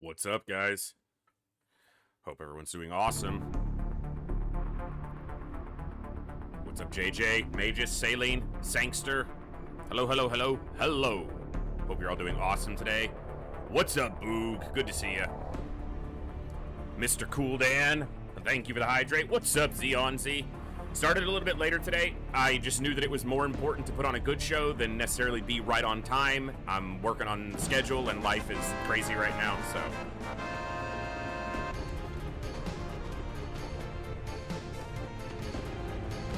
What's up, guys? Hope everyone's doing awesome. What's up, JJ, Magus, Saline, Sangster? Hello, hello, hello, hello. Hope you're all doing awesome today. What's up, Boog? Good to see ya. Mr. Cool Dan, thank you for the hydrate. What's up, Zeonz? Started a little bit later today. I just knew that it was more important to put on a good show than necessarily be right on time. I'm working on the schedule and life is crazy right now, so.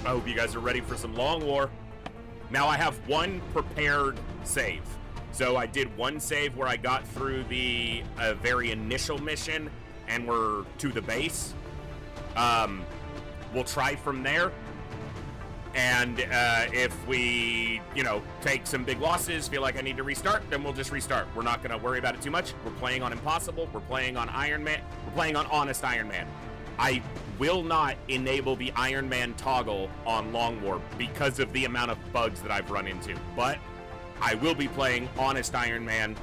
I hope you guys are ready for some Long War. Now I have one prepared save. So I did one save where I got through the very initial mission and we're to the base. We'll try from there, and if we, take some big losses, feel like I need to restart, then we'll just restart. We're not going to worry about it too much. We're playing on Impossible. We're playing on Iron Man. We're playing on Honest Iron Man. I will not enable the Iron Man toggle on Long War because of the amount of bugs that I've run into, but I will be playing Honest Iron Man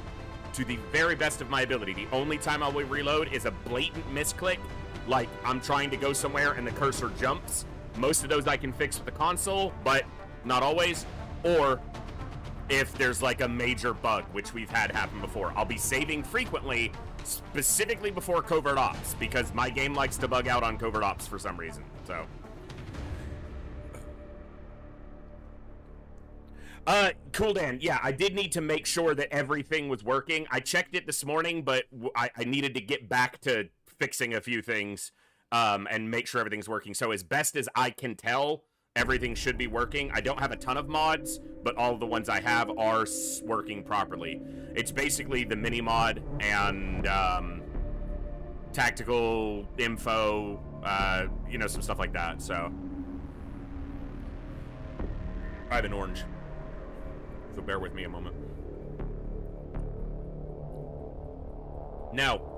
to the very best of my ability. The only time I will reload is a blatant misclick, like I'm trying to go somewhere and the cursor jumps. Most of those I can fix with the console, but not always. Or if there's like a major bug, which we've had happen before. I'll be saving frequently, specifically before Covert Ops, because my game likes to bug out on Covert Ops for some reason, so. Cool Dan, yeah, I did need to make sure that everything was working. I checked it this morning, but I needed to get back to fixing a few things and make sure everything's working. So as best as I can tell, everything should be working. I don't have a ton of mods, but all of the ones I have are working properly. It's basically the mini mod and tactical info, some stuff like that. So I have an orange, so bear with me a moment. Now,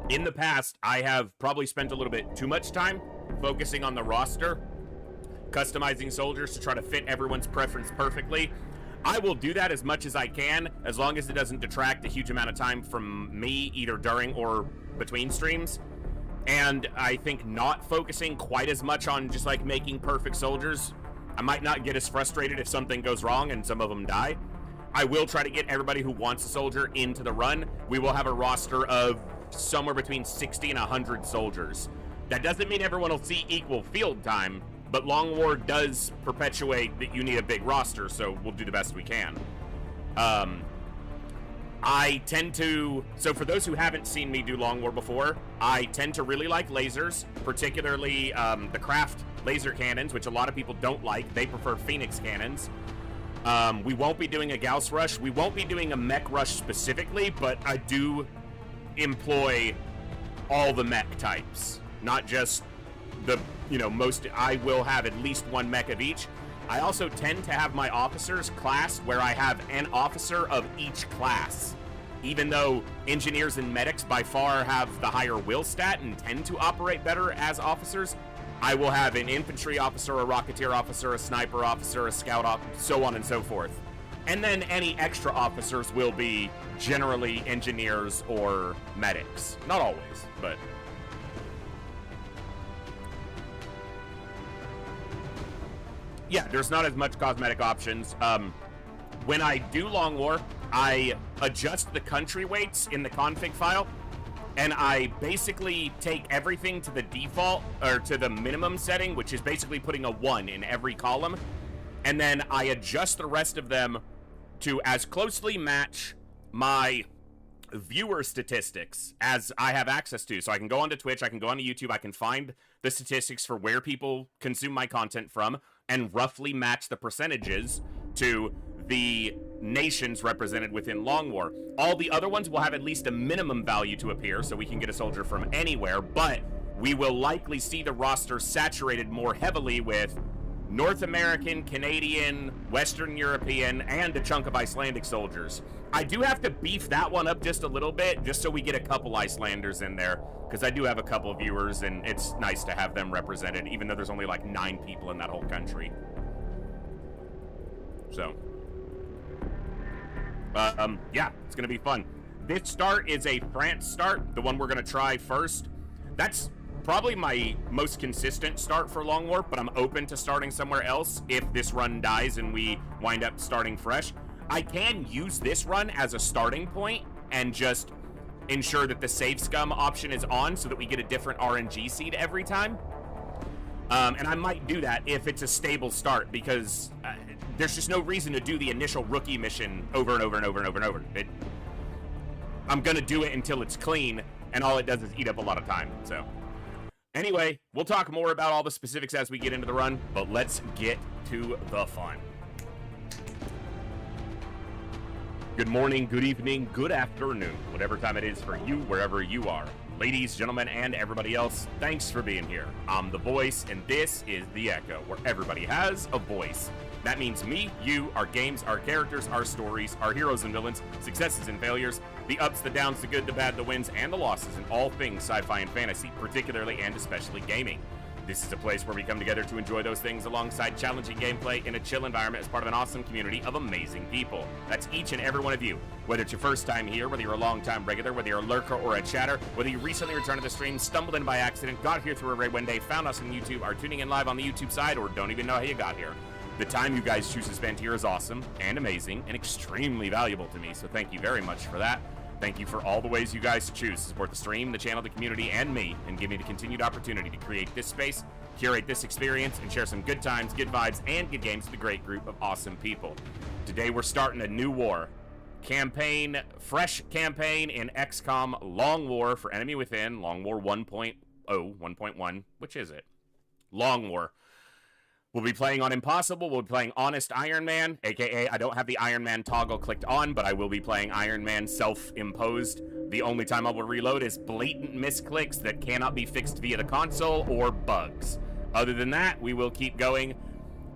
in the past, I have probably spent a little bit too much time focusing on the roster, customizing soldiers to try to fit everyone's preference perfectly. I will do that as much as I can, as long as it doesn't detract a huge amount of time from me, either during or between streams. And I think not focusing quite as much on just like making perfect soldiers, I might not get as frustrated if something goes wrong and some of them die. I will try to get everybody who wants a soldier into the run. We will have a roster of somewhere between 60 and 100 soldiers. That doesn't mean everyone will see equal field time, but Long War does perpetuate that you need a big roster, so we'll do the best we can. I tend to, so for those who haven't seen me do Long War before, I tend to really like lasers, particularly the Craft laser cannons, which a lot of people don't like. They prefer Phoenix cannons. We won't be doing a Gauss rush. We won't be doing a mech rush specifically, but I do employ all the mech types, not just the, most. I will have at least one mech of each. I also tend to have my officers classed where I have an officer of each class. Even though engineers and medics by far have the higher will stat and tend to operate better as officers, I will have an infantry officer, a rocketeer officer, a sniper officer, a scout officer, so on and so forth. And then any extra officers will be generally engineers or medics. Not always, but. Yeah, there's not as much cosmetic options. When I do Long War, I adjust the country weights in the config file, and I basically take everything to the default, or to the minimum setting, which is basically putting a 1 in every column, and then I adjust the rest of them to as closely match my viewer statistics as I have access to. So I can go onto Twitch, I can go onto YouTube, I can find the statistics for where people consume my content from, and roughly match the percentages to the nations represented within Long War. All the other ones will have at least a minimum value to appear, so we can get a soldier from anywhere, but we will likely see the roster saturated more heavily with North American, Canadian, Western European, and a chunk of Icelandic soldiers. I do have to beef that one up just a little bit, just so we get a couple Icelanders in there, because I do have a couple of viewers, and it's nice to have them represented, even though there's only like 9 people in that whole country. So, yeah, it's gonna be fun. this start is a France start, the one we're going to try first. That's probably my most consistent start for Long War, but I'm open to starting somewhere else if this run dies and we wind up starting fresh. I can use this run as a starting point and just ensure that the save scum option is on so that we get a different RNG seed every time. And I might do that if it's a stable start, because there's just no reason to do the initial rookie mission over and over and over and over and over. I'm gonna do it until it's clean, and all it does is eat up a lot of time, so. Anyway, we'll talk more about all the specifics as we get into the run, but let's get to the fun. Good morning, good evening, good afternoon, whatever time it is for you, wherever you are. Ladies, gentlemen, and everybody else, thanks for being here. I'm The Voice, and this is The Echo, where everybody has a voice. That means me, you, our games, our characters, our stories, our heroes and villains, successes and failures, the ups, the downs, the good, the bad, the wins, and the losses in all things sci-fi and fantasy, particularly and especially gaming. This is a place where we come together to enjoy those things alongside challenging gameplay in a chill environment as part of an awesome community of amazing people. That's each and every one of you. Whether it's your first time here, whether you're a long-time regular, whether you're a lurker or a chatter, whether you recently returned to the stream, stumbled in by accident, got here through a raid one day, found us on YouTube, are tuning in live on the YouTube side, or don't even know how you got here. The time you guys choose to spend here is awesome and amazing and extremely valuable to me, so thank you very much for that. Thank you for all the ways you guys choose to support the stream, the channel, the community, and me, and give me the continued opportunity to create this space, curate this experience, and share some good times, good vibes, and good games with a great group of awesome people. Today we're starting a new war. Fresh campaign in XCOM Long War for Enemy Within, Long War 1.0, 1.1, which is it? Long War. We'll be playing on Impossible, we'll be playing Honest Iron Man, aka I don't have the Iron Man toggle clicked on, but I will be playing Iron Man self-imposed. The only time I will reload is blatant misclicks that cannot be fixed via the console or bugs. Other than that, we will keep going.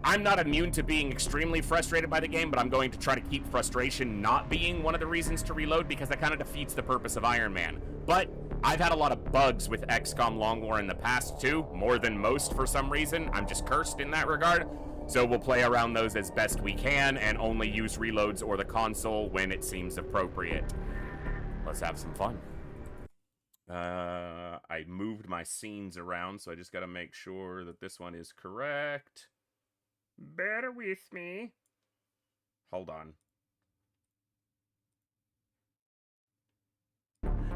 I'm not immune to being extremely frustrated by the game, but I'm going to try to keep frustration not being one of the reasons to reload, because that kind of defeats the purpose of Iron Man. But I've had a lot of bugs with XCOM Long War in the past too, more than most for some reason. I'm just cursed in that regard. So we'll play around those as best we can and only use reloads or the console when it seems appropriate. Let's have some fun. I moved my scenes around, so I just gotta make sure that this one is correct. Bear with me. Hold on.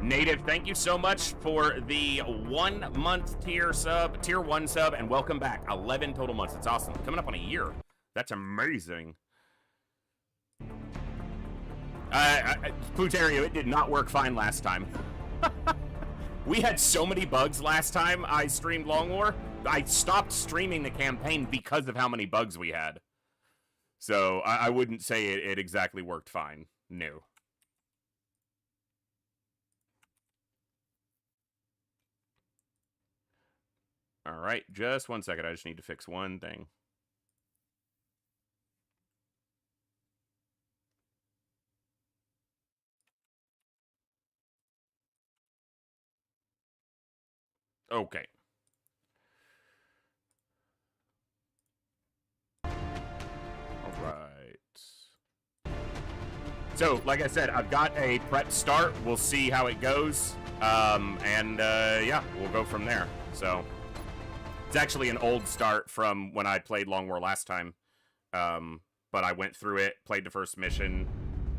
Native, thank you so much for the 1 month tier 1 sub, and welcome back. 11 total months. It's awesome. Coming up on a year. That's amazing. Pluterio, it did not work fine last time. We had so many bugs last time I streamed Long War. I stopped streaming the campaign because of how many bugs we had. So I wouldn't say it exactly worked fine. No. All right, just 1 second. I just need to fix one thing. Okay. All right. So, like I said, I've got a prep start. We'll see how it goes. Yeah, we'll go from there. So, it's actually an old start from when I played Long War last time. But I went through it, played the first mission.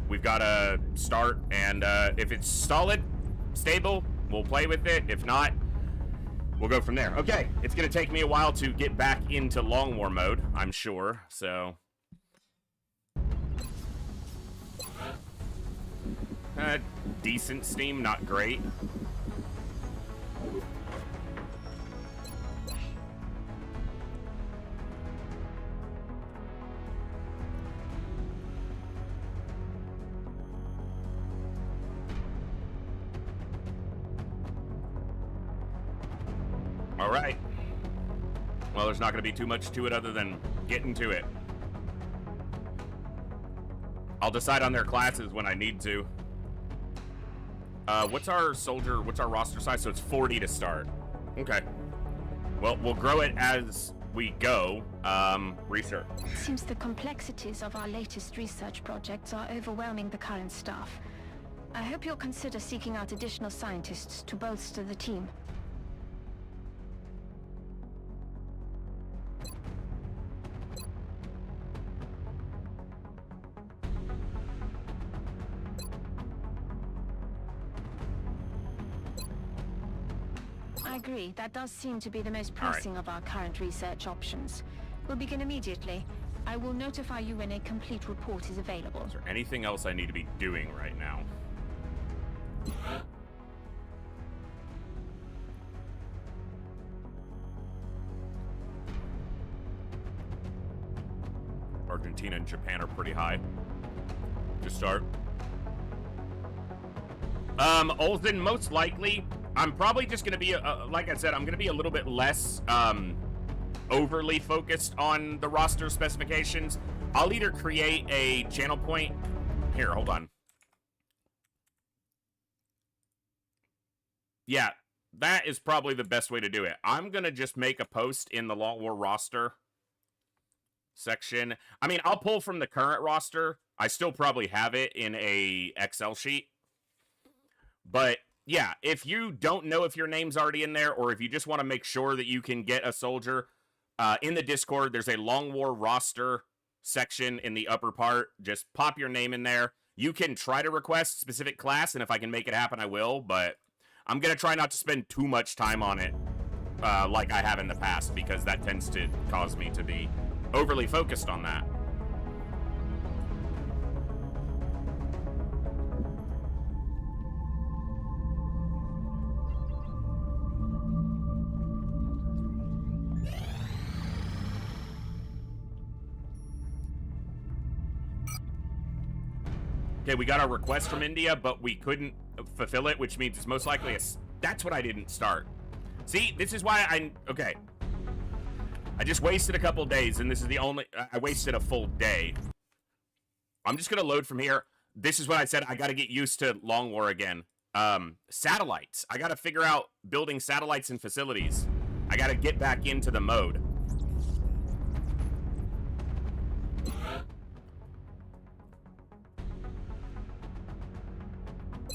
We've got a start, and if it's solid, stable, we'll play with it. If not, we'll go from there. Okay, it's going to take me a while to get back into Long War mode, I'm sure, so. Decent Steam, not great. All right. Well, there's not going to be too much to it other than getting to it. I'll decide on their classes when I need to. What's our roster size? So it's 40 to start. Okay. Well, we'll grow it as we go. Research. It seems the complexities of our latest research projects are overwhelming the current staff. I hope you'll consider seeking out additional scientists to bolster the team. I agree. That does seem to be the most pressing of our current research options. We'll begin immediately. I will notify you when a complete report is available. Is there anything else I need to be doing right now? Argentina and Japan are pretty high to start. Olsen, most likely, I'm probably just going to be, like I said, I'm going to be a little bit less overly focused on the roster specifications. I'll either create a channel point. Here, hold on. Yeah, that is probably the best way to do it. I'm going to just make a post in the Long War roster section. I mean, I'll pull from the current roster. I still probably have it in a Excel sheet. But yeah, if you don't know if your name's already in there, or if you just want to make sure that you can get a soldier, in the Discord, there's a Long War roster section in the upper part. Just pop your name in there. You can try to request specific class, and if I can make it happen, I will, but I'm going to try not to spend too much time on it like I have in the past, because that tends to cause me to be overly focused on that. Okay, we got our request from India, but we couldn't fulfill it, which means it's most likely a... That's what I didn't start. See, this is why okay. I just wasted a couple days, and this is the only... I wasted a full day. I'm just gonna load from here. This is what I said. I gotta get used to Long War again. Satellites. I gotta figure out building satellites and facilities. I gotta get back into the mode.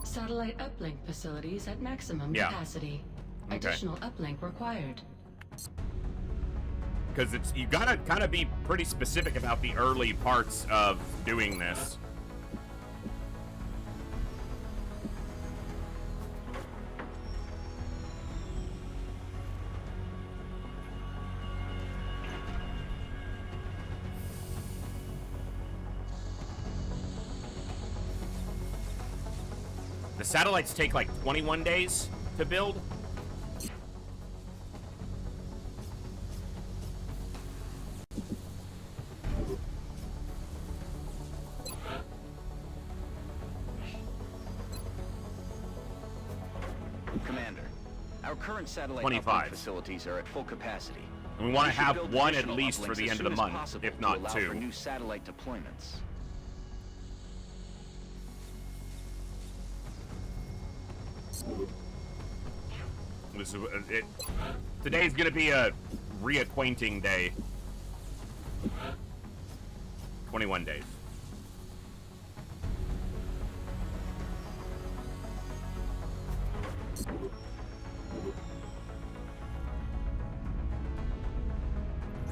Satellite uplink facilities at maximum capacity. Okay. Additional uplink required. Because it's, you gotta kind of be pretty specific about the early parts of doing this. The satellites take like 21 days to build. Commander, our current satellite 25 facilities are at full capacity. And we want to have one at least for the end of the month, if not two. For new satellite deployments. This is, today's gonna be a reacquainting day. 21 days.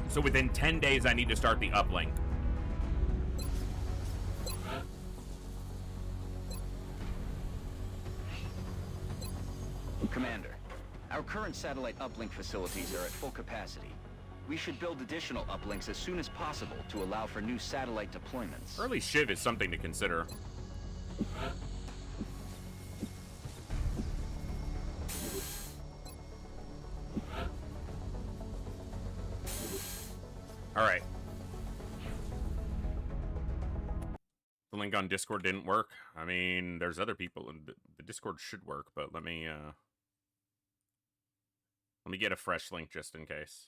So within 10 days, I need to start the uplink. Commander, our current satellite uplink facilities are at full capacity. We should build additional uplinks as soon as possible to allow for new satellite deployments. Early Shiv is something to consider. Alright. The link on Discord didn't work. I mean, there's other people, and the Discord should work, but let me get a fresh link just in case.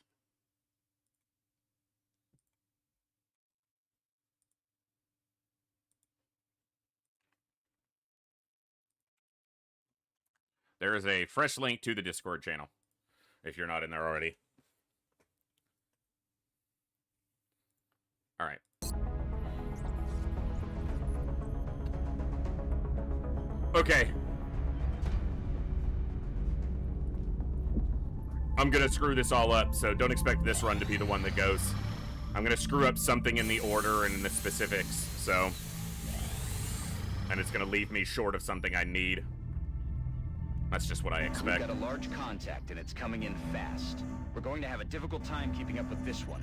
There is a fresh link to the Discord channel, if you're not in there already. All right. Okay. I'm gonna screw this all up, so don't expect this run to be the one that goes. I'm gonna screw up something in the order and in the specifics, so... And it's gonna leave me short of something I need. That's just what I expect. We've got a large contact, and it's coming in fast. We're going to have a difficult time keeping up with this one.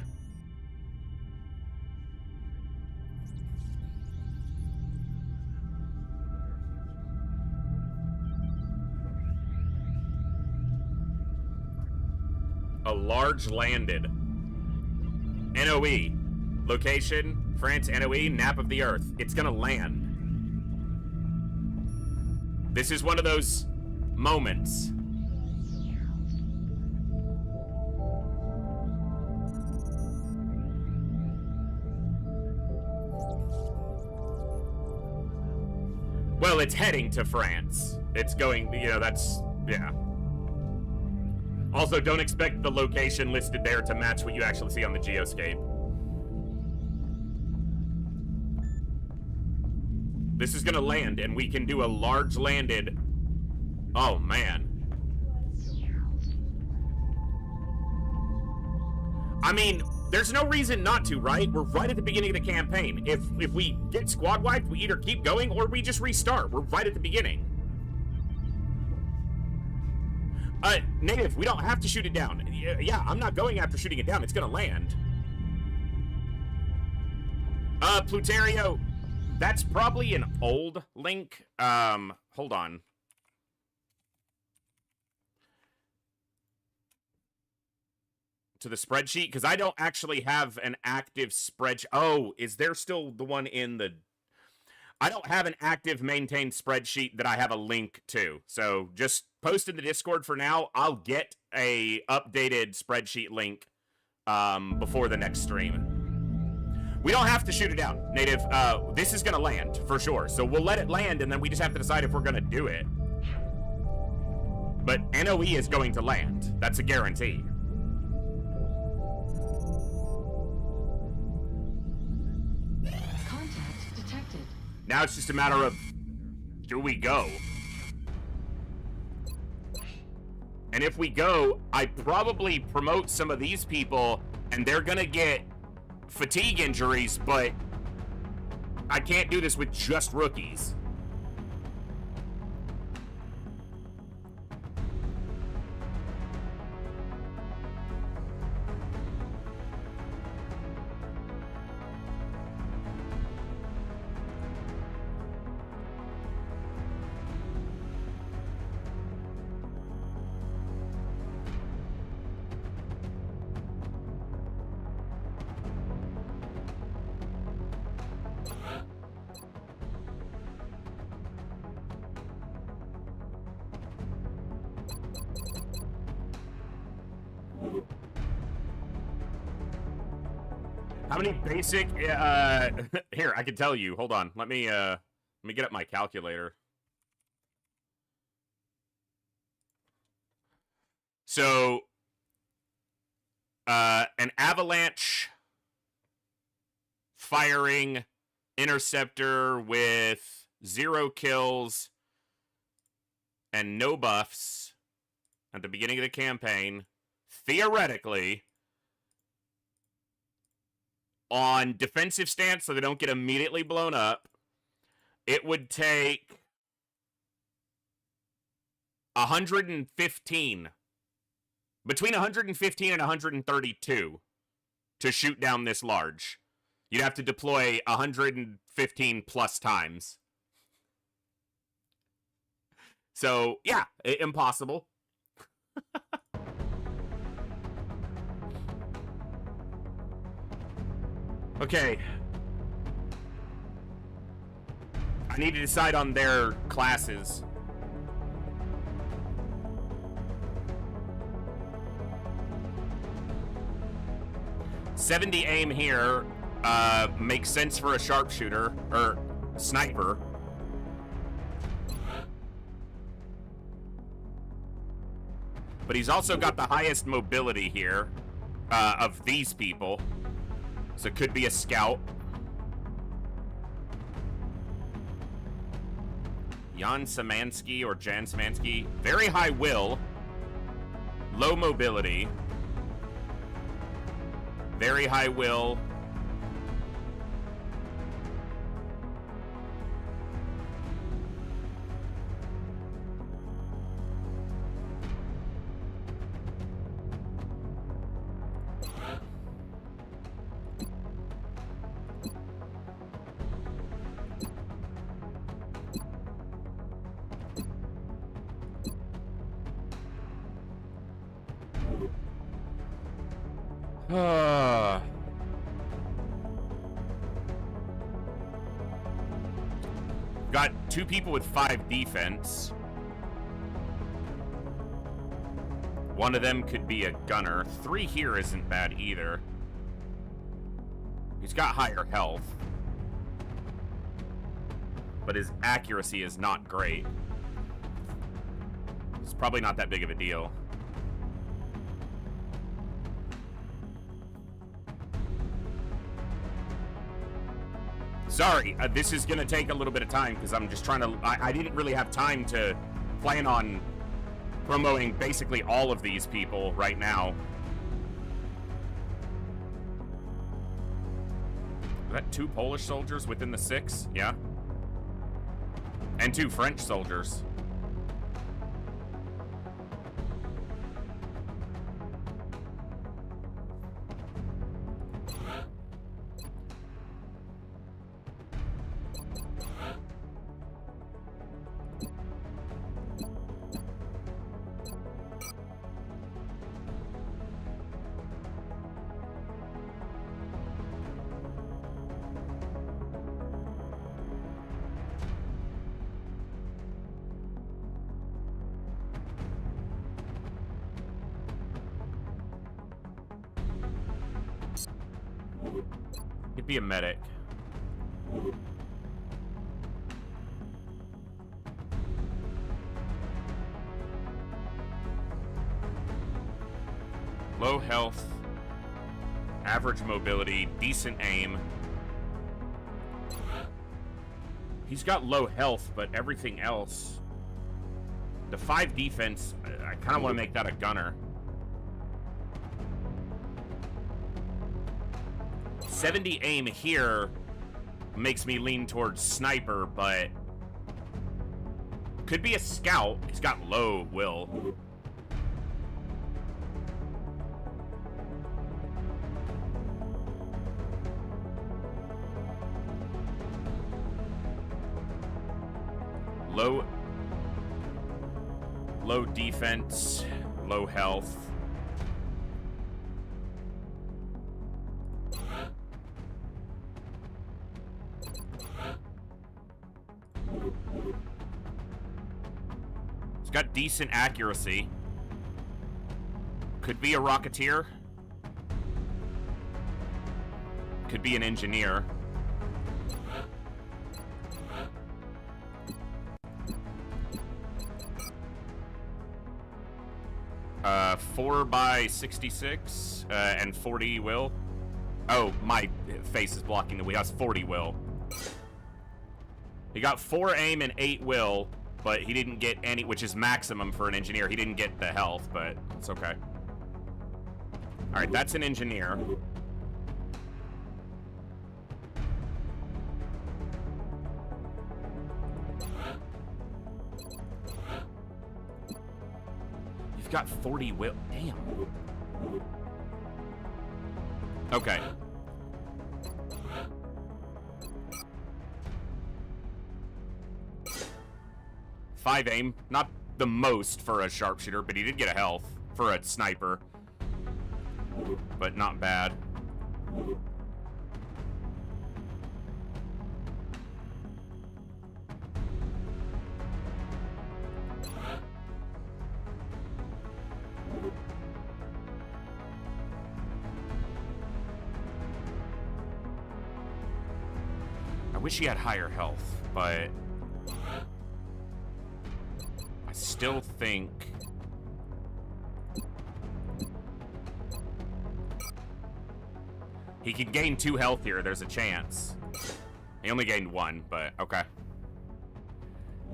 A large landed. NOE. Location, France, NOE, Nap of the Earth. It's gonna land. This is one of those moments. Well, it's heading to France. It's going, you know, that's, yeah. Also, don't expect the location listed there to match what you actually see on the geoscape. This is gonna land, and we can do a large landed... Oh, man. I mean, there's no reason not to, right? We're right at the beginning of the campaign. If we get squad wiped, we either keep going or we just restart. We're right at the beginning. Native, we don't have to shoot it down. Yeah, I'm not going after shooting it down. It's gonna land. Pluterio, that's probably an old link. Hold on. To the spreadsheet, because I don't actually have an active spreadsheet. Oh, is there still the one in the... I don't have an active maintained spreadsheet that I have a link to. So just post in the Discord for now. I'll get a updated spreadsheet link before the next stream. We don't have to shoot it down, Native. This is going to land for sure. So we'll let it land, and then we just have to decide if we're going to do it. But NOE is going to land. That's a guarantee. Now it's just a matter of, do we go? And if we go, I probably promote some of these people, and they're gonna get fatigue injuries, but I can't do this with just rookies. How many basic, here, I can tell you, hold on, let me get up my calculator. So, an avalanche firing interceptor with 0 kills and no buffs at the beginning of the campaign, theoretically, on defensive stance so they don't get immediately blown up, it would take 115, between 115 and 132 to shoot down this large. You'd have to deploy 115 plus times. So, yeah, impossible. Okay. I need to decide on their classes. .70 aim here makes sense for a sharpshooter or sniper. But he's also got the highest mobility here of these people. So it could be a scout. Jan Samansky or Jan Samansky. Very high will. Low mobility. Very high will. Got 2 people with 5 defense. One of them could be a gunner. 3 here isn't bad either. He's got higher health, but his accuracy is not great. It's probably not that big of a deal. Sorry, this is going to take a little bit of time because I'm just trying to... I didn't really have time to plan on promoting basically all of these people right now. Is that 2 Polish soldiers within the 6? Yeah. And 2 French soldiers. He'd be a medic. Low health, average mobility, decent aim. He's got low health, but everything else... The 5 defense, I kind of want to make that a gunner. 70 aim here makes me lean towards sniper, but could be a scout. He's got low will. Low defense, low health. He's got decent accuracy. Could be a rocketeer. Could be an engineer. 4x66 and 40 will. Oh, my face is blocking the wheel. That's 40 will. He got 4 aim and 8 will, but he didn't get any, which is maximum for an engineer. He didn't get the health, but it's okay. All right, that's an engineer. You've got 40 will. Damn. Okay. Five aim, not the most for a sharpshooter, but he did get a health for a sniper. But not bad. I wish he had higher health, but I still think he can gain 2 health here. There's a chance. He only gained 1, but okay.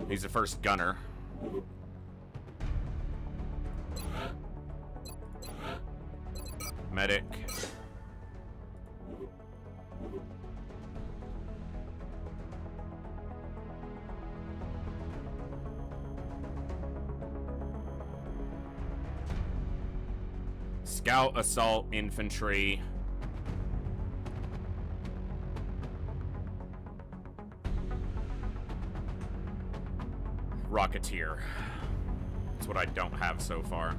He's the first gunner. Medic. Scout, assault, infantry. Rocketeer. That's what I don't have so far.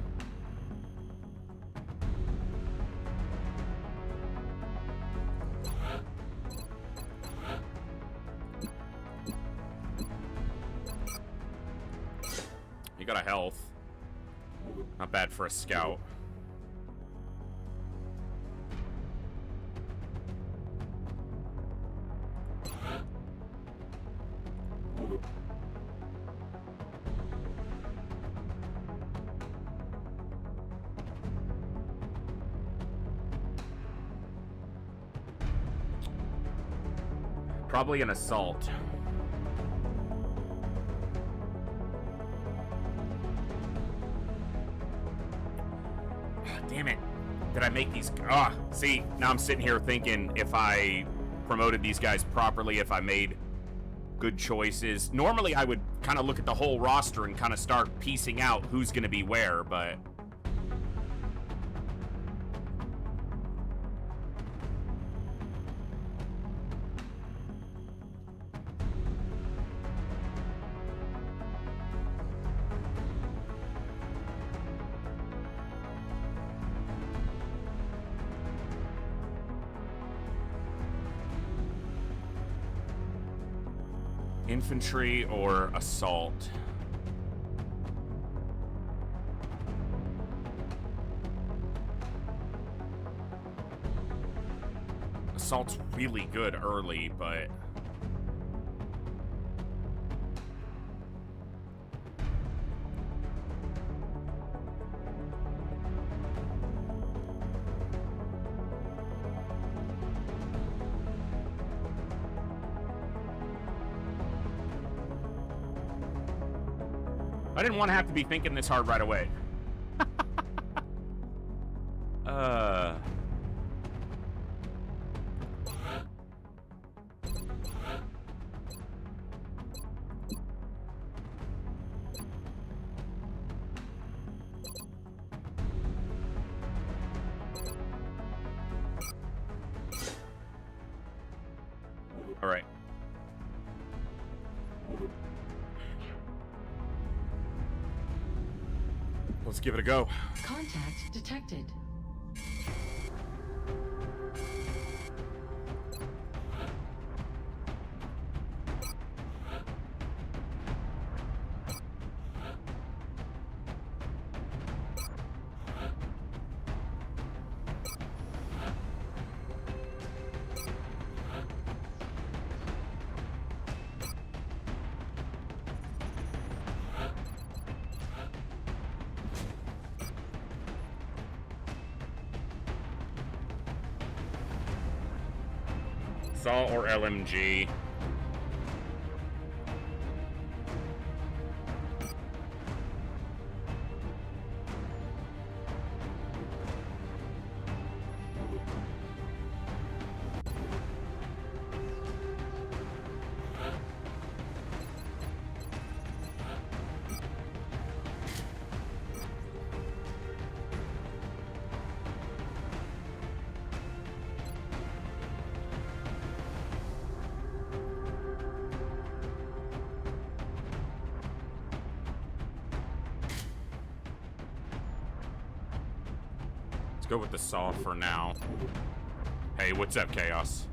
You got a health. Not bad for a scout. Probably an assault. Damn it. Did I make these? See, now I'm sitting here thinking if I promoted these guys properly, if I made good choices. Normally I would kind of look at the whole roster and kind of start piecing out who's going to be where, but... Infantry or assault? Assault's really good early, but... I didn't want to have to be thinking this hard right away. All right. Let's give it a go. Contact detected. Assault or LMG? Go with the saw for now. Hey, what's up, Chaos?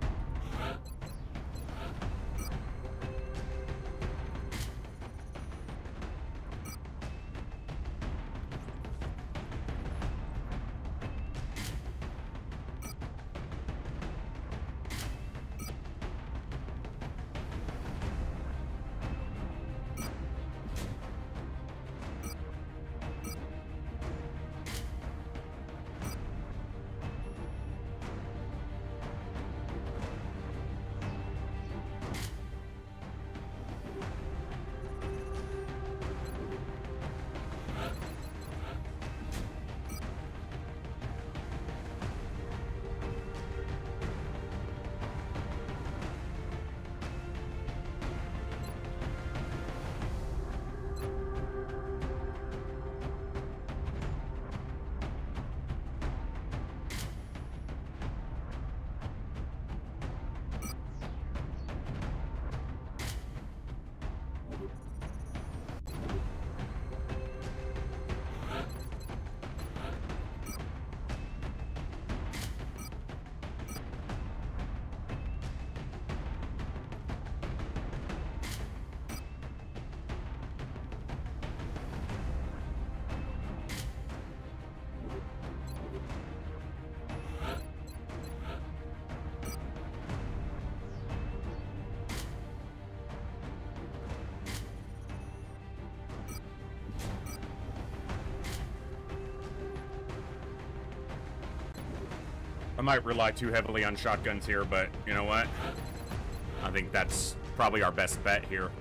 I might rely too heavily on shotguns here, but you know what? I think that's probably our best bet here.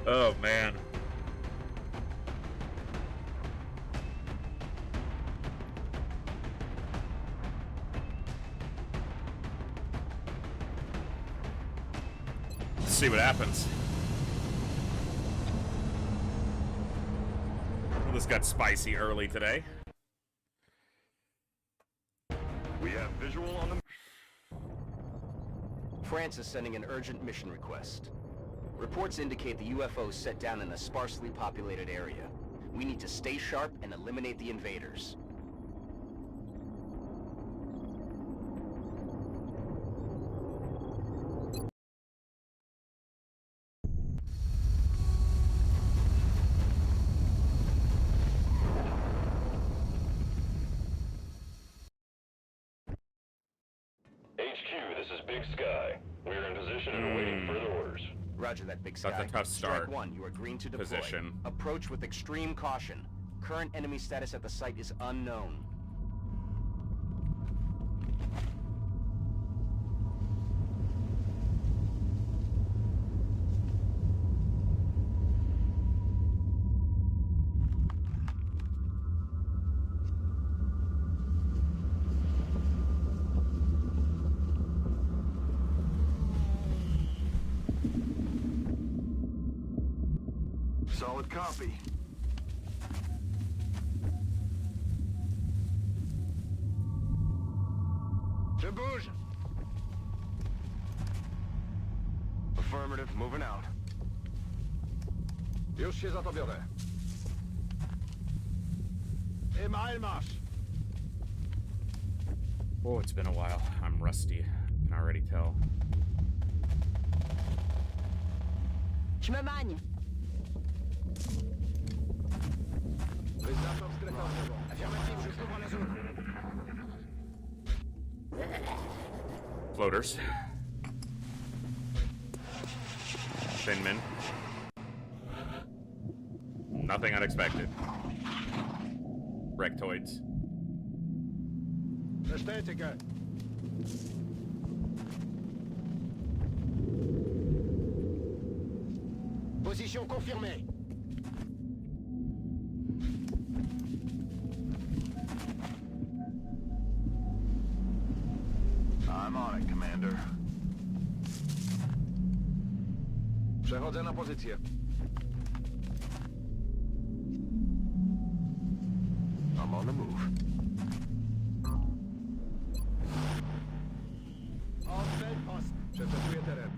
Oh, man. Let's see what happens. Well, this got spicy early today. We have visual on the... France is sending an urgent mission request. Reports indicate the UFO is set down in a sparsely populated area. We need to stay sharp and eliminate the invaders. HQ, this is Big Sky. We are in position and awaiting further orders. Roger that, Big Sky. That's a tough start. Strike 1, you are green to deploy. Position. Approach with extreme caution. Current enemy status at the site is unknown. Solid copy. Je bouge. Affirmative, moving out. Już się za to biorę. Im marsz. Oh, it's been a while. I'm rusty. I can already tell. Je me magne. Wyznaczam skrytowego. Affirmative, je couvre la zone. Floaters. Thinmen. Nothing unexpected. Rectoids. Bestätige. Position confirmée. I'm on it, Commander. Przechodzę na pozycję. I'm on the move. Przeczekuję teren.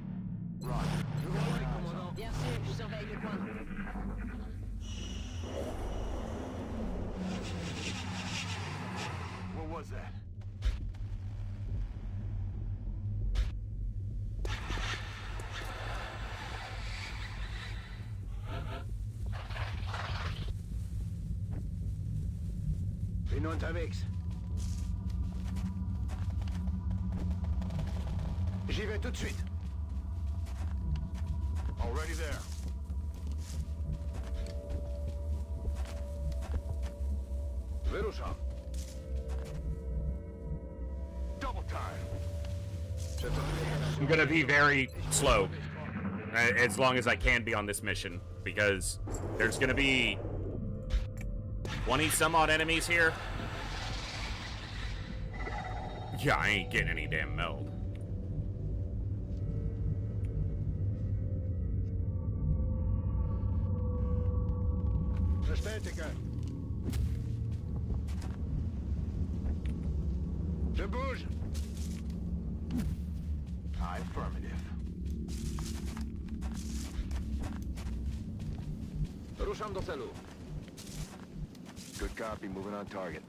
Roger. Bien sûr, je surveille le coin. What was that? Unterwegs. J'y vais tout de suite. Already there. Wyruszam. Double time. I'm gonna be very slow, as long as I can be on this mission, because there's gonna be 20 some odd enemies here. Yeah, I ain't getting any damn meld. Bestätige. Je bouge. Affirmative. Ruszam do celu. Good copy, moving on target.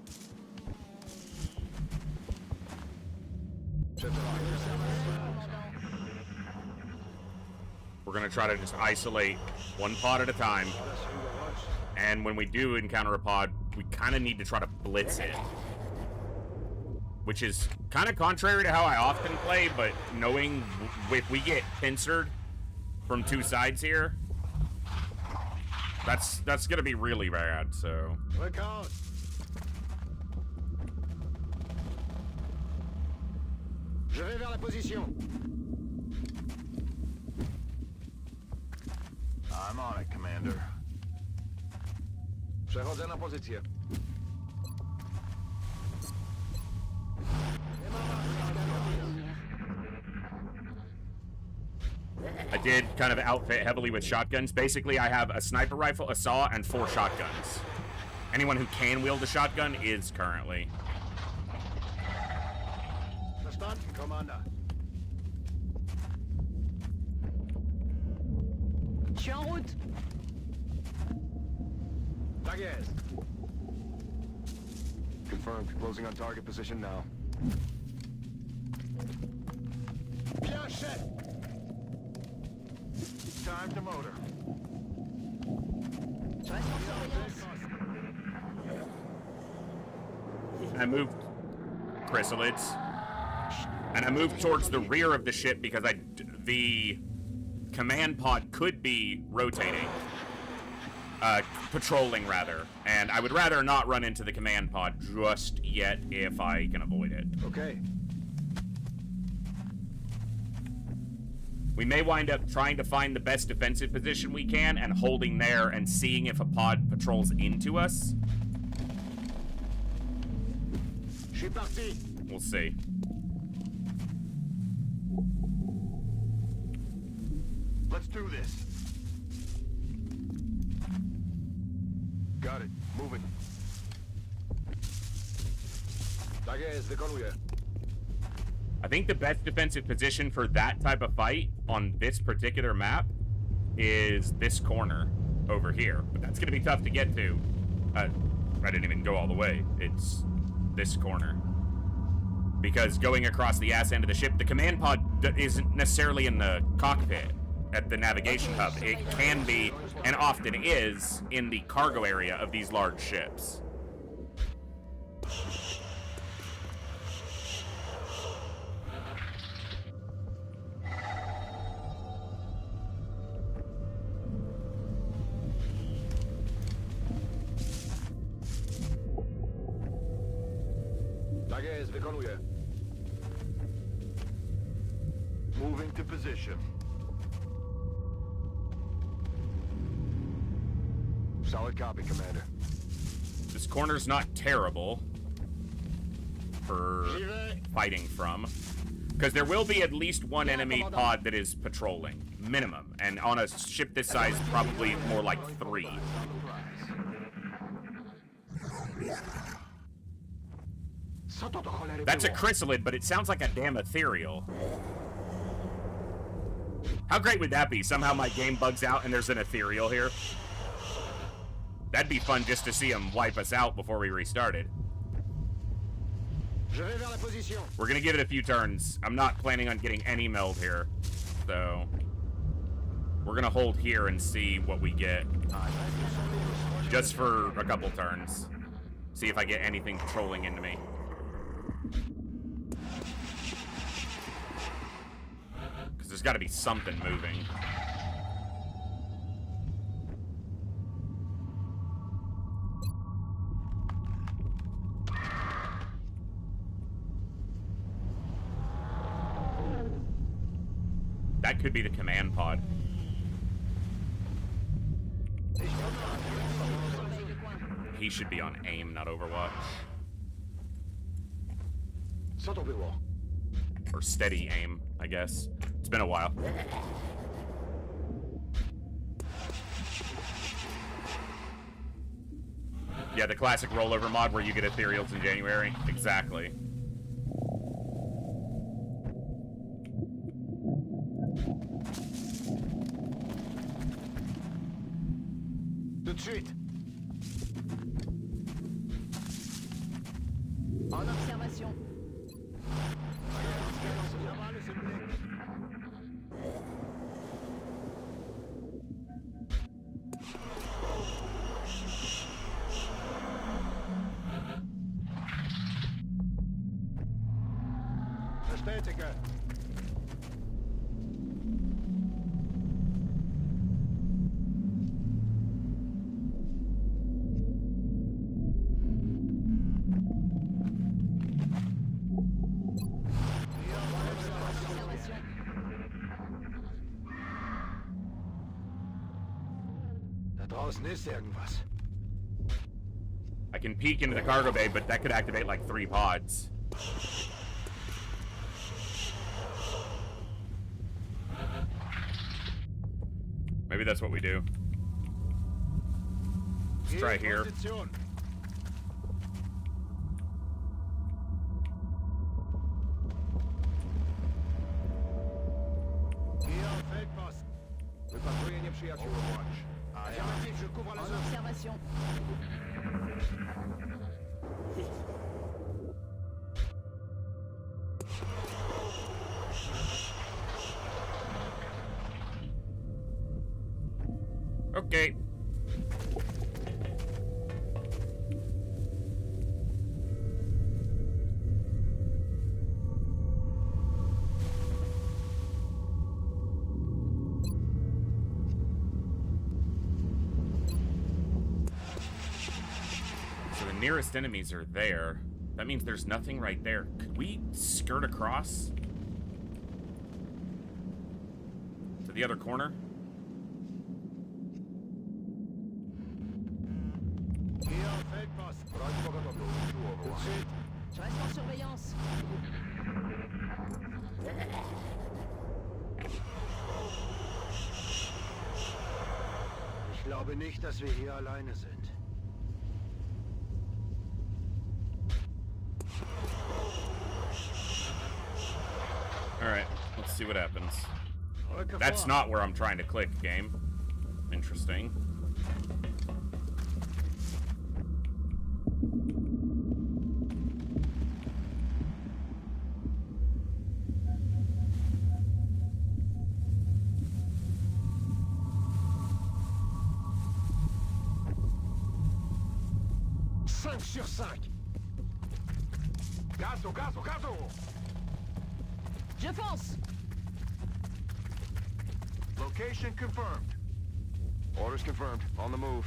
We're gonna try to just isolate one pod at a time. And when we do encounter a pod, we kind of need to try to blitz it. Which is kind of contrary to how I often play, but knowing if we get pincered from two sides here, that's gonna be really bad, so. Look out! Je vais vers la position. I'm on it, Commander. Przechodzę na pozycję. I did kind of outfit heavily with shotguns. Basically, I have a sniper rifle, a saw, and 4 shotguns. Anyone who can wield a shotgun is currently. Verstanden, Commander. Je suis en route. Tak jest. Confirmed. Closing on target position now. Bien, chef. Time to motor. I moved chrysalids, and I moved towards the rear of the ship because the command pod could be rotating, patrolling rather, and I would rather not run into the command pod just yet if I can avoid it. Okay. We may wind up trying to find the best defensive position we can and holding there and seeing if a pod patrols into us. Je suis parti. We'll see. Let's do this. Got it. Moving. Tak jest, wykonuję. I think the best defensive position for that type of fight on this particular map is this corner over here. But that's going to be tough to get to. I didn't even go all the way. It's this corner. Because going across the ass end of the ship, the command pod isn't necessarily in the cockpit at the navigation hub. It can be, and often is, in the cargo area of these large ships. Tak jest, wykonuję. Moving to position. Solid copy, Commander. This corner's not terrible for fighting from, because there will be at least one enemy pod that is patrolling, minimum, and on a ship this size, probably more like 3. That's a chrysalid, but it sounds like a damn ethereal. How great would that be? Somehow my game bugs out and there's an ethereal here. That'd be fun just to see him wipe us out before we restarted. We're gonna give it a few turns. I'm not planning on getting any meld here, so we're gonna hold here and see what we get. Just for a couple turns. See if I get anything patrolling into me. Because there's got to be something moving. That could be the command pod. He should be on AIM, not Overwatch. Or steady aim, I guess. It's been a while. Yeah, the classic rollover mod where you get ethereals in January. Exactly. Tout de suite. En observation. Bestätige. Da draußen ist irgendwas. I can peek into the cargo bay, but that could activate like 3 pods. Maybe that's what we do. Let's try here. Position. Hier auf Feldposten. Wir patrouillen im Skiatur. Overwatch. Affirmatif, je couvre la En zone. observation. Okay. So the nearest enemies are there. That means there's nothing right there. Could we skirt across to the other corner? Hier auf Feldposten. Brandenburger Doppel. Overwatch. Je reste en surveillance. Ich glaube nicht, dass wir hier alleine sind. Alright, let's see what happens. Rücke That's vor. not where I'm trying to click, game. Interesting. Cinq sur 5. Gazo, gazo, gazo. Je fonce. Location confirmed. Orders confirmed. On the move.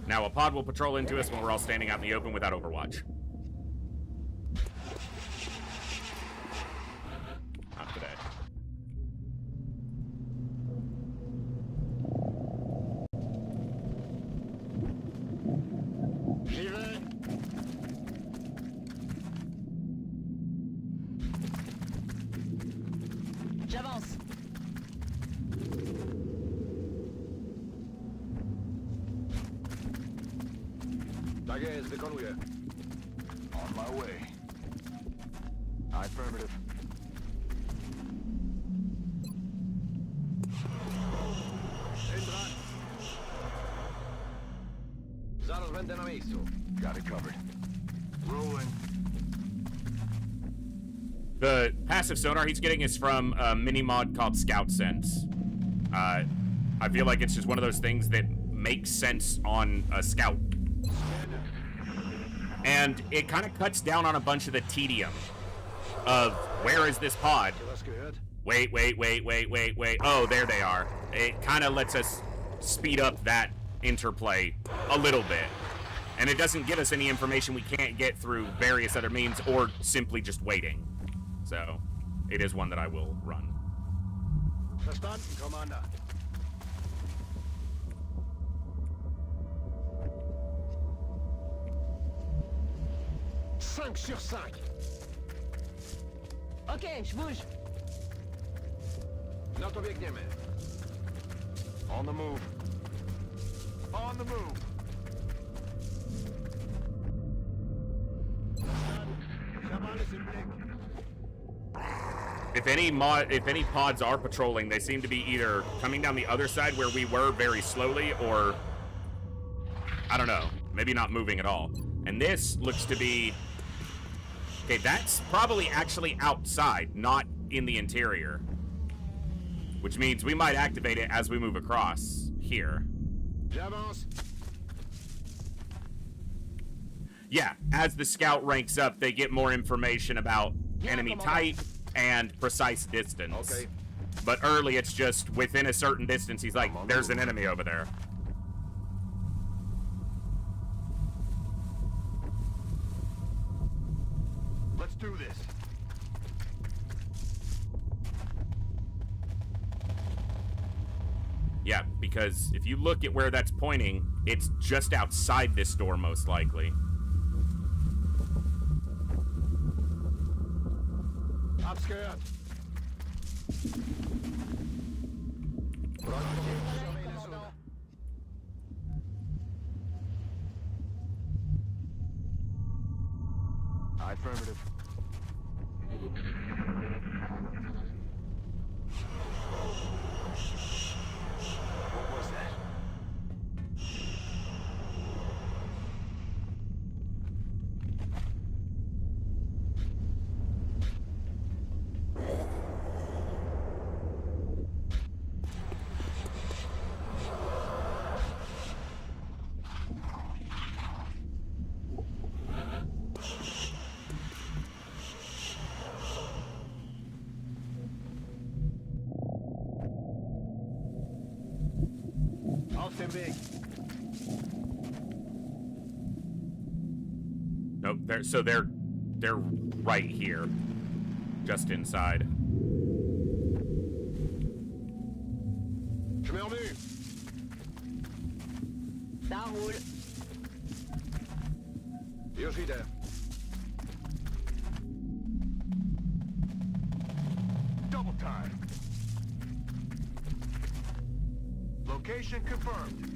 Now a pod will patrol into us when we're all standing out in the open without Overwatch. Not today. J'y vais. J'avance. Tak jest, wykonuję. On my way. Affirmative. Bin dran. Zaraz będę na miejscu. Got it covered. Rolling. The passive sonar he's getting is from a mini mod called Scout Sense. I feel like it's just one of those things that makes sense on a scout. And it kind of cuts down on a bunch of the tedium of where is this pod? Was gehört? Wait. Oh, there they are. It kind of lets us speed up that interplay a little bit. And it doesn't give us any information we can't get through various other means or simply just waiting. So, it is one that I will run. Verstanden, Commander. Cinq sur 5. Ok, je bouge. Na to biegniemy. On the move. On the move. Verstanden. Ich habe alles im Blick. If any pods are patrolling, they seem to be either coming down the other side where we were very slowly, or I don't know, maybe not moving at all. And this looks to be okay. That's probably actually outside, not in the interior, which means we might activate it as we move across here. J'avance. yeah, as the scout ranks up, they get more information about enemy type and precise distance. Okay. But early, it's just within a certain distance, he's like, there's an enemy over there. Let's do this. Yeah, because if you look at where that's pointing, it's just outside this door, most likely. I'm scared. Affirmative. What was that? Big. Nope, they're right here. Just inside. Chemin en vue. Ça roule. Yoshida. Double time. Location confirmed.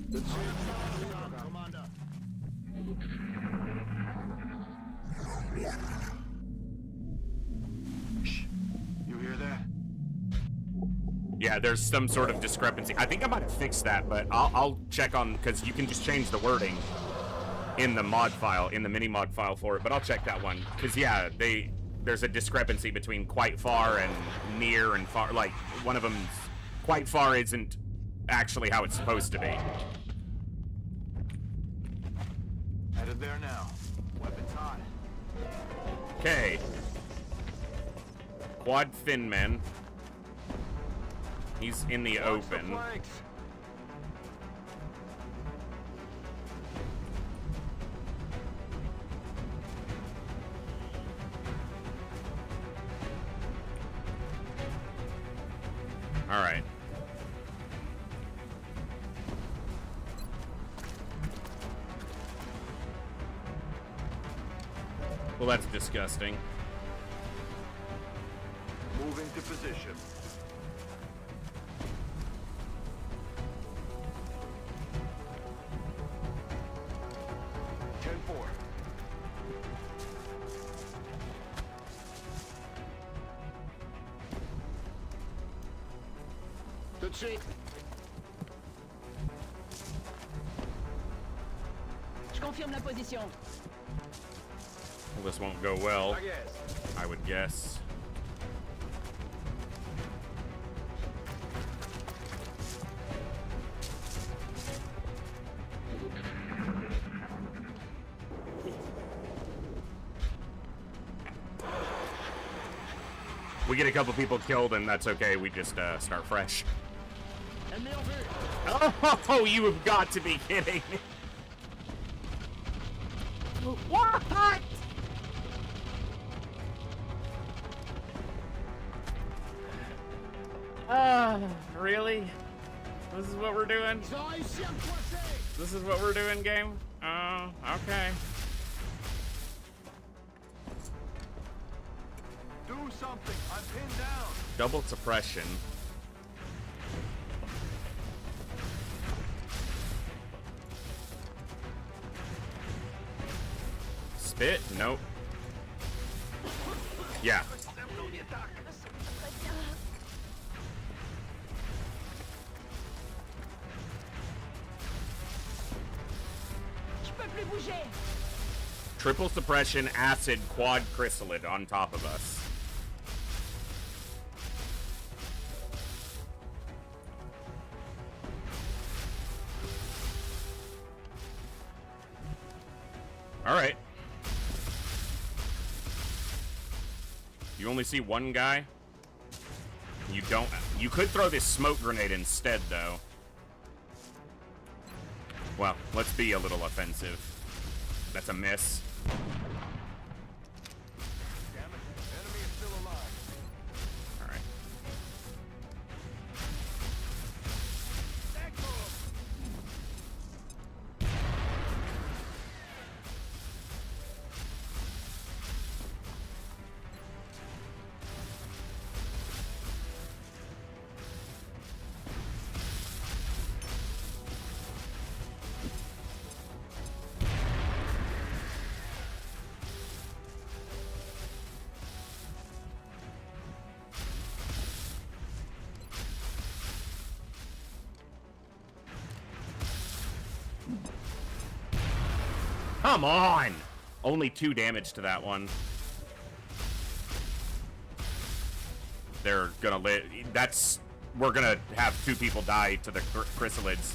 Commander. Shh. You hear that? Yeah, there's some sort of discrepancy. I think I might have fixed that, but I'll check on, because you can just change the wording in the mod file, in the mini mod file for it, but I'll check that one. Because, yeah, there's a discrepancy between quite far and near and far. Like, one of them, quite far isn't actually how it's supposed to be. Headed there now. Weapons hot. Okay. Quad Thin Man. He's in the Watch the open. flanks. All right. Well, that's disgusting. Moving to position. Tout de suite. Je confirme la position. Well, this won't go well, I guess. I would guess. We get a couple people killed, and that's okay. We just start fresh. Ennemi en vue. Oh, you have got to be kidding. What? Really? This is what we're doing? Ils ont réussi à me coincer. This is what we're doing, game? Oh, okay. Do something. I'm pinned down. Double suppression. Spit? Nope. Yeah. Je peux plus bouger. Triple suppression, acid, quad chrysalid on top of us. All right. You only see one guy? You don't... You could throw this smoke grenade instead, though. Well, let's be a little offensive. That's a miss. Damn it. Enemy is still alive. Alright. Come on! Only 2 damage to that one. They're gonna live. We're gonna have 2 people die to the chrysalids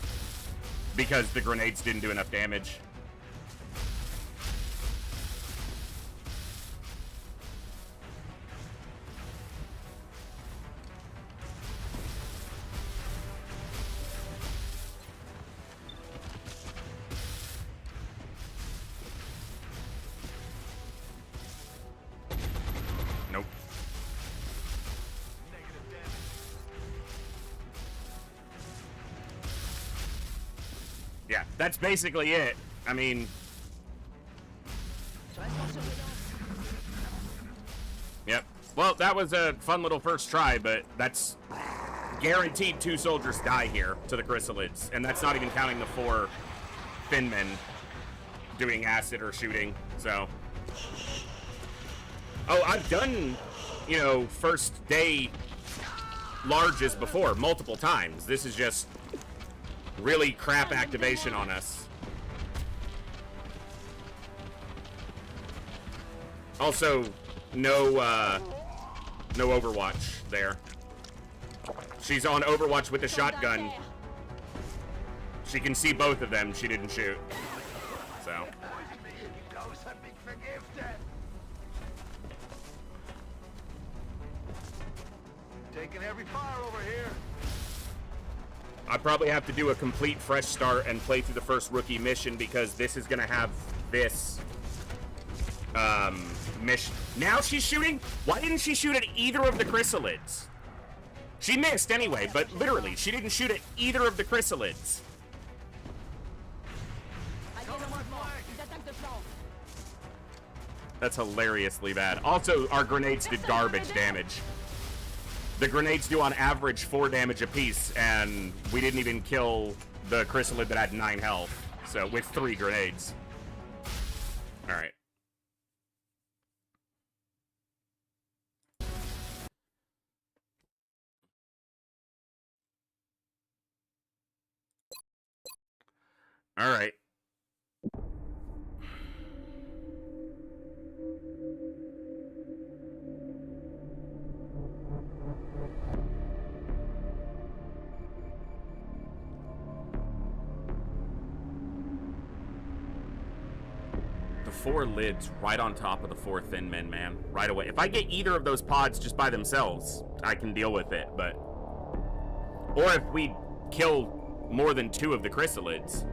because the grenades didn't do enough damage. Nope. Negative damage. Yeah, that's basically it. I mean, Je reste en surveillance. yep. Well, that was a fun little first try, but that's guaranteed 2 soldiers die here to the chrysalids, and that's not even counting the 4 Finmen doing acid or shooting, so. Oh, I've done, you know, first day larges before, multiple times. This is just really crap activation on us. Also, no Overwatch there. She's on Overwatch with the shotgun. She can see both of them. She didn't shoot. So. Those have been forgifted. Taking heavy fire over here. I probably have to do a complete fresh start and play through the first rookie mission because this is gonna have this mission. Now she's shooting? Why didn't she shoot at either of the chrysalids? She missed anyway, but literally, she didn't shoot at either of the chrysalids. Alliés en mouvement. Ils attaquent de flanc. That's hilariously bad. Also, our grenades did garbage damage. The grenades do on average 4 damage apiece, and we didn't even kill the chrysalid that had 9 health. So, with 3 grenades. Alright. Alright. The 4 lids right on top of the 4 thin men, man. Right away. If I get either of those pods just by themselves, I can deal with it, but... Or if we kill more than 2 of the chrysalids,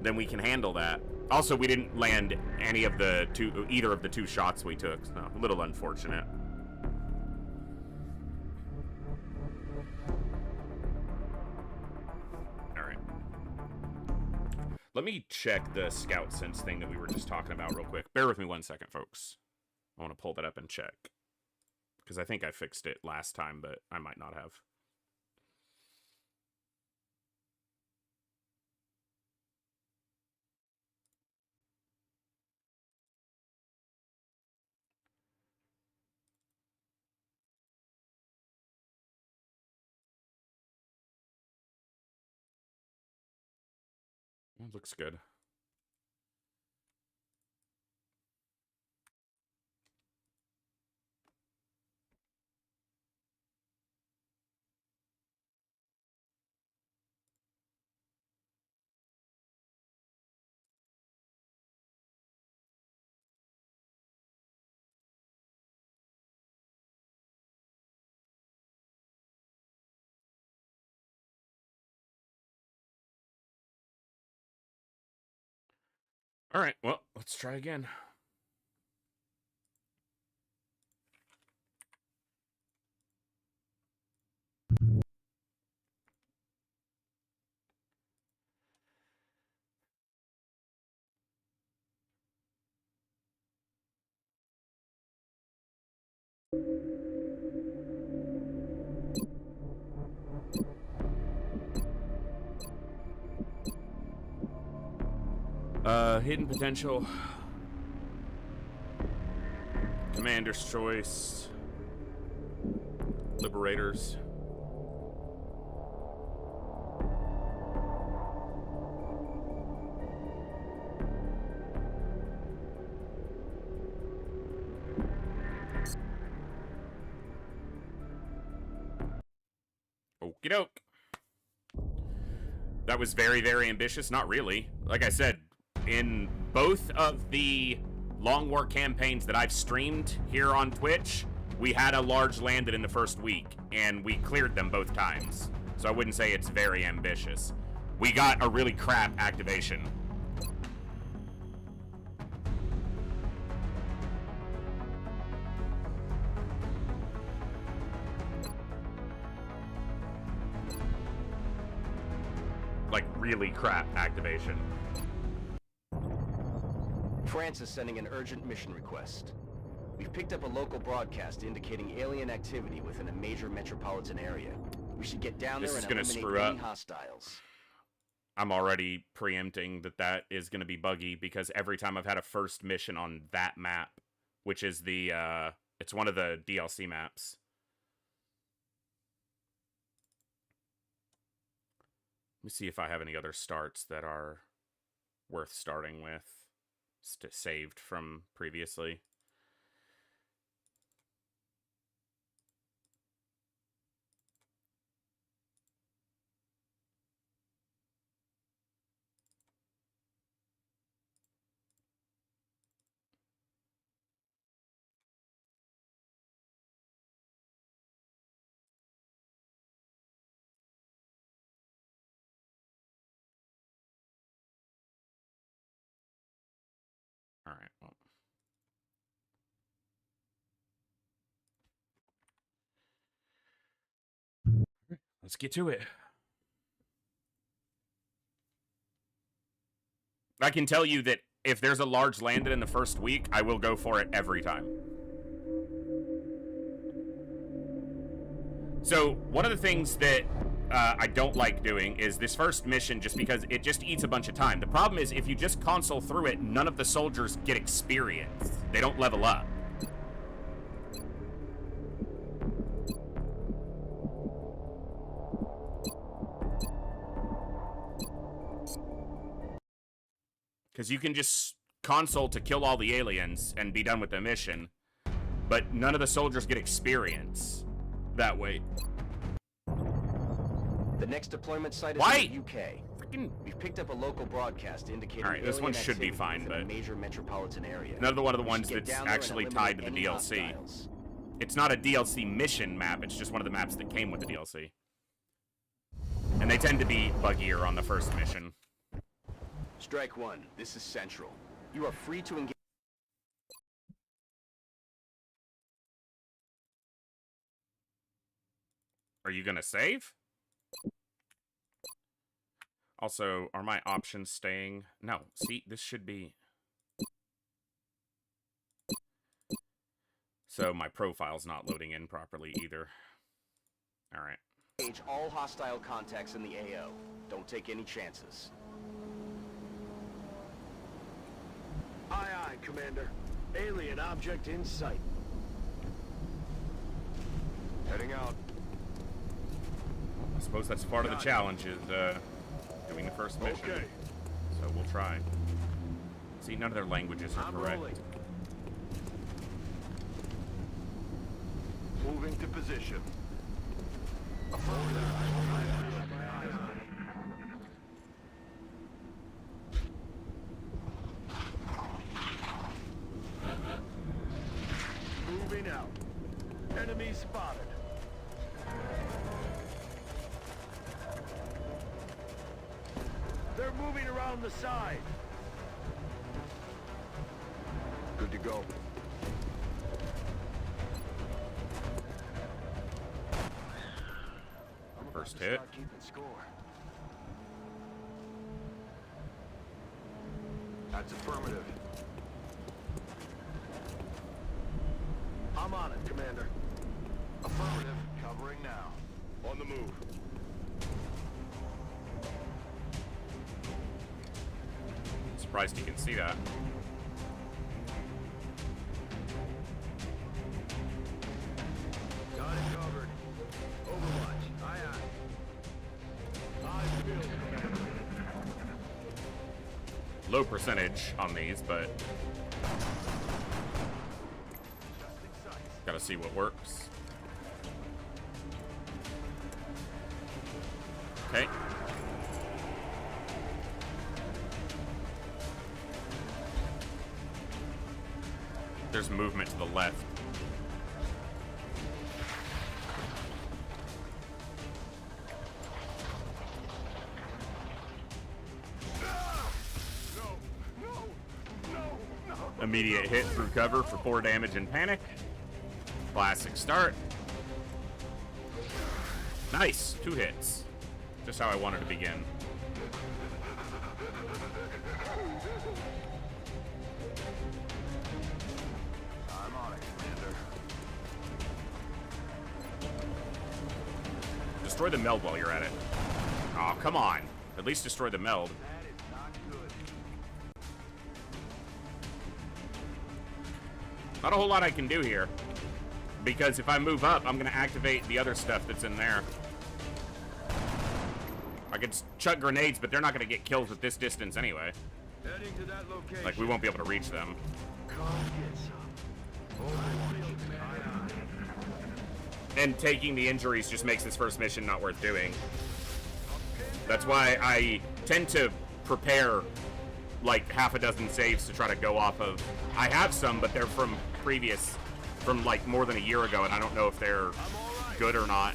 then we can handle that. Also, we didn't land any of the either of the 2 shots we took, so a little unfortunate. Alright. Let me check the scout sense thing that we were just talking about real quick. Bear with me 1 second, folks. I want to pull that up and check. Because I think I fixed it last time, but I might not have. It looks good. All right, well, let's try again. Hidden potential. Commander's choice. Liberators. Okie doke. That was very, very ambitious. Not really. Like I said, in both of the Long War campaigns that I've streamed here on Twitch, we had a large landed in the first week, and we cleared them both times. So I wouldn't say it's very ambitious. We got a really crap activation. Like, really crap activation. France is sending an urgent mission request. We've picked up a local broadcast indicating alien activity within a major metropolitan area. We should get down there and eliminate any hostiles. I'm already preempting that is going to be buggy because every time I've had a first mission on that map, which is the, it's one of the DLC maps. Let me see if I have any other starts that are worth starting with. Saved from previously. All right, well. Let's get to it. I can tell you that if there's a large landed in the first week, I will go for it every time. So, one of the things that I don't like doing is this first mission just because it just eats a bunch of time. The problem is if you just console through it, none of the soldiers get experience. They don't level up. Because you can just console to kill all the aliens and be done with the mission, but none of the soldiers get experience that way. The next deployment site is in the UK. We've picked up a local broadcast indicating all right, this one should be fine, but a major metropolitan area. Another one of the ones that's actually tied to the DLC. Hostiles. It's not a DLC mission map, it's just one of the maps that came with the DLC. And they tend to be buggier on the first mission. Strike one, this is Central. You are free to engage. Are you gonna save? Also, are my options staying? No, see, this should be... So my profile's not loading in properly either. Alright. Engage all hostile contacts in the AO. Don't take any chances. Aye, aye, Commander. Alien object in sight. Heading out. I suppose that's part of the challenge, is doing the first mission. Okay. So we'll try. See, none of their languages are correct. Rolling. Moving to position. Moving out. Enemy spotted. They're moving around the side. Good to go. First hit. Start keeping score. That's affirmative. I'm on it, Commander. Affirmative. Covering now. On the move. Surprised you can see that. Got it covered. Overwatch. Aye, aye. Eyes peeled, Commander. Low percentage on these, but gotta see what works. Okay. There's movement to the left. Immediate hit through cover for 4 damage and panic. Classic start. Nice, 2 hits. Just how I wanted to begin. I'm on it, Commander. Destroy the meld while you're at it. Oh, come on. At least destroy the meld. That is not good. Not a whole lot I can do here. Because if I move up, I'm going to activate the other stuff that's in there. I could chuck grenades, but they're not going to get kills at this distance anyway. Heading to that location. Like, we won't be able to reach them. Come get some. Overwatch. Aye, aye. And taking the injuries just makes this first mission not worth doing. That's why I tend to prepare like half a dozen saves to try to go off of. I have some, but they're from like more than a year ago, and I don't know if they're good or not.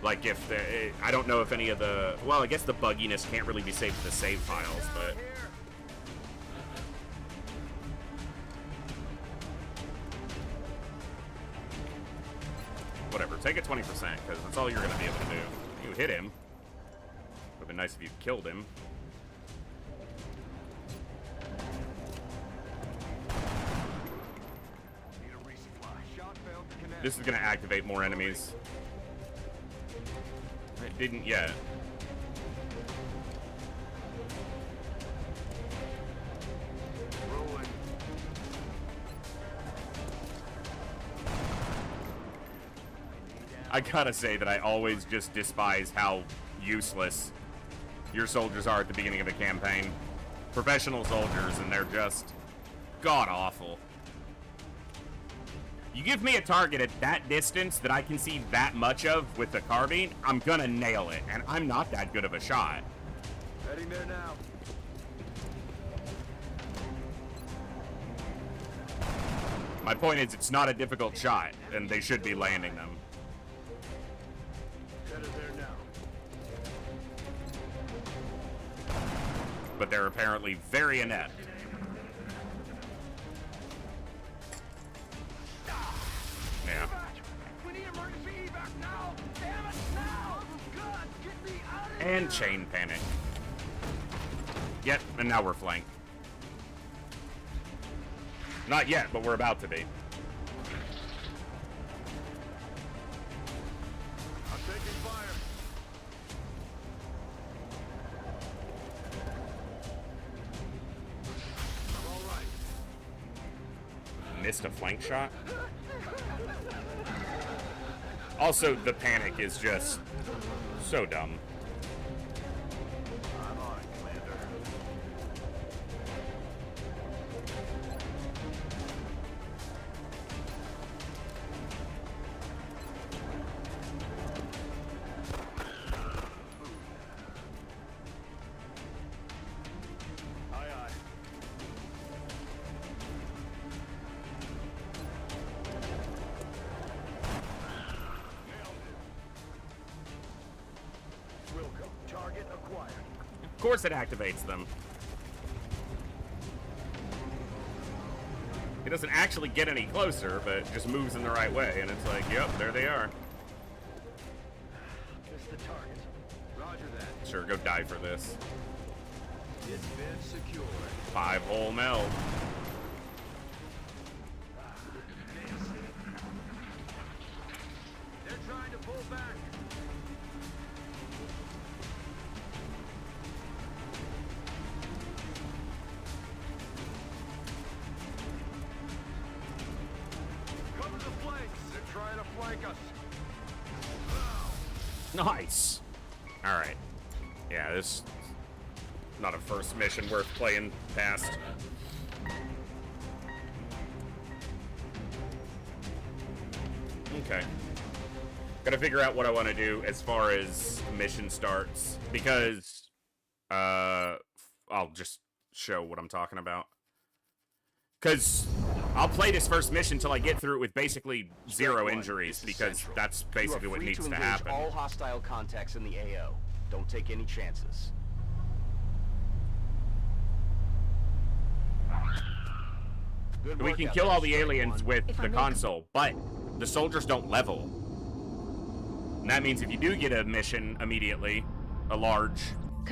Like if I don't know if any of the, well, I guess the bugginess can't really be saved to the save files, but whatever. Take it 20% because that's all you're gonna be able to do. You hit him. Would've been nice if you killed him. Need a resupply. Shot failed to connect. This is gonna activate more enemies. It didn't yet. Rolling. I gotta say that I always just despise how useless your soldiers are at the beginning of a campaign. Professional soldiers, and they're just god-awful. You give me a target at that distance that I can see that much of with the carbine, I'm gonna nail it, and I'm not that good of a shot. Heading there now. My point is, it's not a difficult shot, and they should be landing them. Headed there now. But they're apparently very inept. Yeah. We need emergency evac now. Damn it, now. God, get me out of here. And chain panic. Yep, and now we're flanked. Not yet, but we're about to be. I'm taking fire. I'm all right. Missed a flank shot. Also, the panic is just so dumb. I'm on it, Commander. Aye, aye. Wilco, target acquired. Of course it activates them. It doesn't actually get any closer, but it just moves in the right way, and it's like, yep, there they are. Just the target. Roger that. Sure, go die for this. It's been secured. 5-hole meld. They're trying to pull back. Cover the flanks. They're trying to flank us. Nice. All right. Yeah, this not a first mission worth playing past. Okay. Gotta figure out what I want to do as far as mission starts, because I'll just show what I'm talking about. Because I'll play this first mission until I get through it with basically 0 injuries, because that's basically what needs to happen. All hostile contacts in the AO. Don't take any chances. We can kill all the aliens with the console, but the soldiers don't level. And that means if you do get a mission immediately, a large,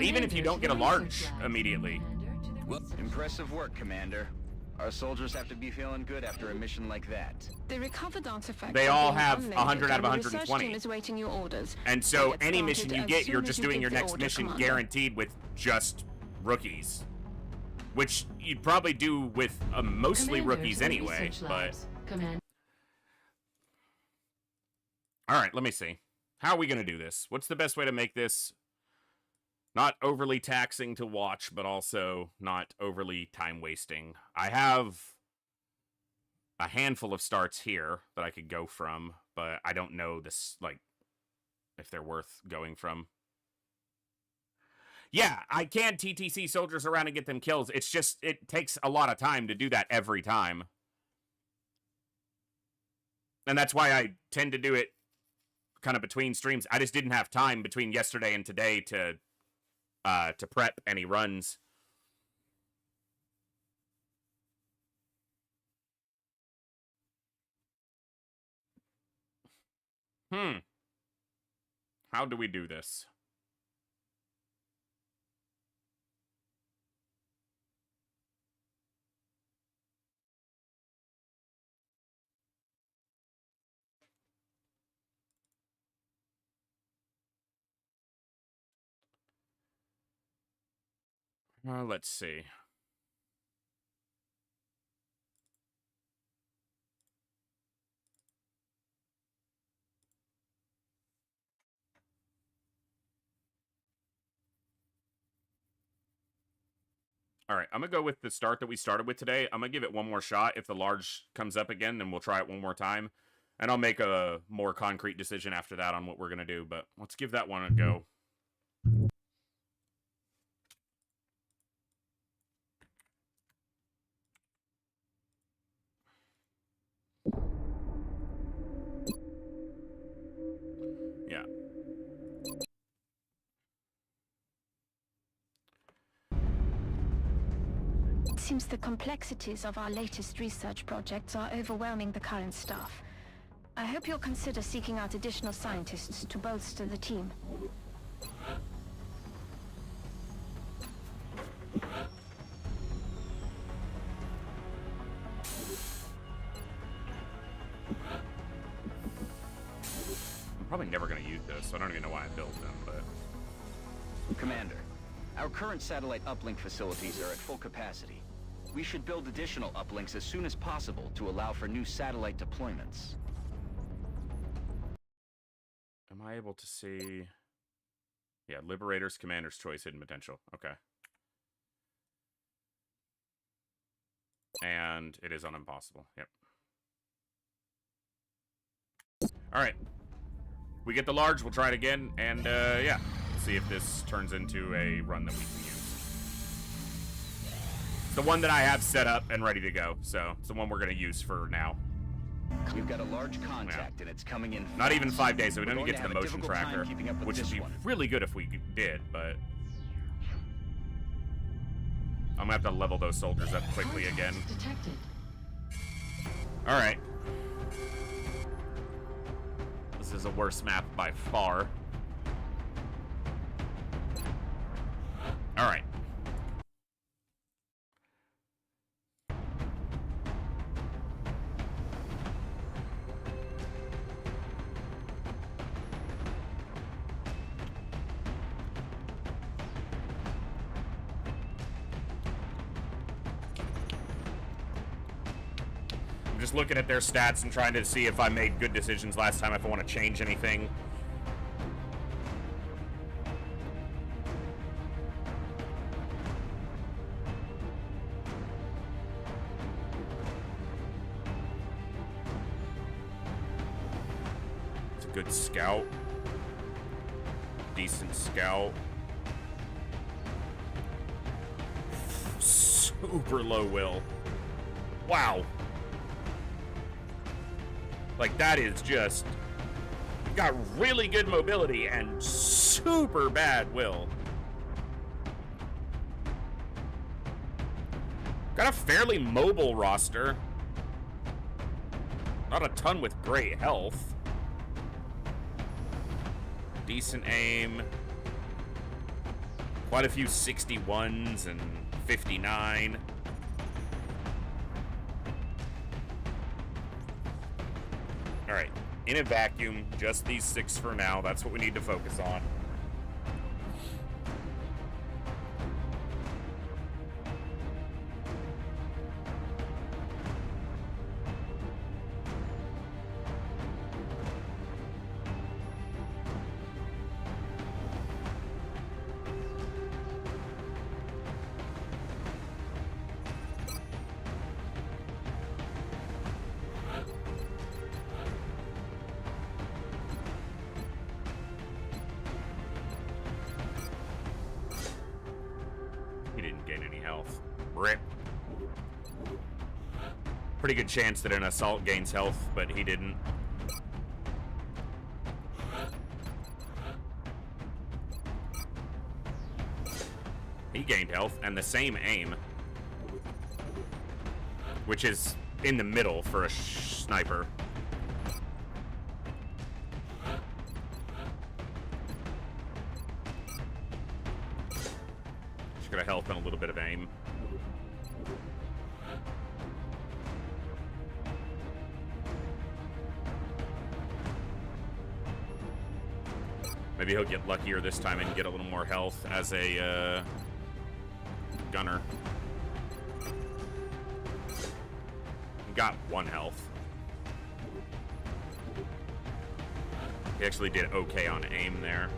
even if you don't get a large immediately. Impressive work, Commander. Our soldiers have to be feeling good after a mission like that. The recovered artifacts. They all have 100 out of 120. The research team is awaiting your orders. And so any mission you get, you're just doing your next mission guaranteed with just rookies. Which you'd probably do with mostly rookies anyway, but... Alright, let me see. How are we going to do this? What's the best way to make this not overly taxing to watch, but also not overly time-wasting? I have a handful of starts here that I could go from, but I don't know this, like, if they're worth going from. Yeah, I can TTC soldiers around and get them kills. It's just, it takes a lot of time to do that every time. And that's why I tend to do it kind of between streams. I just didn't have time between yesterday and today to prep any runs. How do we do this? Let's see. All right, I'm going to go with the start that we started with today. I'm going to give it one more shot. If the large comes up again, then we'll try it one more time. And I'll make a more concrete decision after that on what we're going to do. But let's give that one a go. Yeah. It seems the complexities of our latest research projects are overwhelming the current staff. I hope you'll consider seeking out additional scientists to bolster the team. I'm probably never going to use this, so I don't even know why I built them, but... Commander, our current satellite uplink facilities are at full capacity. We should build additional uplinks as soon as possible to allow for new satellite deployments. Am I able to see... Yeah, Liberators, Commander's Choice, Hidden Potential. Okay. And it is on Impossible. Yep. Alright. We get the large, we'll try it again, and yeah. See if this turns into a run that we can use. It's the one that I have set up and ready to go, so it's the one we're going to use for now. We've got a large contact, and it's coming in fast. Not even 5 days, so we don't even get to the motion tracker, which would be really good if we did, but... I'm going to have to level those soldiers up quickly again. Detected. Alright. This is a worse map by far. Alright. Just looking at their stats and trying to see if I made good decisions last time, if I want to change anything. It's a good scout. Decent scout. Super low will. Wow. Like, that is just... got really good mobility and super bad will. Got a fairly mobile roster. Not a ton with great health. Decent aim. Quite a few 61s and 59. Alright, in a vacuum, just these 6 for now. That's what we need to focus on. Rip. Pretty good chance that an assault gains health, but he didn't. He gained health and the same aim, which is in the middle for a sniper. Just got a health and a little bit of aim. Maybe he'll get luckier this time and get a little more health as a gunner. Got 1 health. He actually did okay on aim there.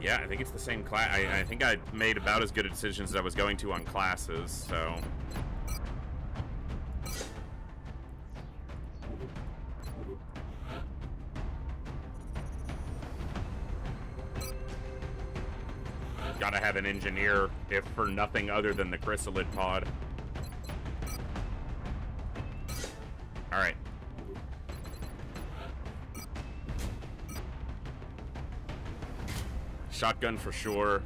Yeah, I think it's the same class. I think I made about as good a decisions as I was going to on classes, so... Gotta have an engineer, if for nothing other than the chrysalid pod. Alright. Shotgun for sure.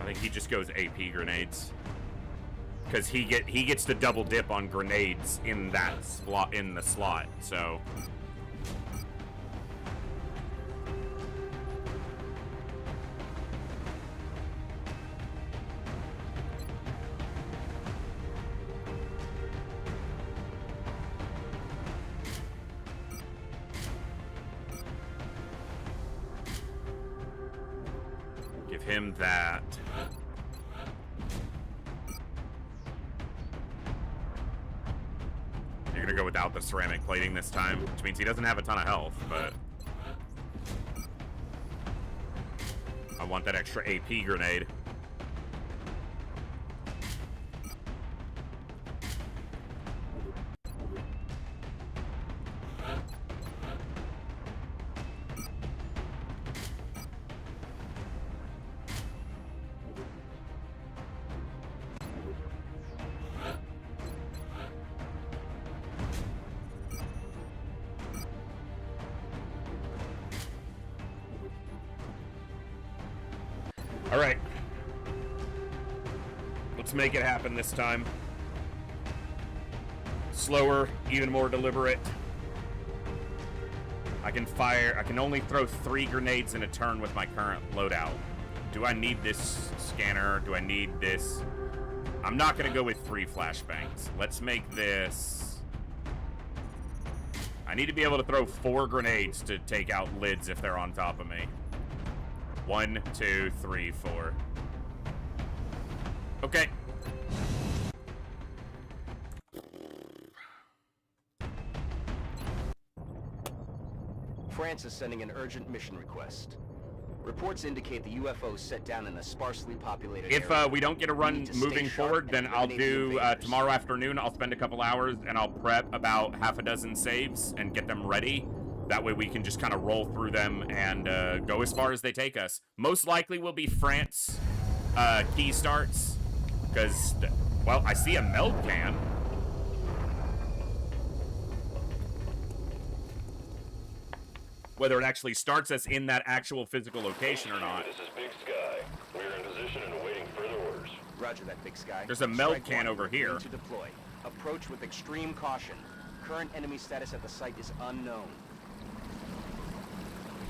I think he just goes AP grenades. Because he gets to double dip on grenades in that slot, in the slot, so... him that. You're gonna go without the ceramic plating this time, which means he doesn't have a ton of health, but I want that extra AP grenade. All right. Let's make it happen this time. Slower, even more deliberate. I can only throw 3 grenades in a turn with my current loadout. Do I need this scanner? Do I need this? I'm not going to go with 3 flashbangs. Let's make this... I need to be able to throw 4 grenades to take out lids if they're on top of me. 1, 2, 3, 4. Okay. France is sending an urgent mission request. Reports indicate the UFO set down in a sparsely populated area. If we don't get a run moving forward, then I'll do tomorrow afternoon. I'll spend a couple hours and I'll prep about half a dozen saves and get them ready. That way we can just kind of roll through them and go as far as they take us. Most likely will be France key starts. Because, well, I see a meld can. Whether it actually starts us in that actual physical location or not. This is Big Sky. We are in position and awaiting further orders. Roger that, Big Sky. There's a meld can over here. To deploy. Approach with extreme caution. Current enemy status at the site is unknown.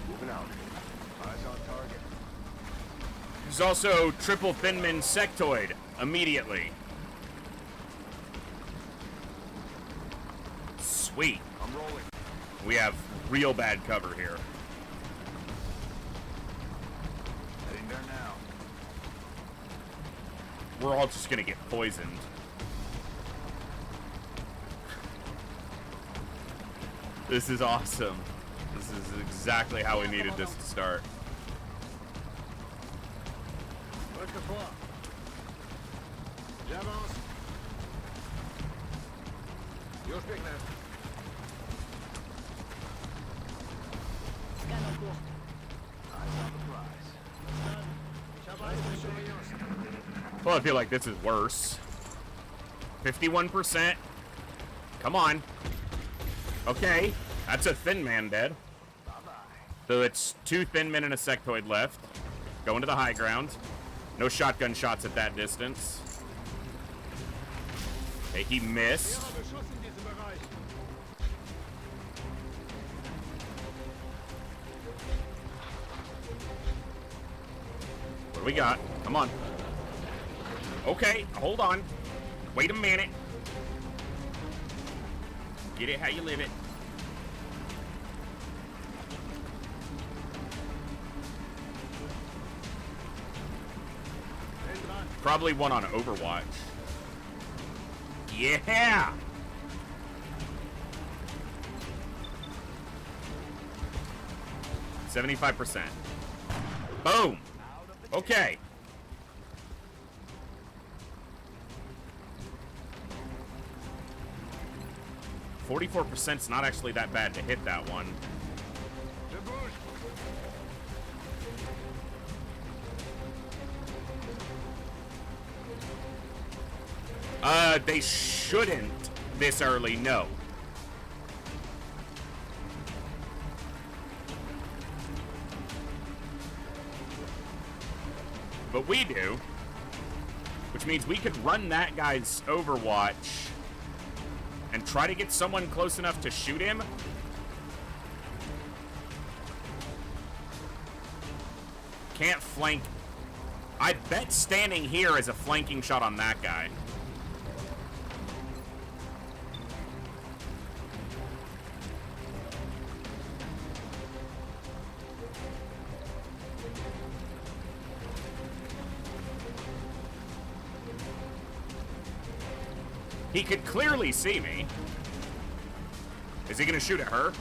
Moving out. Eyes on target. There's also triple Thinman sectoid immediately. Sweet. I'm rolling. We have real bad cover here. Heading there now. We're all just gonna get poisoned. This is awesome. This is exactly how we needed this to start. J'avance. You're speaking now. Scan en cours. Eyes on the prize. Well, I feel like this is worse. 51%. Come on. Okay. That's a thin man dead. So it's 2 thin men and a sectoid left. Going to the high ground. No shotgun shots at that distance. Okay, he missed. What do we got? Come on. Okay, hold on. Wait a minute. Get it how you live it. Probably one on Overwatch. Yeah! $75%. Boom! Okay. $44%'s not actually that bad to hit that one. They shouldn't this early, no. But we do. Which means we could run that guy's Overwatch and try to get someone close enough to shoot him. Can't flank. I bet standing here is a flanking shot on that guy. He could clearly see me. Is he gonna shoot at her?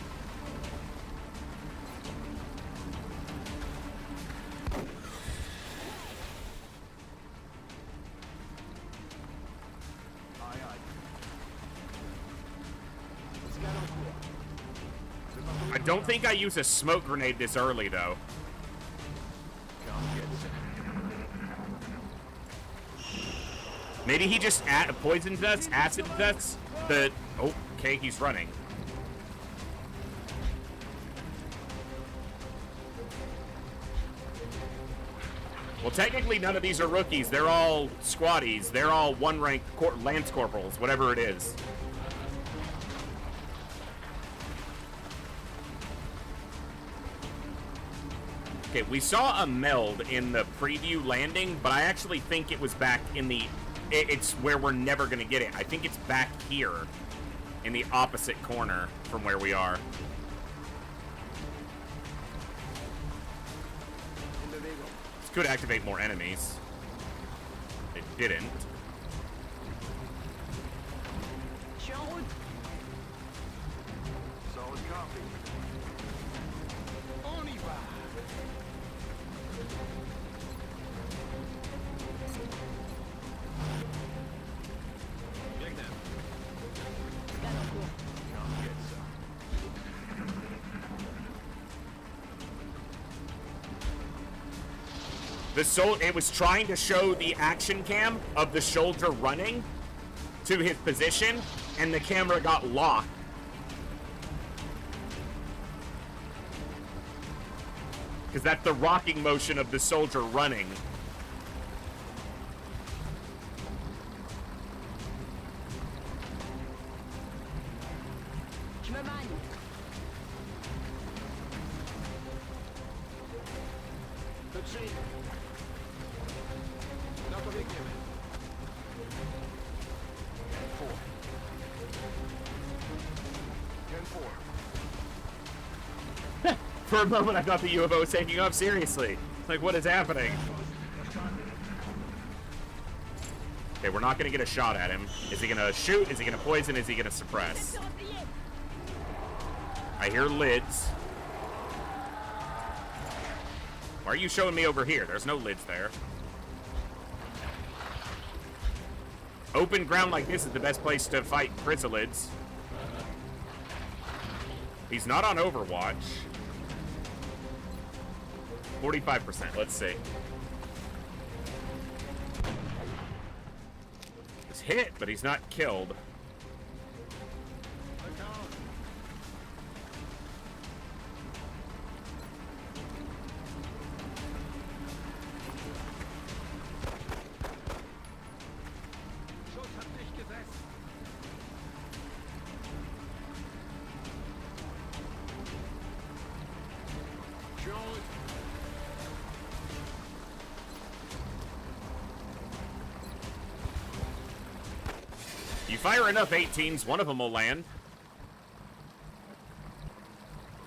I don't think I use a smoke grenade this early, though. Maybe he just poisoned us, acided us. Oh, okay, he's running. Well, technically, none of these are rookies. They're all squaddies. They're all one-rank lance corporals, whatever it is. Okay, we saw a meld in the preview landing, but I actually think it was back in the... It's where we're never going to get it. I think it's back here in the opposite corner from where we are. This could activate more enemies. It didn't. Solid copy. On y va. It was trying to show the action cam of the soldier running to his position, and the camera got locked. Because that's the rocking motion of the soldier running. Je me manie. Good see. Na to biegniemy. 10-4. 10-4. For a moment, I thought the UFO was taking off seriously. Like, what is happening? Okay, we're not going to get a shot at him. Is he going to shoot? Is he going to poison? Is he going to suppress? I hear lids. Why are you showing me over here? There's no lids there. Open ground like this is the best place to fight chrysalids. He's not on Overwatch. 45%. Let's see. He's hit, but he's not killed. You fire enough 18s, one of them will land.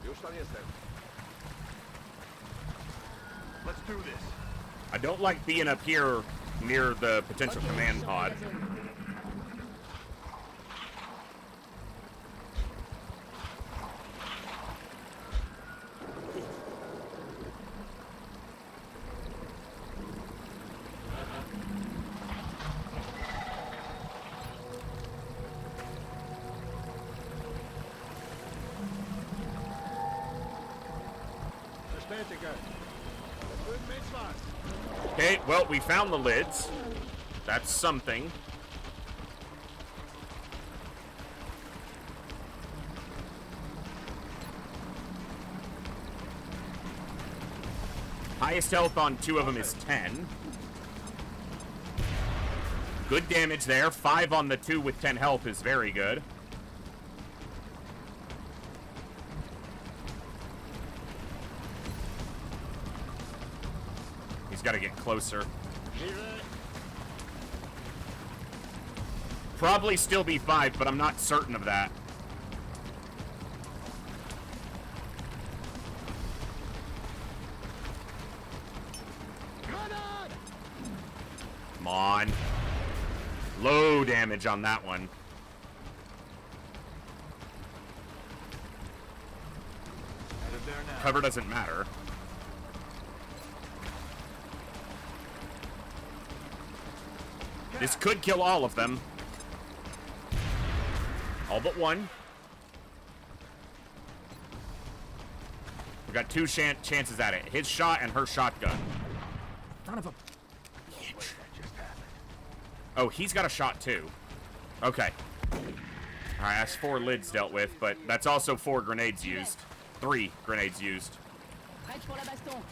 Już tam jestem. Let's do this. I don't like being up here near the potential command pod. Okay, well, we found the lids. That's something. Highest health on 2 of them is 10. Good damage there. 5 on the 2 with 10 health is very good. Got to get closer. Probably still be 5, but I'm not certain of that. Come on. Low damage on that one. Cover doesn't matter. This could kill all of them. All but one. We got 2 chances at it. His shot and her shotgun. Son of a bitch. Oh, he's got a shot too. Okay. Alright, that's 4 lids dealt with, but that's also 4 grenades used. 3 grenades used. Prête pour la baston.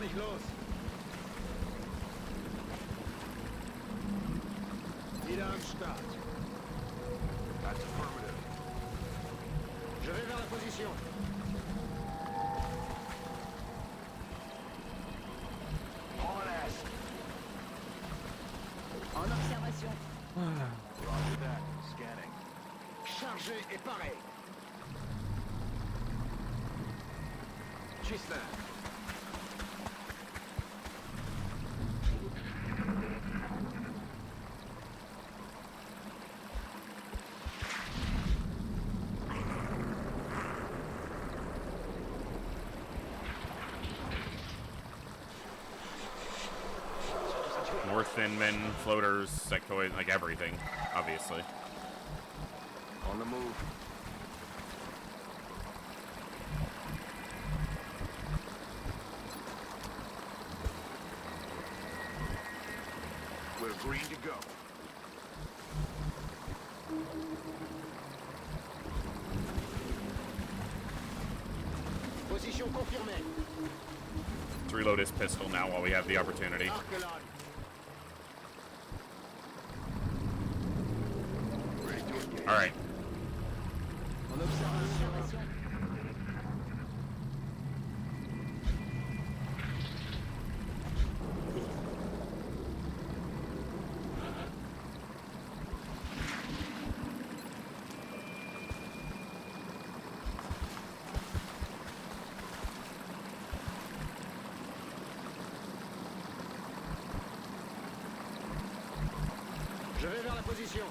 mich los. Wieder am Start. That's affirmative. Je vais vers la position. Hauling ass. En observation. Roger that. Scanning. Chargé et pareil. She's there. More Thinmen, floaters, sectoids, like everything, obviously. On the move. We're green to go. Position confirmée. Let's reload his pistol now while we have the opportunity. Arc-a-lon. Ready to engage. All right. En observation. Je vais vers la position.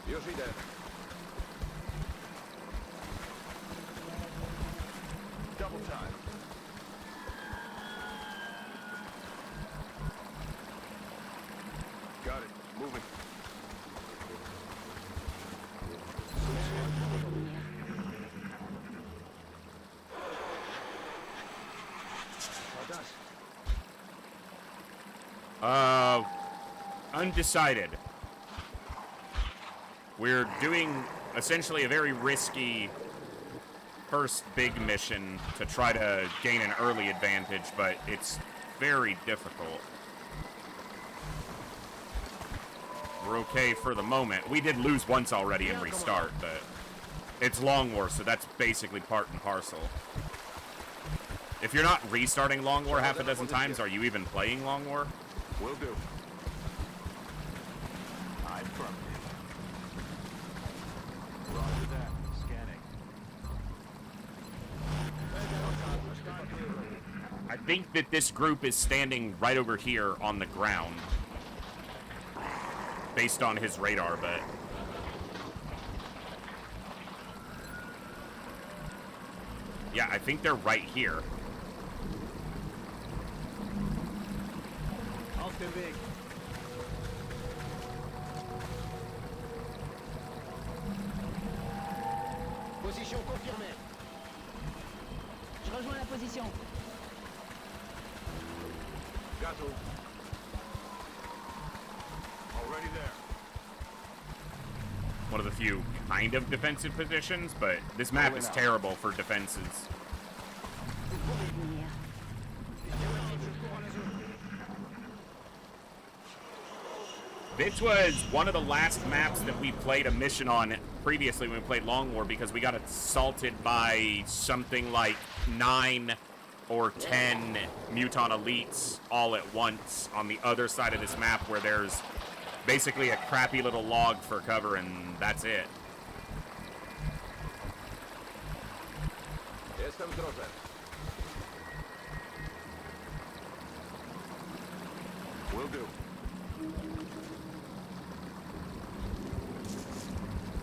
Yoshida. Double time. Got it. Moving. Undecided. We're doing essentially a very risky first big mission to try to gain an early advantage, but it's very difficult. We're okay for the moment. We did lose once already and restart, but it's Long War, so that's basically part and parcel. If you're not restarting Long War half a dozen times, are you even playing Long War? Will do. I'm from Roger that. Scanning. I think that this group is standing right over here on the ground, based on his radar, but... yeah, I think they're right here. Auf dem Weg. Position confirmée. Je rejoins la position. Gato. Already there. One of the few kind of defensive positions, but this map is terrible for defenses. Vous pouvez venir. This was one of the last maps that we played a mission on previously when we played Long War, because we got assaulted by something like 9 or 10 Muton elites all at once on the other side of this map, where there's basically a crappy little log for cover, and that's it. Jestem w drodze. Will do.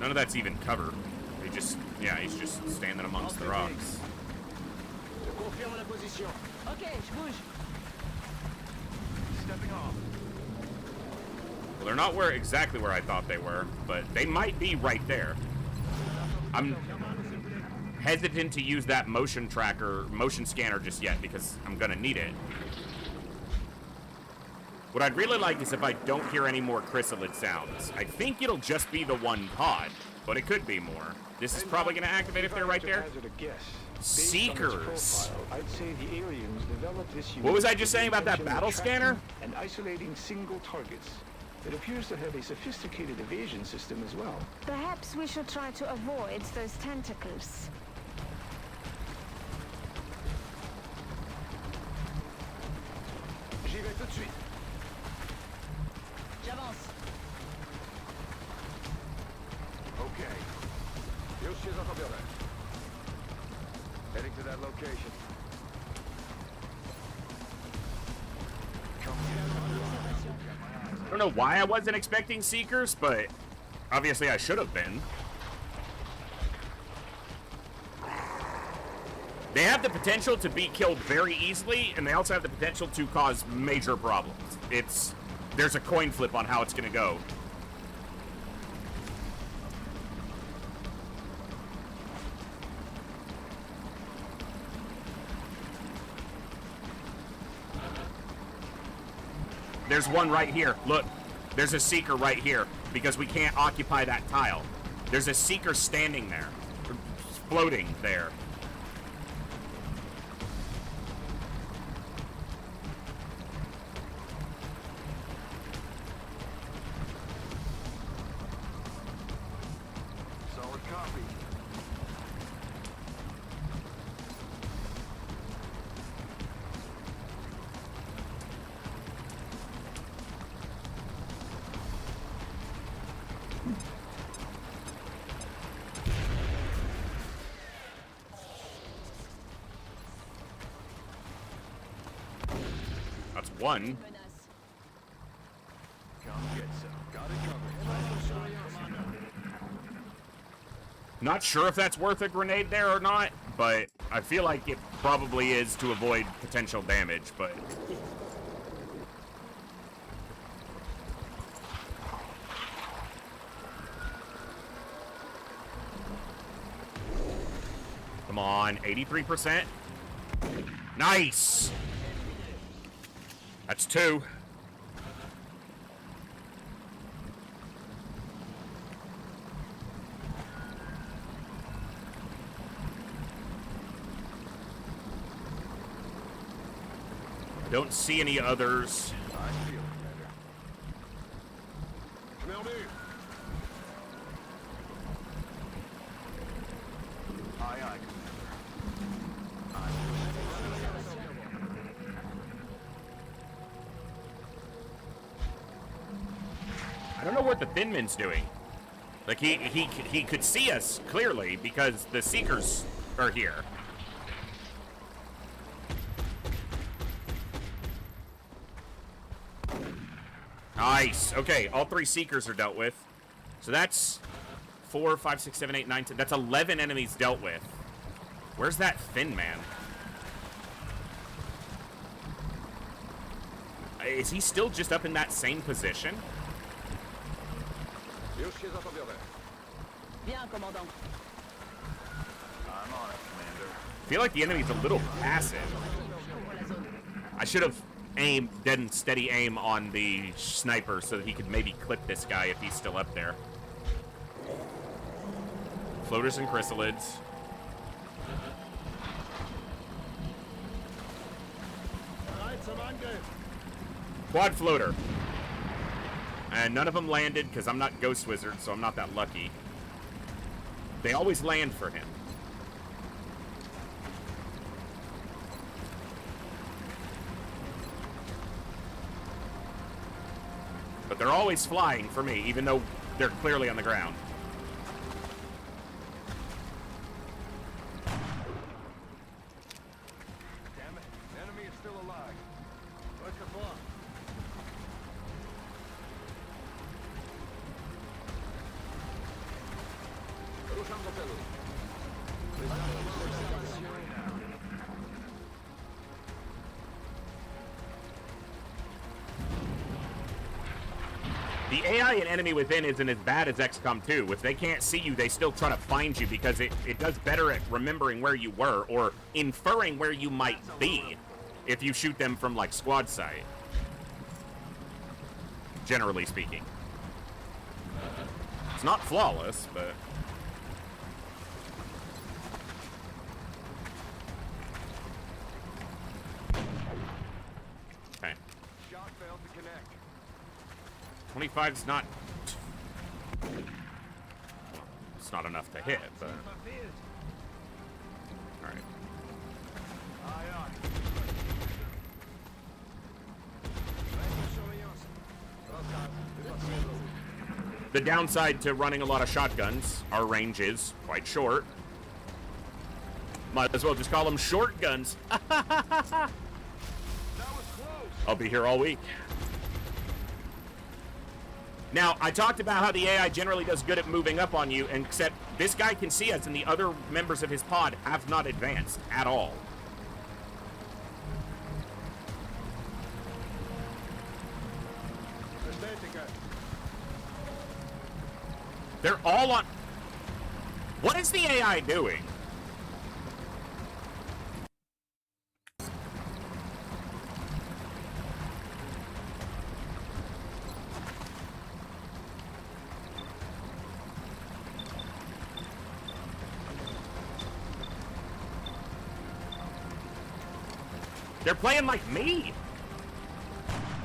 None of that's even cover. They just, yeah, he's just standing amongst the rocks. Je confirme la position. Ok, je bouge. Stepping off. Well, they're not exactly where I thought they were, but they might be right there. I'm hesitant to use that motion scanner just yet, because I'm gonna need it. What I'd really like is if I don't hear any more chrysalid sounds. I think it'll just be the one pod, but it could be more. This is probably gonna activate if they're right there. Hazard a guess. Seekers. I'd say the aliens developed this What was I just saying about that battle intention of scanner? tracking and isolating single targets. It appears to have a sophisticated evasion system as well. Perhaps we should try to avoid those tentacles. J'y vais tout de suite. J'avance. Okay. Już się za to biorę. Heading to that location. I don't know why I wasn't expecting Seekers, but obviously I should have been. They have the potential to be killed very easily, and they also have the potential to cause major problems. There's a coin flip on how it's gonna go. There's one right here. Look, there's a Seeker right here because we can't occupy that tile. There's a Seeker standing there, floating there. Solid copy. That's one. Menace. Come get some. Got it covered. Not sure if that's worth a grenade there or not, but I feel like it probably is to avoid potential damage, but... Come on, 83%. Nice! That's two. I don't see any others. I feel it, Commander. Commandeur. Aye, aye, I don't know what the Thin Man's doing. Like, he could see us clearly because the Seekers are here. Nice. Okay, all three Seekers are dealt with. So that's 4, 5, 6, 7, 8, 9, 10. That's 11 enemies dealt with. Where's that Thin Man? Is he still just up in that same position? Już się za to biorę. Bien, commandant. I'm on it, Commander. I feel like the enemy's a little passive. I should have aimed, dead and steady aim on the sniper so that he could maybe clip this guy if he's still up there. Floaters and chrysalids. Quad floater. And none of them landed because I'm not Ghost Wizard, so I'm not that lucky. They always land for him. But they're always flying for me, even though they're clearly on the ground. Damn it. The enemy is still alive. What's the plan? Ruszam do celu. The AI and enemy within isn't as bad as XCOM 2. If they can't see you, they still try to find you because it does better at remembering where you were or inferring where you might be if you shoot them from, like, squad sight. Generally speaking. It's not flawless, but... Okay. Shot failed to connect. 25's not... It's not enough to hit, but... Alright. The downside to running a lot of shotguns, our range is quite short. Might as well just call them short guns. I'll be here all week. Now, I talked about how the AI generally does good at moving up on you, and except this guy can see us and the other members of his pod have not advanced at all. They're all on... What is the AI doing? They're playing like me.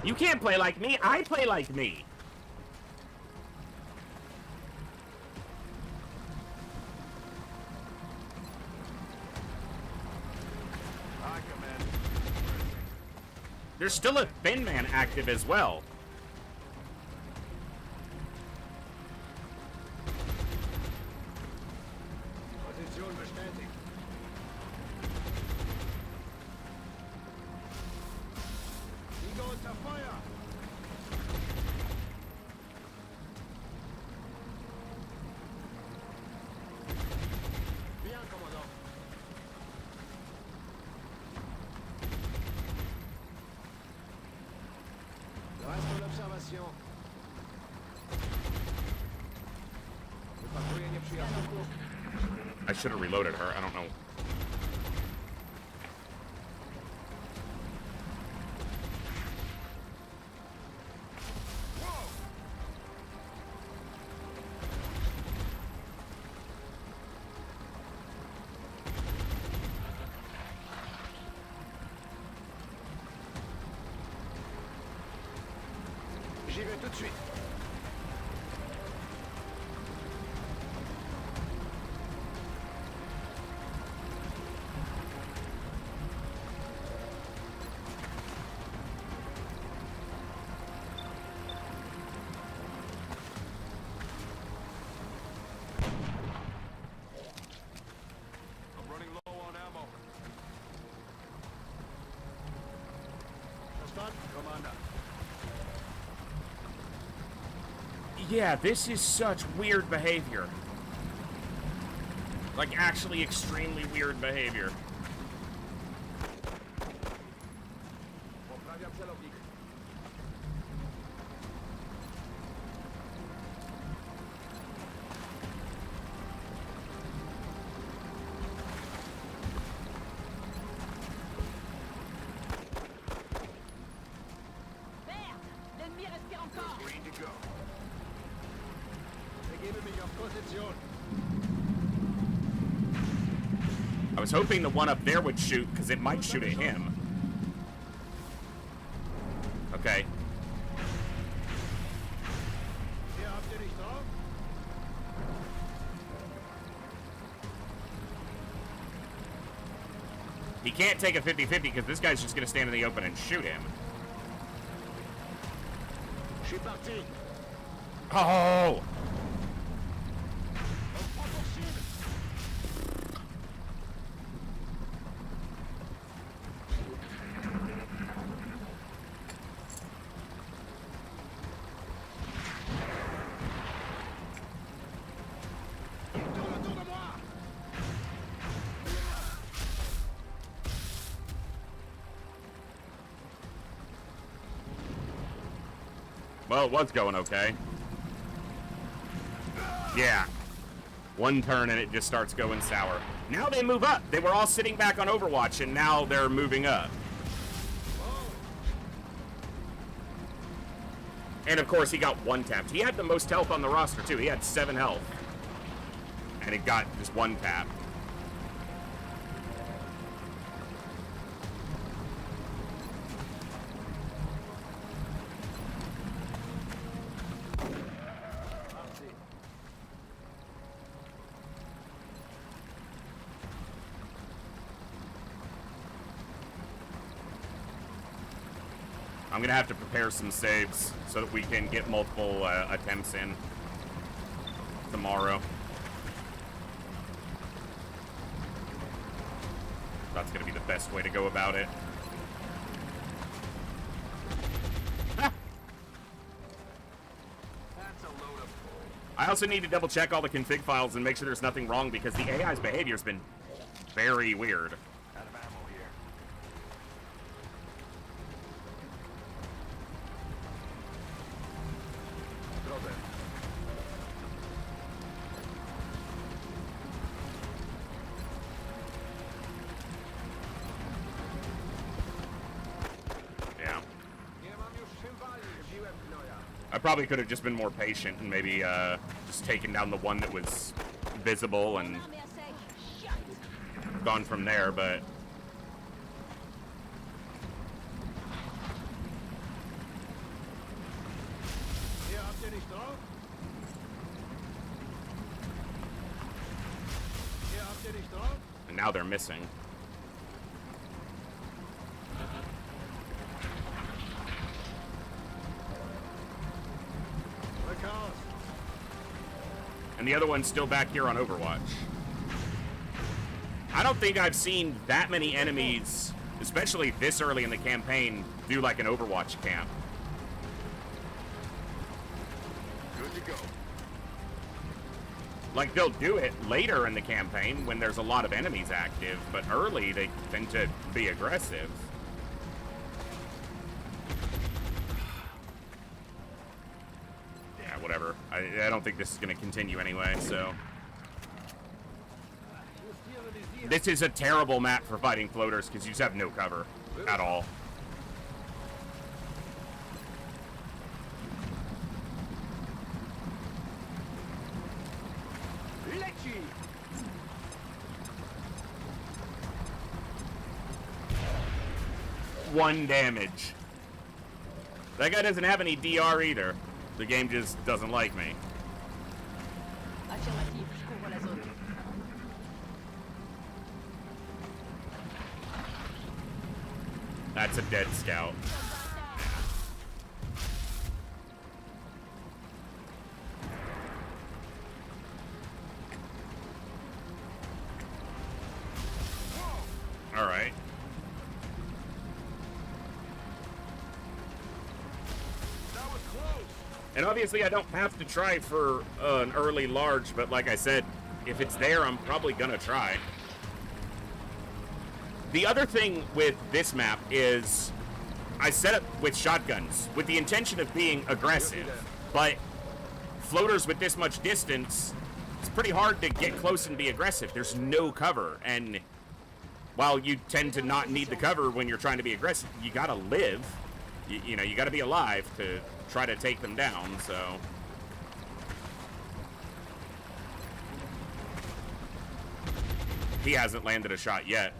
You can't play like me. I play like me. There's still a Thin Man active as well. I should have reloaded her. I don't know. J'y vais tout de suite. I'm running low on ammo. That's done, Commander. Yeah, this is such weird behavior. Like, actually extremely weird behavior. Merde! L'ennemi respire encore! Green to go. Geben mir auf Position. I was hoping the one up there would shoot, because it might shoot at him. Okay. Hier habt ihr nicht drauf? He can't take a 50-50 because this guy's just going to stand in the open and shoot him. Je suis parti. Oh! Well, it was going okay. Yeah. One turn and it just starts going sour. Now they move up. They were all sitting back on Overwatch and now they're moving up. And of course he got one tapped. He had the most health on the roster too. He had 7 health. And it got just one tap. I'm gonna have to prepare some saves so that we can get multiple attempts in tomorrow. That's gonna be the best way to go about it. I also need to double check all the config files and make sure there's nothing wrong because the AI's behavior's been very weird. Out of ammo here. Throw that. Yeah. I probably could have just been more patient and maybe just taken down the one that was visible and gone from there, but Hier habt ihr nicht drauf? Hier habt ihr nicht drauf? and now they're missing. Rück aus. And the other one's still back here on Overwatch. I don't think I've seen that many enemies, especially this early in the campaign, do like an Overwatch camp. Good to go. Like, they'll do it later in the campaign when there's a lot of enemies active, but early they tend to be aggressive. Yeah, whatever. I don't think this is going to continue anyway, so... This is a terrible map for fighting floaters because you just have no cover at all. Lechi! One damage. That guy doesn't have any DR either. The game just doesn't like me. Affirmatif, je couvre la zone. That's a dead scout. All right. That was close! And obviously I don't have to try for an early large, but like I said, if it's there, I'm probably gonna try. The other thing with this map is I set up with shotguns with the intention of being aggressive, but floaters with this much distance, it's pretty hard to get close and be aggressive. There's no cover, and while you tend to not need the cover when you're trying to be aggressive, you gotta live. You know, you gotta be alive to try to take them down, so... He hasn't landed a shot yet.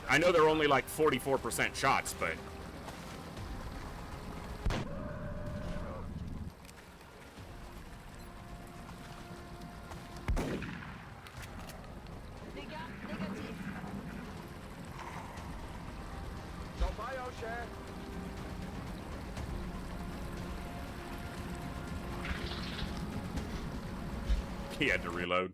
I know they're only like 44% shots, but... Dégâts négatifs. Stop by, O'Shea. He had to reload.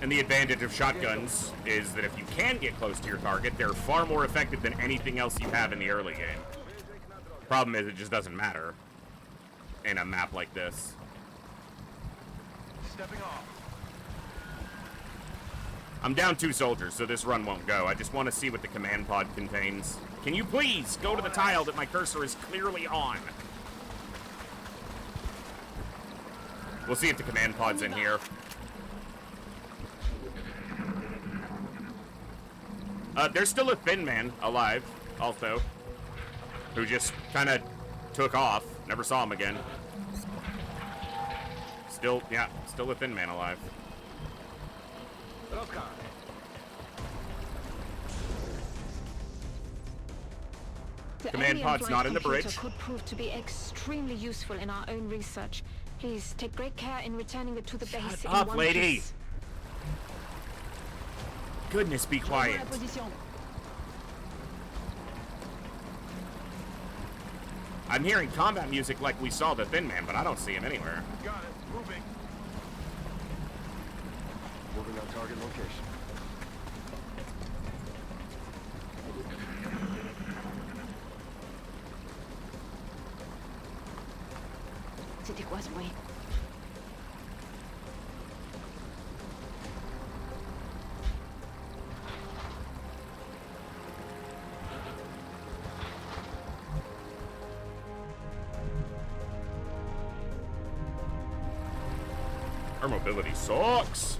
And the advantage of shotguns is that if you can get close to your target, they're far more effective than anything else you have in the early game. Problem is, it just doesn't matter in a map like this. Stepping off. I'm down 2 soldiers, so this run won't go. I just want to see what the command pod contains. Can you please go to the tile that my cursor is clearly on? We'll see if the command pod's in here. There's still a thin man alive, also, who just kind of took off. Never saw him again. Still, yeah, still a thin man alive. Rotka. The Command alien pod's flight not in the computer bridge. could prove to be extremely useful in our own research. Please take great care in returning it to the base in up, one lady. piece. Goodness, be quiet. I'm hearing combat music like we saw the Thin Man, but I don't see him anywhere. Got it. Moving. Moving on target location. C'était quoi ce bruit? Our mobility sucks.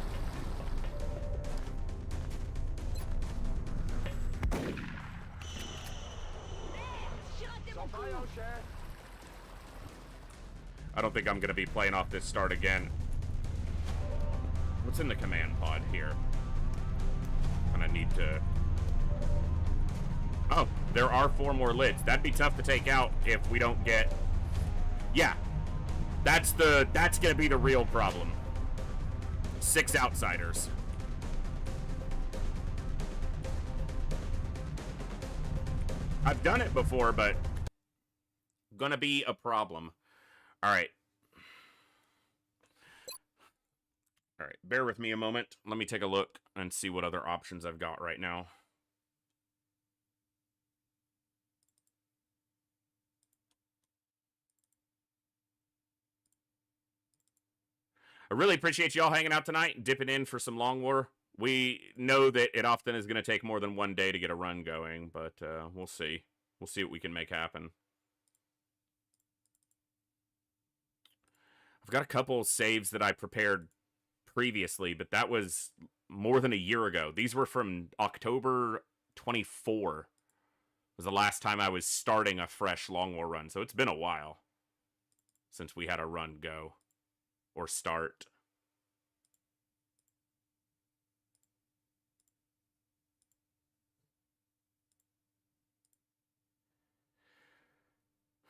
I don't think I'm gonna be playing off this start again. What's in the command pod here? And I need to... Oh, there are 4 more lids. That'd be tough to take out if we don't get... Yeah. That's gonna be the real problem. 6 outsiders. I've done it before, but gonna be a problem. All right. All right, bear with me a moment. Let me take a look and see what other options I've got right now. I really appreciate y'all hanging out tonight and dipping in for some Long War. We know that it often is going to take more than one day to get a run going, but we'll see. We'll see what we can make happen. I've got a couple saves that I prepared previously, but that was more than a year ago. These were from October 24. Was the last time I was starting a fresh Long War run, so it's been a while since we had a run go or start.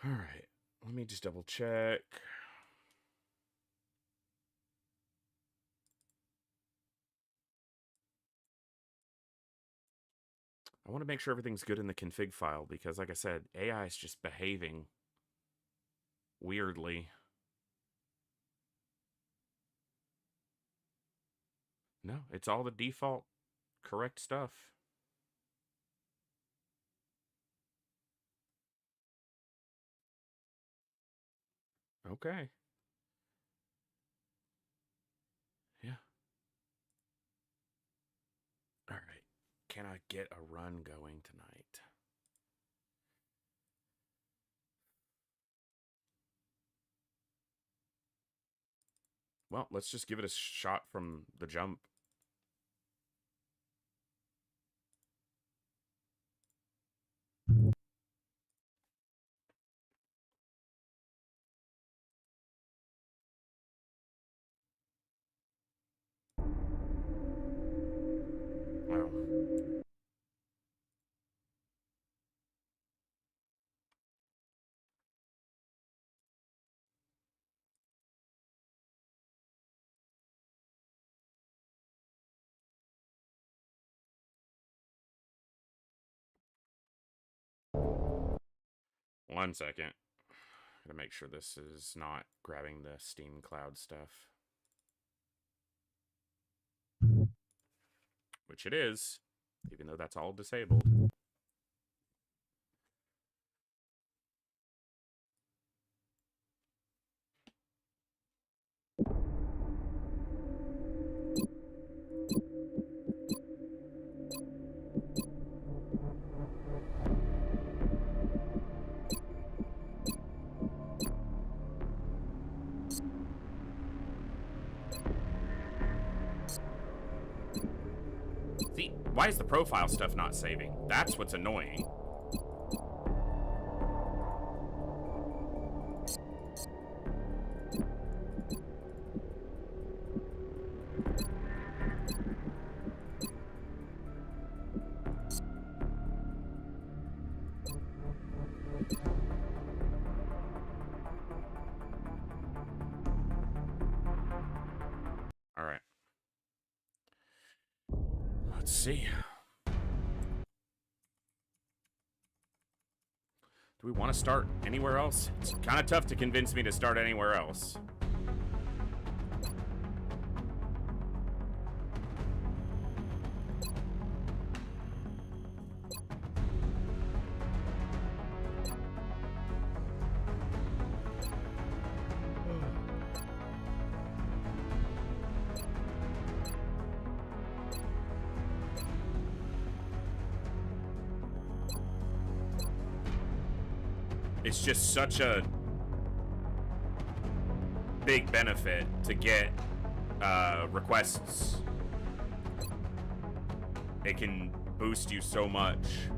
All right, let me just double check. I want to make sure everything's good in the config file because, like I said, AI is just behaving weirdly. No, it's all the default correct stuff. Okay. Yeah. All right. Can I get a run going tonight? Well, let's just give it a shot from the jump. Wow. One second. Gotta make sure this is not grabbing the Steam Cloud stuff. Which it is, even though that's all disabled. See, why is the profile stuff not saving? That's what's annoying. All right. Let's see. Do we want to start anywhere else? It's kind of tough to convince me to start anywhere else. It's just such a big benefit to get requests. It can boost you so much.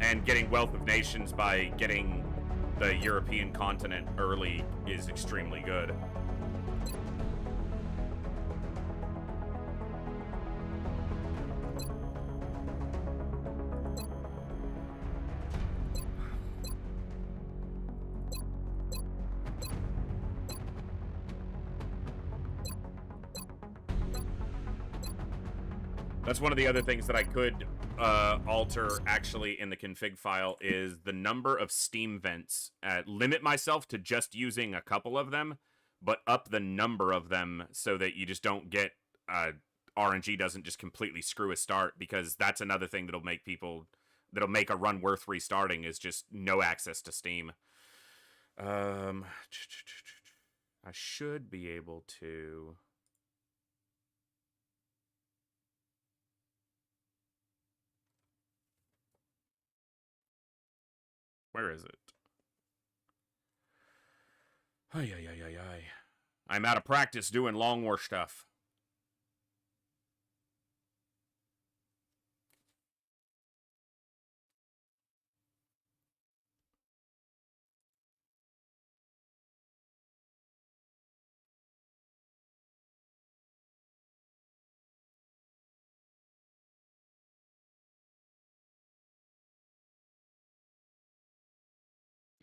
And getting Wealth of Nations by getting the European continent early is extremely good. That's one of the other things that I could alter actually in the config file is the number of Steam vents. Limit myself to just using a couple of them, but up the number of them so that you just don't get RNG doesn't just completely screw a start, because that's another thing that'll make a run worth restarting is just no access to Steam. I should be able to... Where is it? Ay. I'm out of practice doing Long War stuff.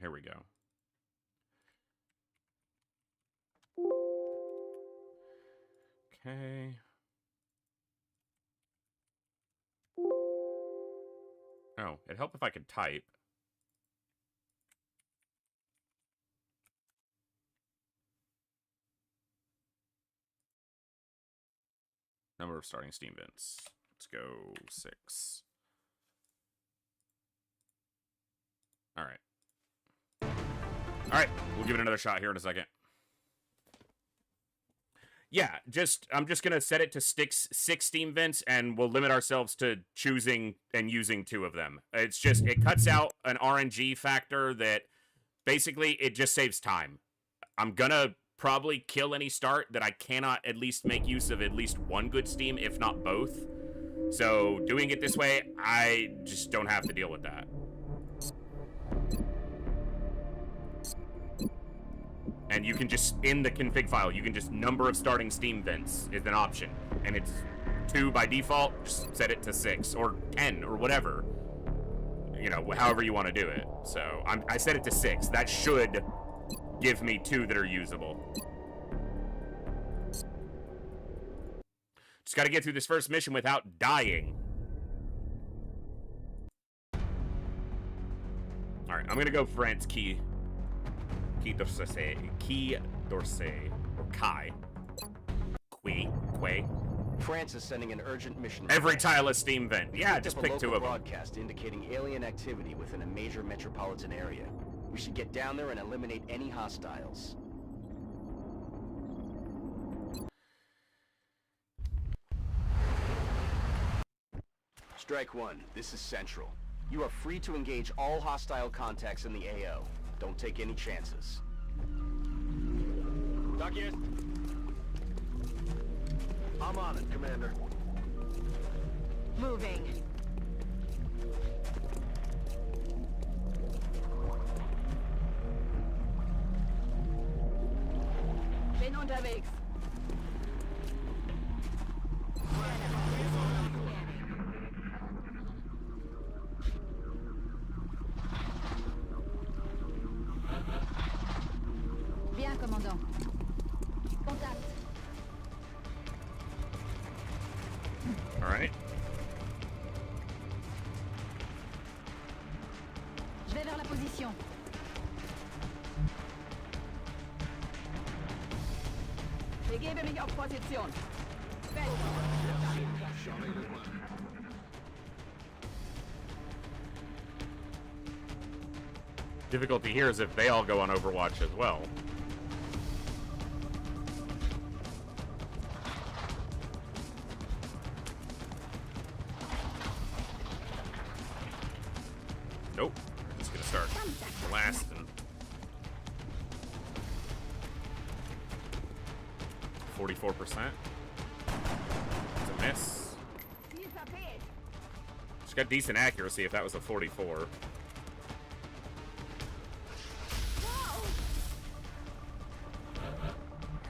Here we go. Okay. Oh, it'd help if I could type. Number of starting Steam vents. Let's go 6. All right. All right, we'll give it another shot here in a second. Yeah, I'm just gonna set it to 6 Steam vents, and we'll limit ourselves to choosing and using 2 of them. It's just, it cuts out an RNG factor that basically it just saves time. I'm gonna probably kill any start that I cannot at least make use of at least one good Steam, if not both. So doing it this way, I just don't have to deal with that. And you can just, in the config file, you can just number of starting Steam vents is an option. And it's 2 by default, just set it to 6, or 10, or whatever. You know, however you want to do it. So, I set it to 6. That should give me 2 that are usable. Just gotta get through this first mission without dying. Alright, I'm gonna go France Key d'Orsay, or Kai. Quay. France is sending an urgent mission. Every tile is Steam vent. Yeah, just pick 2 of them. Broadcast indicating alien activity within a major metropolitan area. We should get down there and eliminate any hostiles. Strike 1, this is Central. You are free to engage all hostile contacts in the AO. Don't take any chances. Tak jest. I'm on it, Commander. Moving. Bin unterwegs. Bien, commandant. Contact. Begebe mich auf Position. Difficulty here is if they all go on Overwatch as well. Nope. We're just gonna start blasting. 44%. It's a miss. She's got decent accuracy if that was a 44.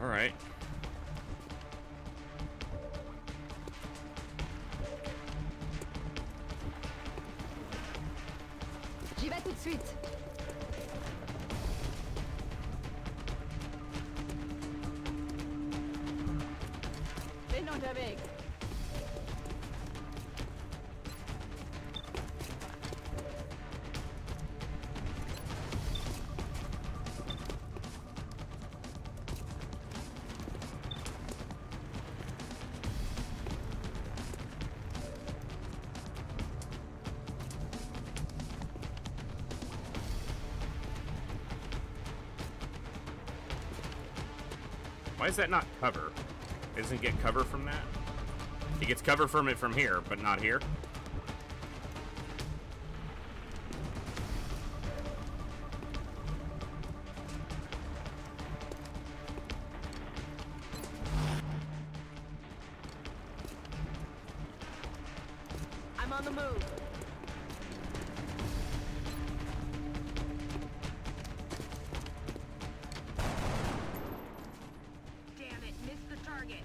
All right. J'y vais tout de suite. Bin unterwegs. Why is that not cover? Doesn't get cover from that? He gets cover from it from here, but not here. I'm on the move. Damn it, missed the target.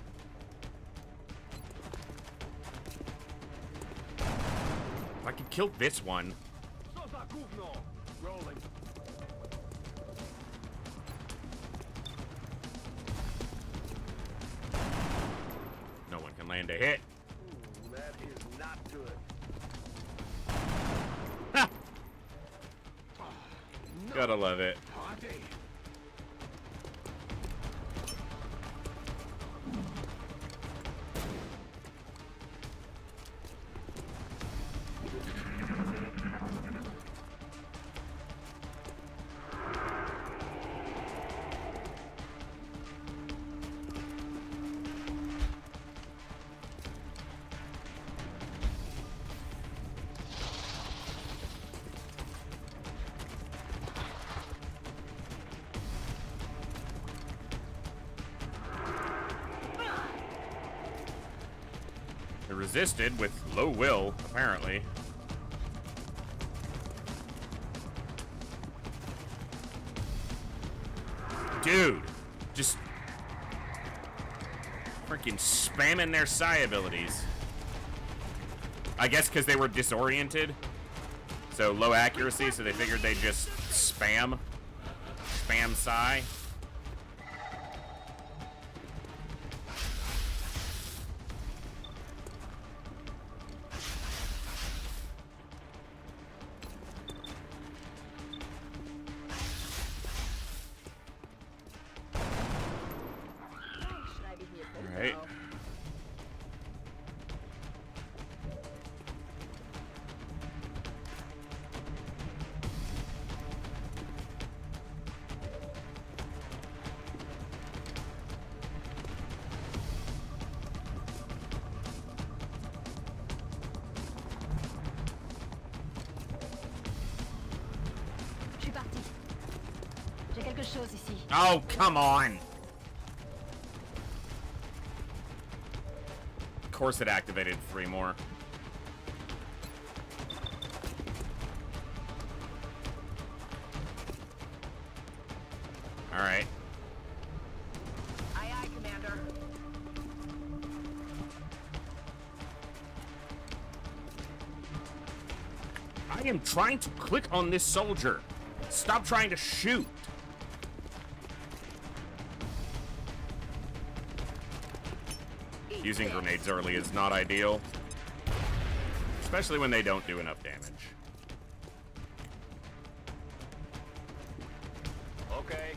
If I could kill this one. Rolling. No one can land a hit. Ooh, that is not good. Ha! Gotta love it. Party. They resisted with low will, apparently. Dude, just freaking spamming their psi abilities. I guess because they were disoriented. So low accuracy, so they figured they'd just spam psi. Schreibe ich mir Punkte Right. auf. Je suis parti. J'ai quelque chose ici. Oh, come on! Of course it activated 3 more. Alright. Aye, aye, Commander. I am trying to click on this soldier. Stop trying to shoot. Using grenades early is not ideal. Especially when they don't do enough damage. Okay.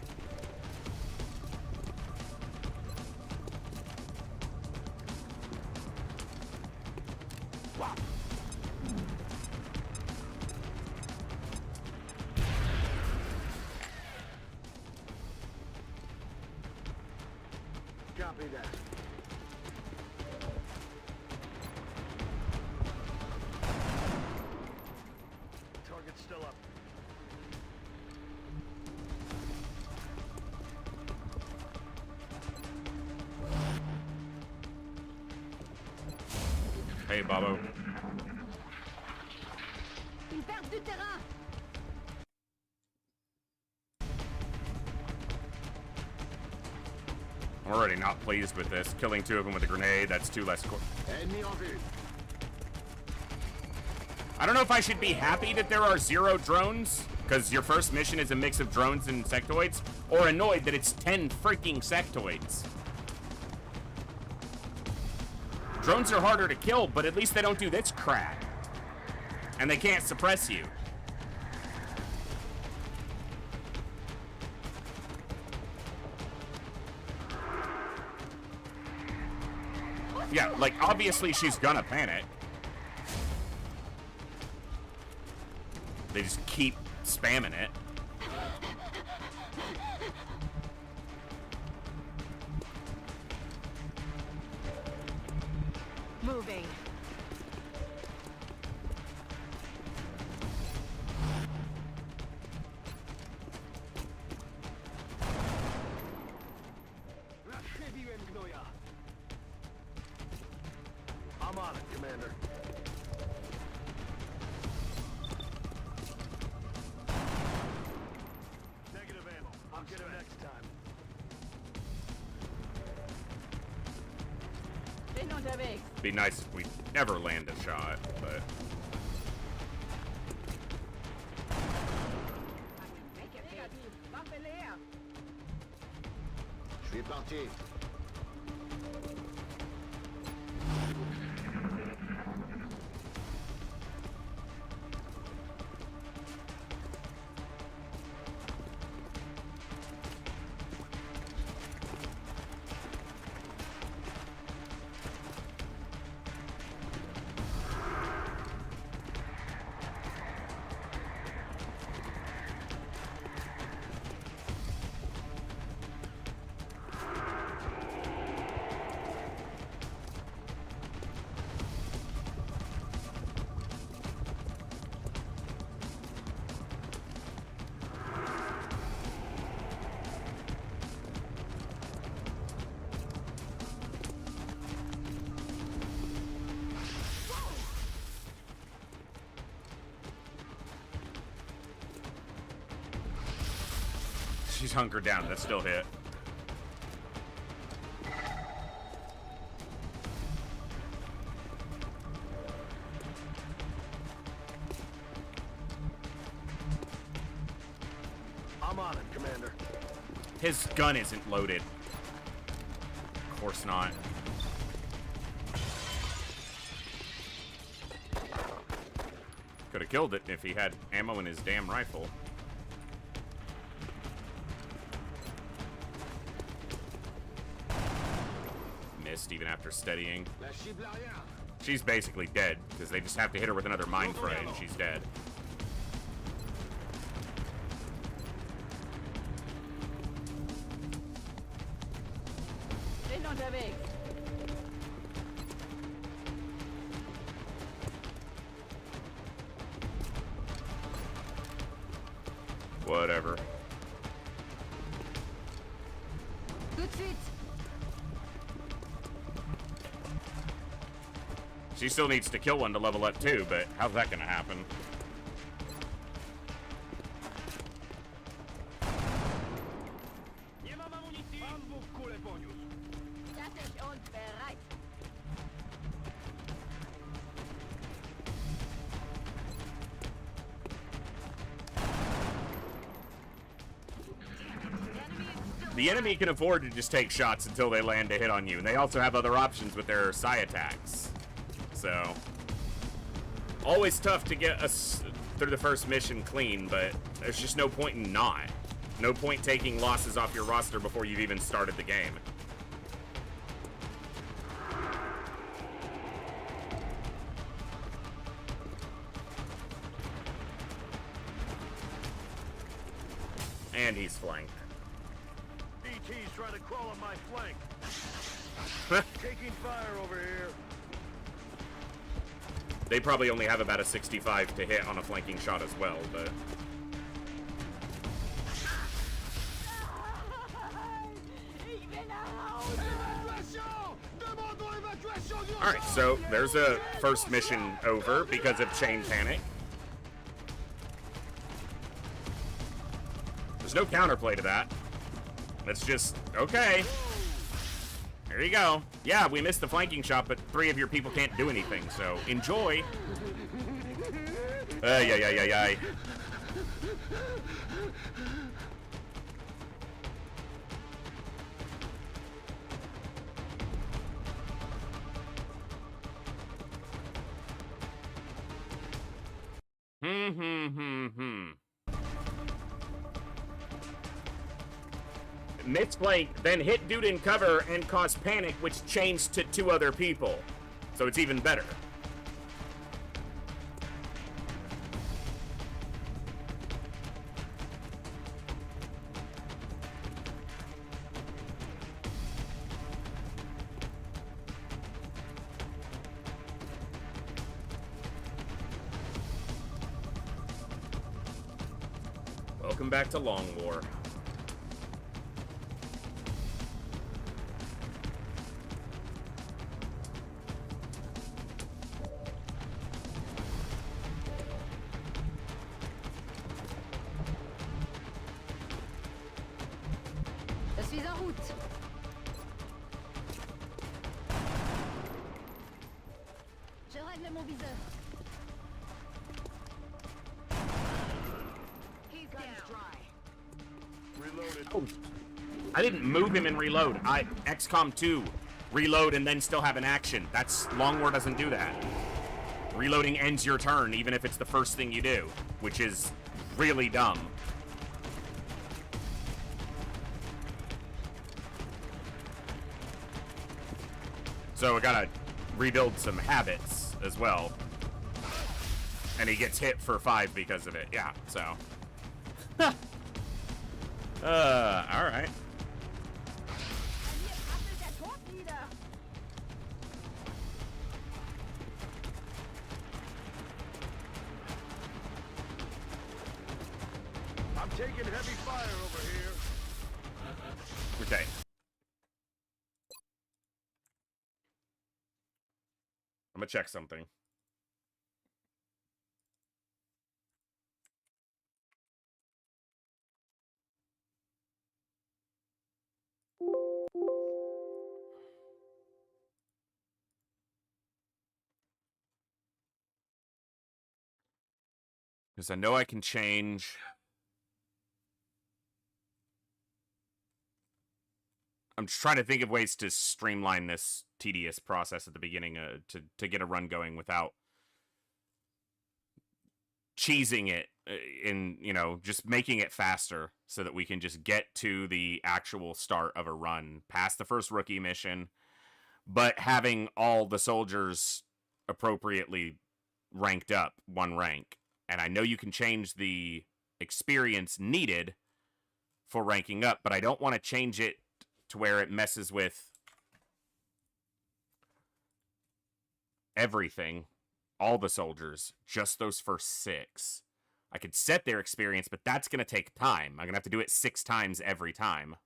Copy that. Target's still up. Hey, Bobo. Une perte de terrain. I'm already not pleased with this. Killing 2 of them with a grenade, that's 2 less score. Ennemi en vue. I don't know if I should be happy that there are 0 drones, because your first mission is a mix of drones and sectoids, or annoyed that it's 10 freaking sectoids. Drones are harder to kill, but at least they don't do this crap. And they can't suppress you. Yeah, like, obviously she's gonna panic. They just keep spamming it. Moving. I'm on it, Commander. Negative ammo. I'll get it next time. Ven unterwegs. Be nice if we never land a shot, but Je suis parti. she's hunkered down. That still hit. I'm on it, Commander. His gun isn't loaded. Of course not. Could have killed it if he had ammo in his damn rifle. Missed even after steadying. She's basically dead, because they just have to hit her with another mind fray and she's dead. Whatever. She still needs to kill one to level up too, but how's that gonna happen? The enemy can afford to just take shots until they land a hit on you, and they also have other options with their psi attacks. So, always tough to get us through the first mission clean, but there's just no point in not. No point taking losses off your roster before you've even started the game. And he's flanked. BT's trying to crawl on my flank. Taking fire over here. They probably only have about a 65 to hit on a flanking shot as well, but... Alright, so there's a first mission over because of chain panic. There's no counterplay to that. It's just, okay. There you go. Yeah, we missed the flanking shot, but 3 of your people can't do anything, so enjoy. Yeah. Misflank, then hit dude in cover and cause panic, which changed to 2 other people. So it's even better. Welcome back to Long War. Je suis en route. Je règle mon viseur. He's down. Reloaded. Oh, I didn't move him and reload. XCOM 2, reload and then still have an action. Long War doesn't do that. Reloading ends your turn, even if it's the first thing you do, which is really dumb. So I gotta rebuild some habits as well. And he gets hit for 5 because of it. Yeah, so. Alright. I'm taking heavy fire over here. Okay. I'm gonna check something. Because I know I can change. I'm just trying to think of ways to streamline this tedious process at the beginning to get a run going without cheesing it in, just making it faster so that we can just get to the actual start of a run past the first rookie mission, but having all the soldiers appropriately ranked up 1 rank. And I know you can change the experience needed for ranking up, but I don't want to change it to where it messes with everything, all the soldiers, just those first 6. I could set their experience, but that's going to take time. I'm going to have to do it 6 times every time.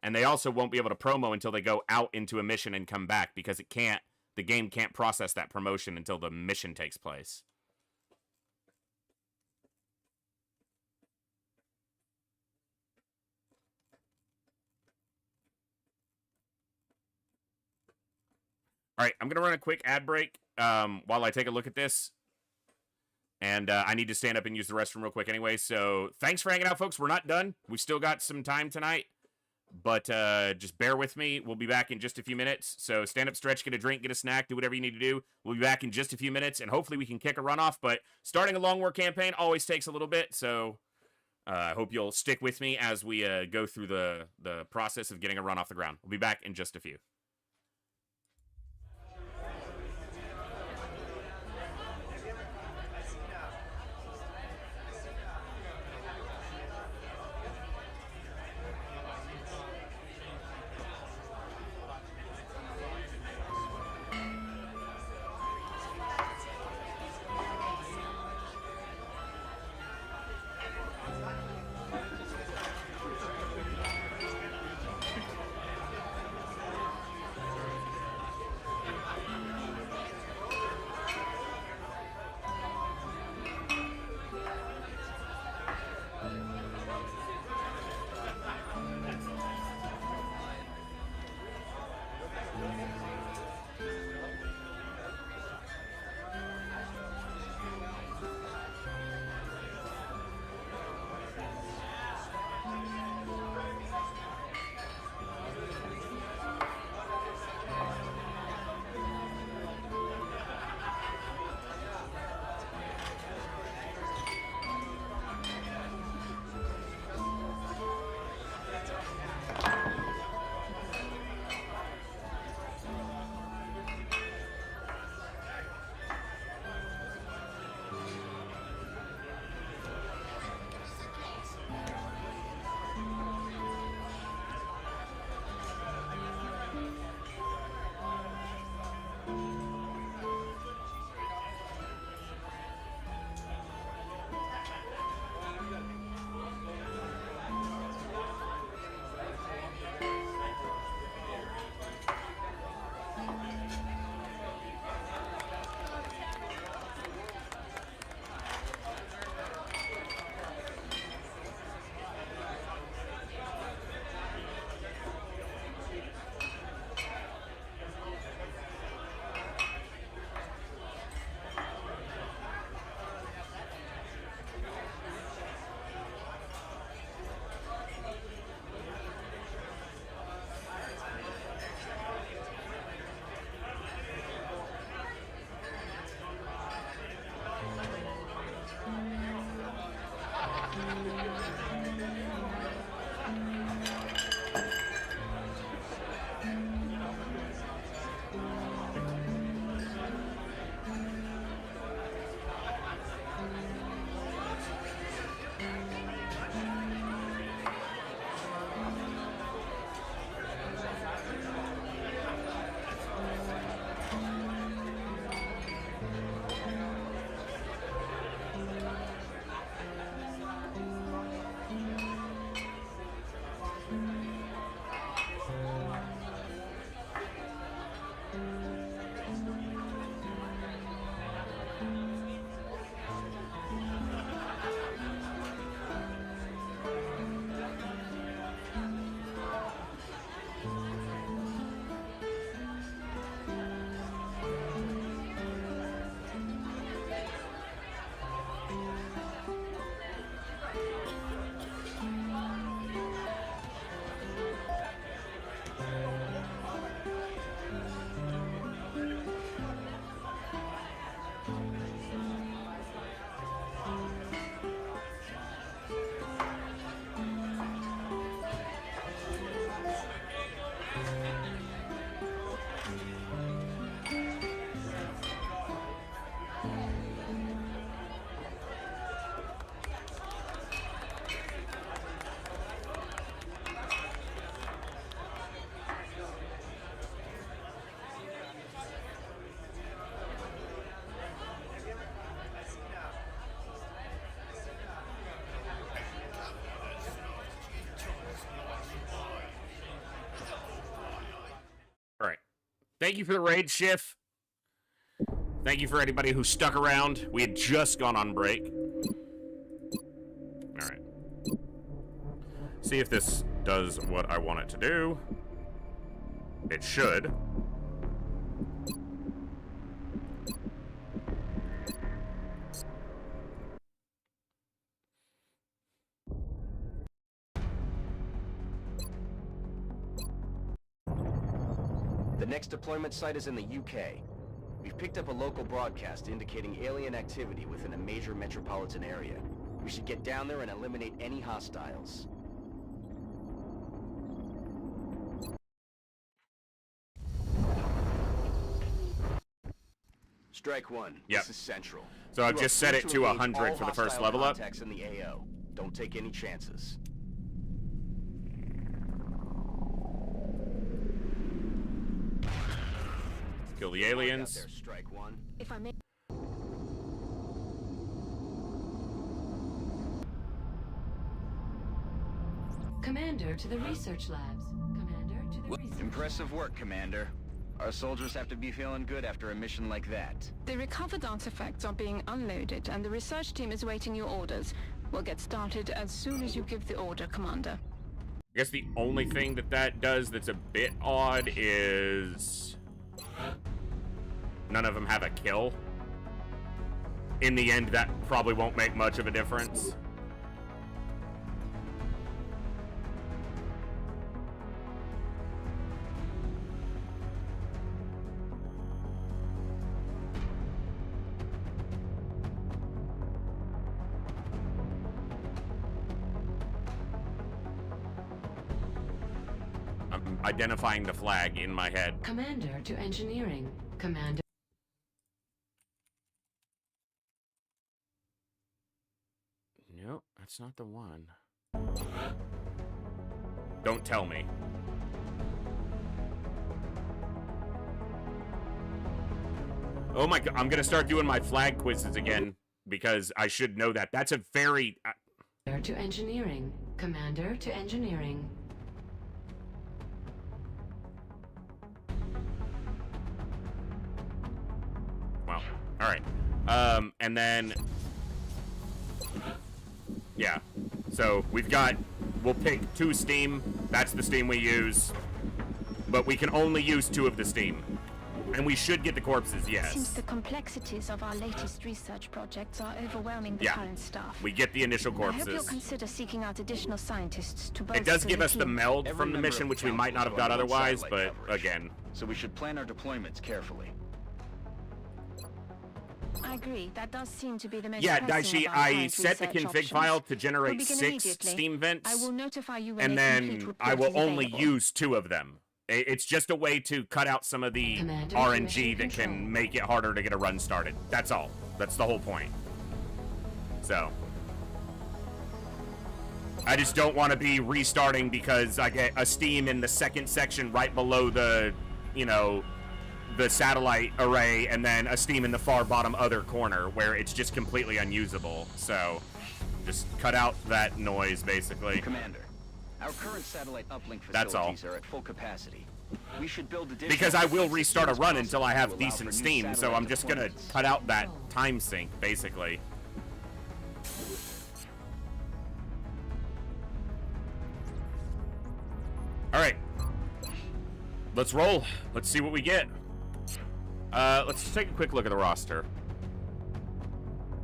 And they also won't be able to promo until they go out into a mission and come back, because the game can't process that promotion until the mission takes place. All right, I'm going to run a quick ad break while I take a look at this. And I need to stand up and use the restroom real quick anyway. So thanks for hanging out, folks. We're not done. We've still got some time tonight. But just bear with me. We'll be back in just a few minutes. So stand up, stretch, get a drink, get a snack, do whatever you need to do. We'll be back in just a few minutes. And hopefully we can kick a run off. But starting a Long War campaign always takes a little bit. So I hope you'll stick with me as we go through the process of getting a run off the ground. We'll be back in just a few. Thank you for the raid, Schiff. Thank you for anybody who stuck around. We had just gone on break. All right. See if this does what I want it to do. It should. The next deployment site is in the UK. We've picked up a local broadcast indicating alien activity within a major metropolitan area. We should get down there and eliminate any hostiles. Strike one. Yep. This is Central. So I've just set it to 100 for the first level up. In the AO. Don't take any chances. Kill the aliens. There, strike one. If I may... Commander to the research labs. Commander to the research Impressive work, Commander. Our soldiers have to be feeling good after a mission like that. The recovered artifacts are being unloaded, and the research team is waiting your orders. We'll get started as soon as you give the order, Commander. I guess the only thing that does that's a bit odd is... none of them have a kill. In the end, that probably won't make much of a difference. I'm identifying the flag in my head. Commander to engineering. Commander. Nope, that's not the one. Don't tell me. Oh my god, I'm gonna start doing my flag quizzes again, because I should know that. That's a very... To engineering. Commander to engineering. Well, alright. And then... yeah. So, we'll pick 2 steam. That's the steam we use. But we can only use 2 of the steam. And we should get the corpses, yes. Since the complexities of our latest research projects are overwhelming the current staff. We get the initial corpses. I hope you'll consider seeking out additional scientists to bolster It does give us the team. meld from the mission, which we might not have got otherwise, but again. So we should plan our deployments carefully. I agree. That does seem to be the most Yeah, pressing Daishi, of our I current set the research config options. file to We'll generate begin 6 immediately. steam vents, I will notify you when and a complete then report I will is only available. use 2 of them. It's just a way to cut out some of the Commander, RNG mission that can control. make it harder to get a run started. That's all. That's the whole point. So, I just don't want to be restarting because I get a steam in the second section right below the, you know, the satellite array, and then a steam in the far bottom other corner where it's just completely unusable. So, just cut out that noise, basically. Commander, our current satellite uplink That's all. facilities are at full capacity. We should build additional Because I will uplink restart a as run possible until I to have allow decent for new steam, so satellite I'm just gonna deployments. cut out that time sink, basically. Alright. Let's roll. Let's see what we get. Let's just take a quick look at the roster.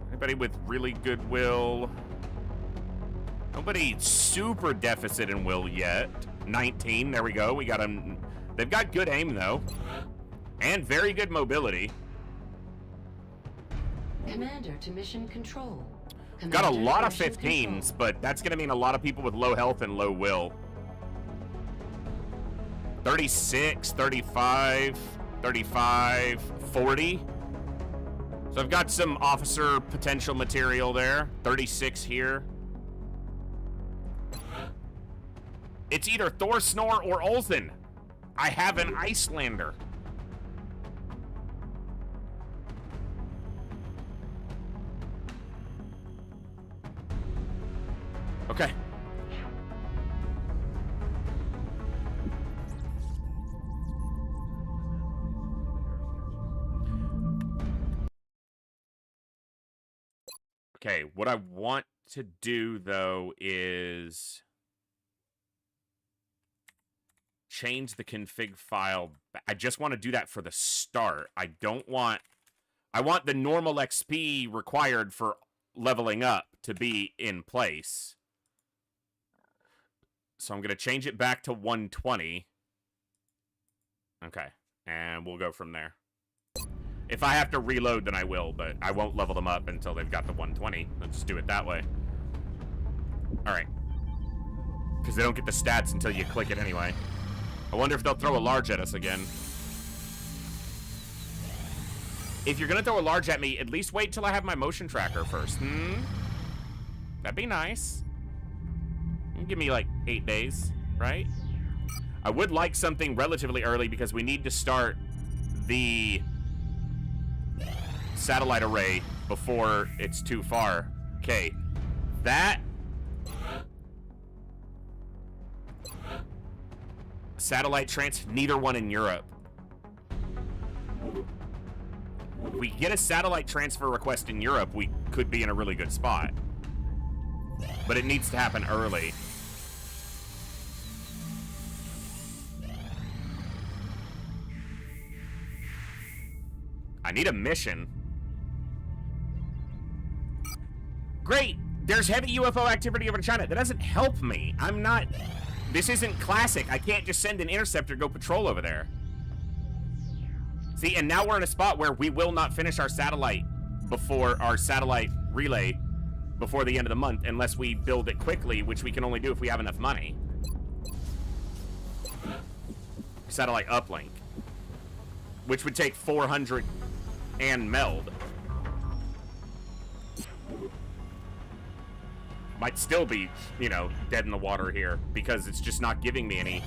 Anybody with really good will? Nobody super deficit in will yet. 19, there we go. We got them. They've got good aim, though. And very good mobility. Commander to mission control. Got a Commander lot to of mission 15s, control. but that's going to mean a lot of people with low health and low will. 36, 35, 35, 40. So I've got some officer potential material there. 36 here. It's either Thor Snore or Olsen. I have an Icelander. Okay. Okay, what I want to do, though, is change the config file. I just want to do that for the start. I want the normal XP required for leveling up to be in place. So I'm going to change it back to 120. Okay, and we'll go from there. If I have to reload, then I will, but I won't level them up until they've got the 120. Let's just do it that way. Alright. Because they don't get the stats until you click it anyway. I wonder if they'll throw a large at us again. If you're going to throw a large at me, at least wait till I have my motion tracker first. That'd be nice. Give me like 8 days, right? I would like something relatively early because we need to start the satellite array before it's too far. Okay, that satellite transfer, neither one in Europe. If we get a satellite transfer request in Europe, we could be in a really good spot. But it needs to happen early. I need a mission. Great! There's heavy UFO activity over in China. That doesn't help me. I'm not... This isn't classic. I can't just send an interceptor to go patrol over there. See, and now we're in a spot where we will not finish our satellite before our satellite relay before the end of the month unless we build it quickly, which we can only do if we have enough money. Satellite uplink. Which would take 400 and meld. Might still be, you know, dead in the water here because it's just not giving me any.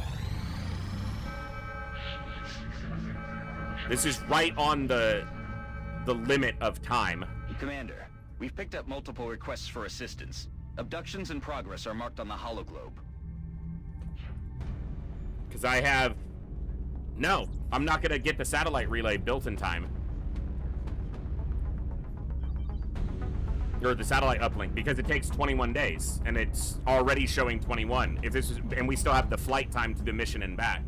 This is right on the limit of time. Commander, we've picked up multiple requests for assistance. Abductions in progress are marked on the hologlobe. Because I have... No, I'm not going to get the satellite relay built in time. Or the satellite uplink, because it takes 21 days, and it's already showing 21. If this is, and we still have the flight time to the mission and back.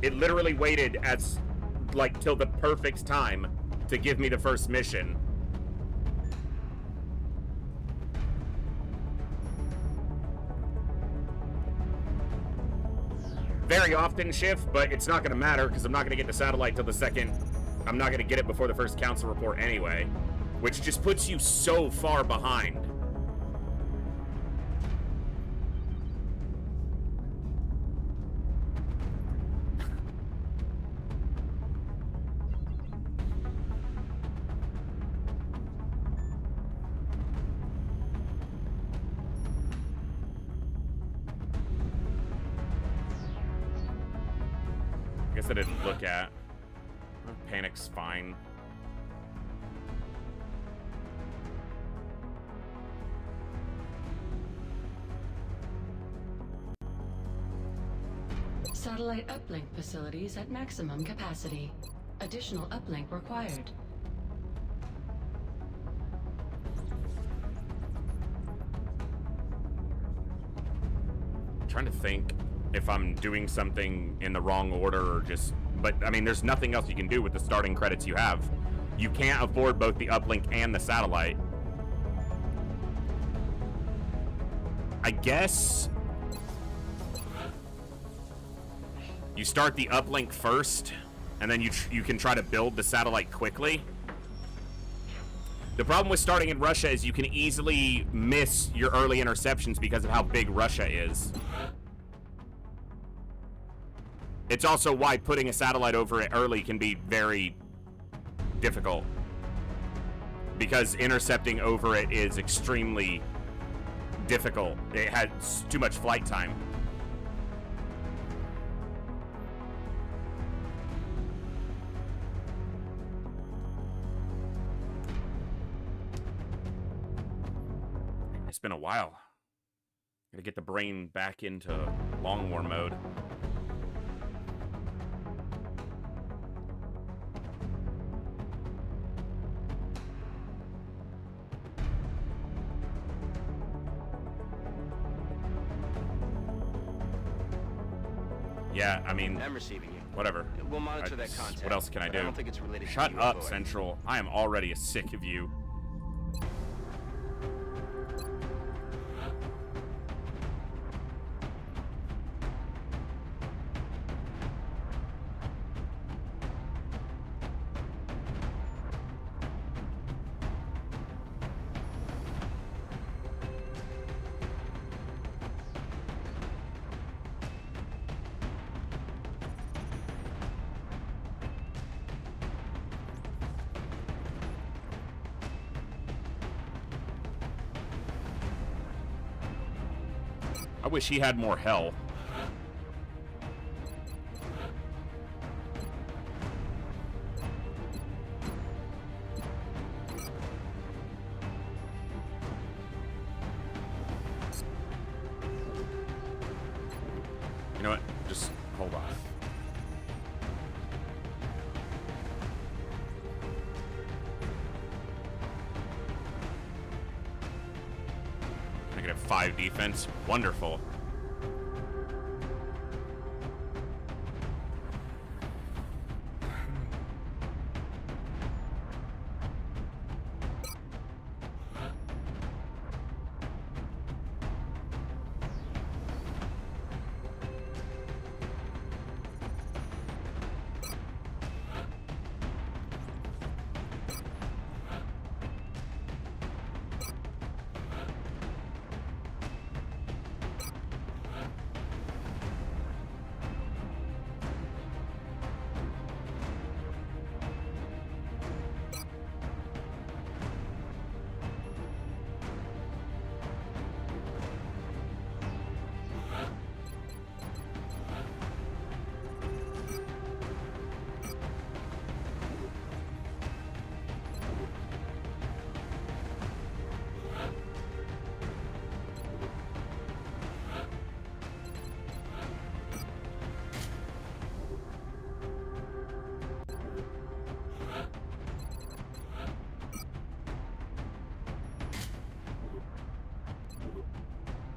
It literally waited as, like, till the perfect time to give me the first mission. Very often, Shift, but it's not going to matter because I'm not going to get the satellite till the second. I'm not going to get it before the first council report anyway, which just puts you so far behind. I guess I didn't look at. Panic's fine. Satellite uplink facilities at maximum capacity. Additional uplink required. I'm trying to think if I'm doing something in the wrong order or just... But, I mean, there's nothing else you can do with the starting credits you have. You can't afford both the uplink and the satellite. I guess... you start the uplink first, and then you can try to build the satellite quickly. The problem with starting in Russia is you can easily miss your early interceptions because of how big Russia is. It's also why putting a satellite over it early can be very difficult. Because intercepting over it is extremely difficult. It has too much flight time. It's been a while. Gotta get the brain back into long war mode. Yeah, I mean, I'm receiving you. Whatever. We'll monitor that contact. What else can I do? I don't think it's related Shut to up, UFO. Central. I am already sick of you. I wish he had more hell. You know what? Just hold on. -5 defense. Wonderful.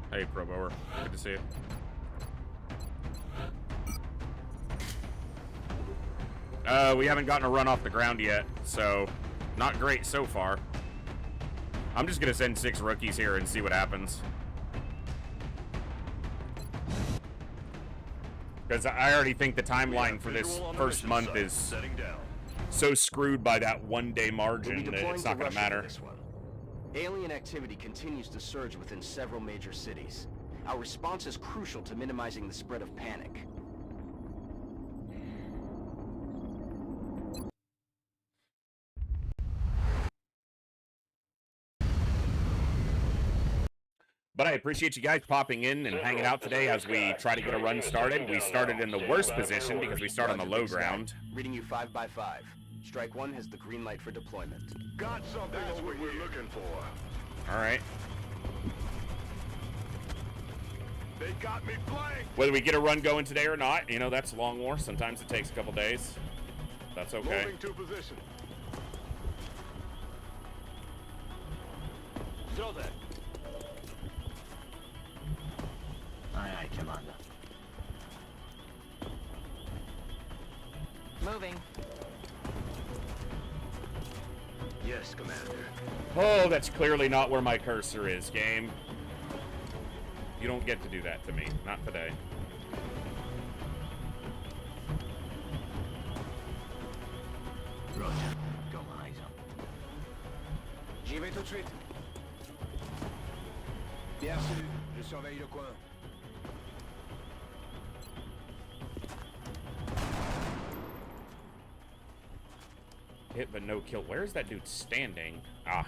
Hey, Proboer. Good to see you. We haven't gotten a run off the ground yet, so not great so far. I'm just gonna send 6 rookies here and see what happens. Because I already think the timeline for this first month is so screwed by that 1-day margin that it's not gonna matter. Alien activity continues to surge within several major cities. Our response is crucial to minimizing the spread of panic. But I appreciate you guys popping in and hanging out today as we try to get a run started. We started in the worst position because we start on the low ground. Reading you 5 by 5. Strike 1 has the green light for deployment. Got something over here. We're looking for. All right. They got me flanked. Whether we get a run going today or not, you know, that's Long War. Sometimes it takes a couple days. That's okay. Moving to position. Throw that. Aye, aye, Commander. Moving. Yes, Commander. Oh, that's clearly not where my cursor is, game. You don't get to do that to me. Not today. Roger. Got my eyes up. J'y vais tout de suite. Bien sûr. Je surveille le coin. Hit but no kill. Where is that dude standing? Ah.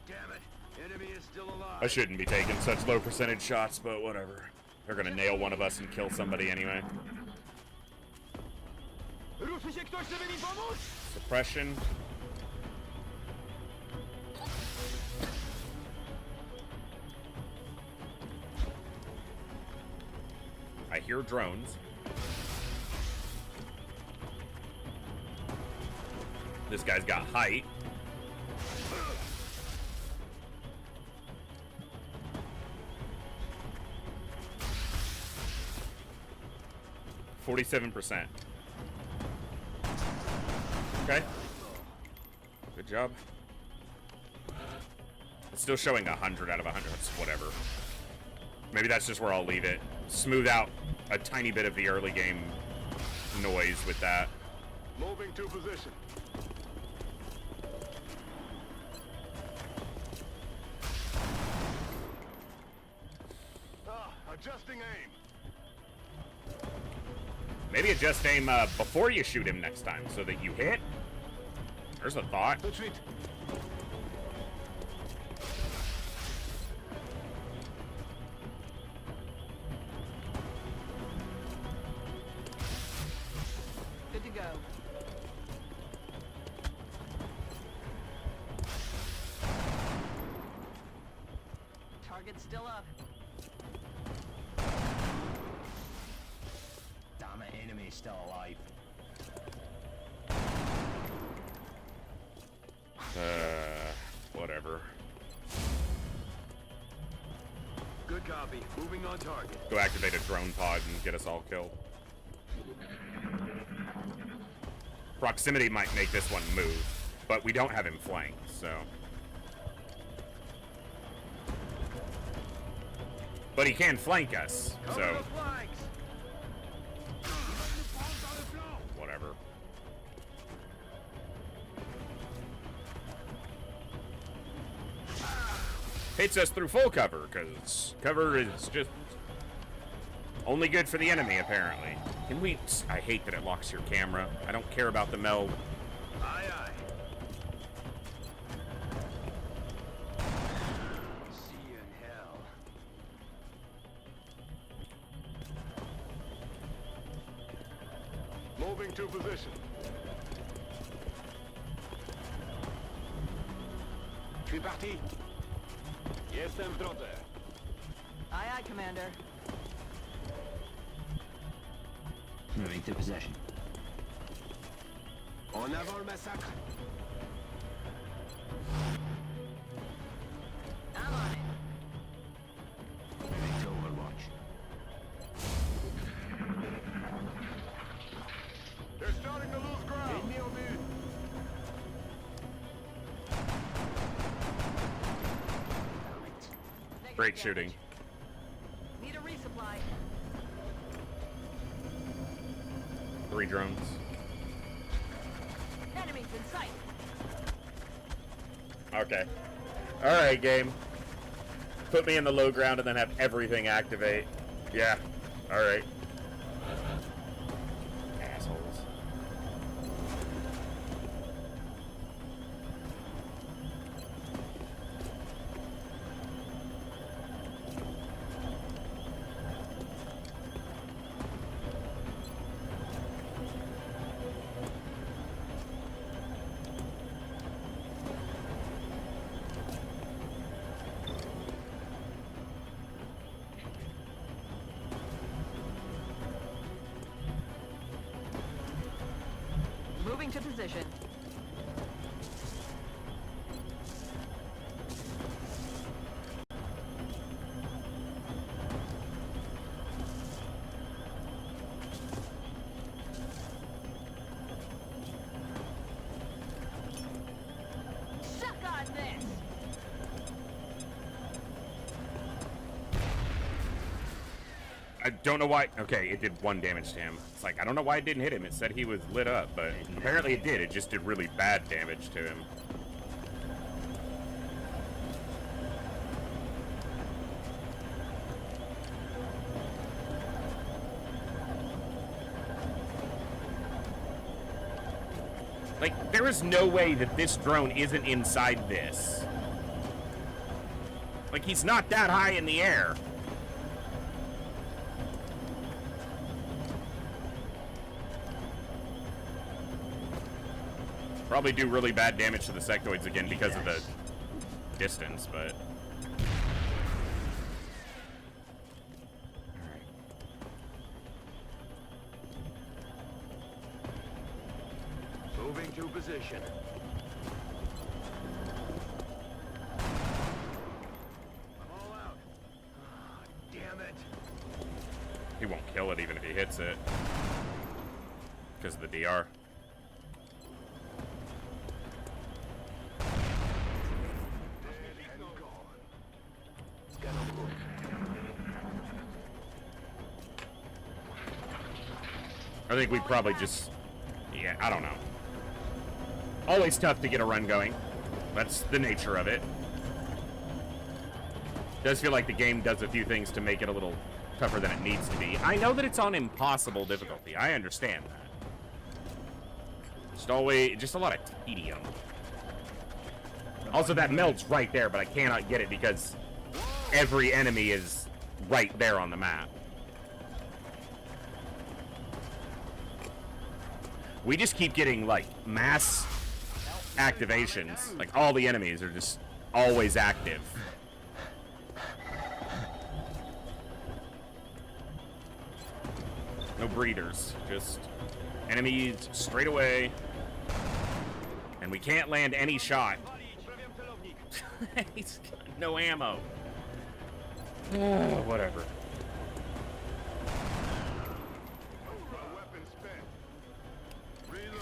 Damn it. Enemy is still alive. I shouldn't be taking such low percentage shots, but whatever. They're gonna nail one of us and kill somebody anyway. Suppression. I hear drones. This guy's got height. %47%. Okay. Good job. It's still showing 100 out of 100. It's whatever. Maybe that's just where I'll leave it. Smooth out a tiny bit of the early game noise with that. Moving to position. Adjusting aim. Maybe adjust aim before you shoot him next time so that you hit. There's a thought. Tout de suite. Good to go. Target still up. Damn it, enemy is still alive. Whatever. Good copy. Moving on target. Go activate a drone pod and get us all killed. Proximity might make this one move, but we don't have him flanked, so. But he can flank us, so. Whatever. Hits us through full cover, because cover is just only good for the enemy, apparently. Can we... I hate that it locks your camera. I don't care about the meld. Aye, aye. See you in hell. Moving to position. Je suis parti. Jestem w drodze. Aye, aye, Commander. Moving to possession. En avant le massacre. I'm Great shooting. Need a resupply. 3 drones. Enemies in sight. Okay. Alright, game. Put me in the low ground and then have everything activate. Yeah. Alright. Assholes. Moving to position. Suck on this. I don't know why. Okay, it did 1 damage to him. It's like, I don't know why it didn't hit him. It said he was lit up, but apparently it did. It just did really bad damage to him. Like, there is no way that this drone isn't inside this. Like, he's not that high in the air. Probably do really bad damage to the sectoids again because of the distance, but... Moving to position. I'm all out. Ah, damn it. He won't kill it even if he hits it. Because of the DR. I think we probably just... Yeah, I don't know. Always tough to get a run going. That's the nature of it. Does feel like the game does a few things to make it a little tougher than it needs to be. I know that it's on impossible difficulty. I understand that. Just a lot of tedium. Also, that melt's right there, but I cannot get it because every enemy is right there on the map. We just keep getting, like, mass activations. Like, all the enemies are just always active. No breeders, just enemies straight away. And we can't land any shot. He's got no ammo. Oh, whatever.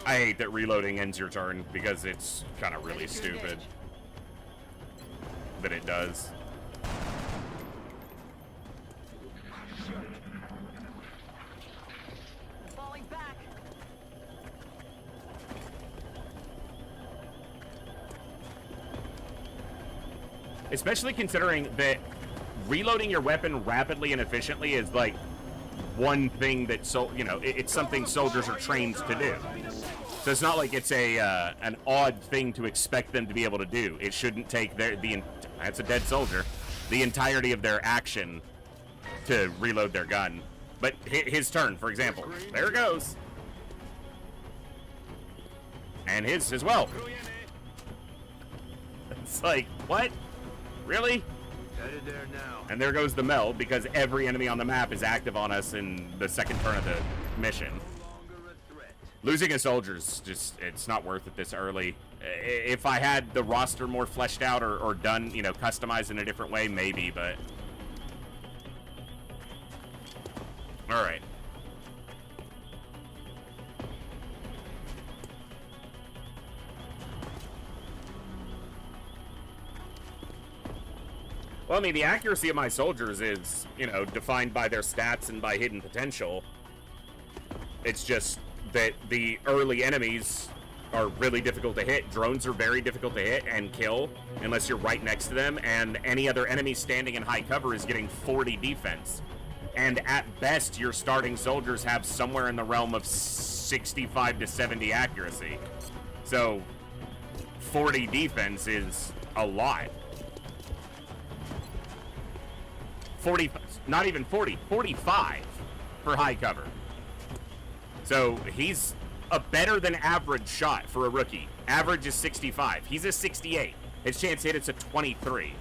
I hate that reloading ends your turn because it's kind of really stupid that it does. Falling back. Especially considering that reloading your weapon rapidly and efficiently is like one thing that it's something soldiers are trained to do. So it's not like it's an odd thing to expect them to be able to do. It shouldn't take that's a dead soldier, the entirety of their action to reload their gun. But his turn, for example, there it goes, and his as well. It's like, what? Really? Headed there now. And there goes the meld because every enemy on the map is active on us in the second turn of the mission. Losing a soldier's just, it's not worth it this early. If I had the roster more fleshed out or done, customized in a different way, maybe, but... Alright. Well, I mean, the accuracy of my soldiers is, you know, defined by their stats and by hidden potential. It's just that the early enemies are really difficult to hit. Drones are very difficult to hit and kill unless you're right next to them, and any other enemy standing in high cover is getting 40 defense. And at best, your starting soldiers have somewhere in the realm of 65 to 70 accuracy. So 40 defense is a lot. 40, not even 40, 45 for high cover. So he's a better than average shot for a rookie. Average is 65. He's a 68. His chance to hit it's a 23.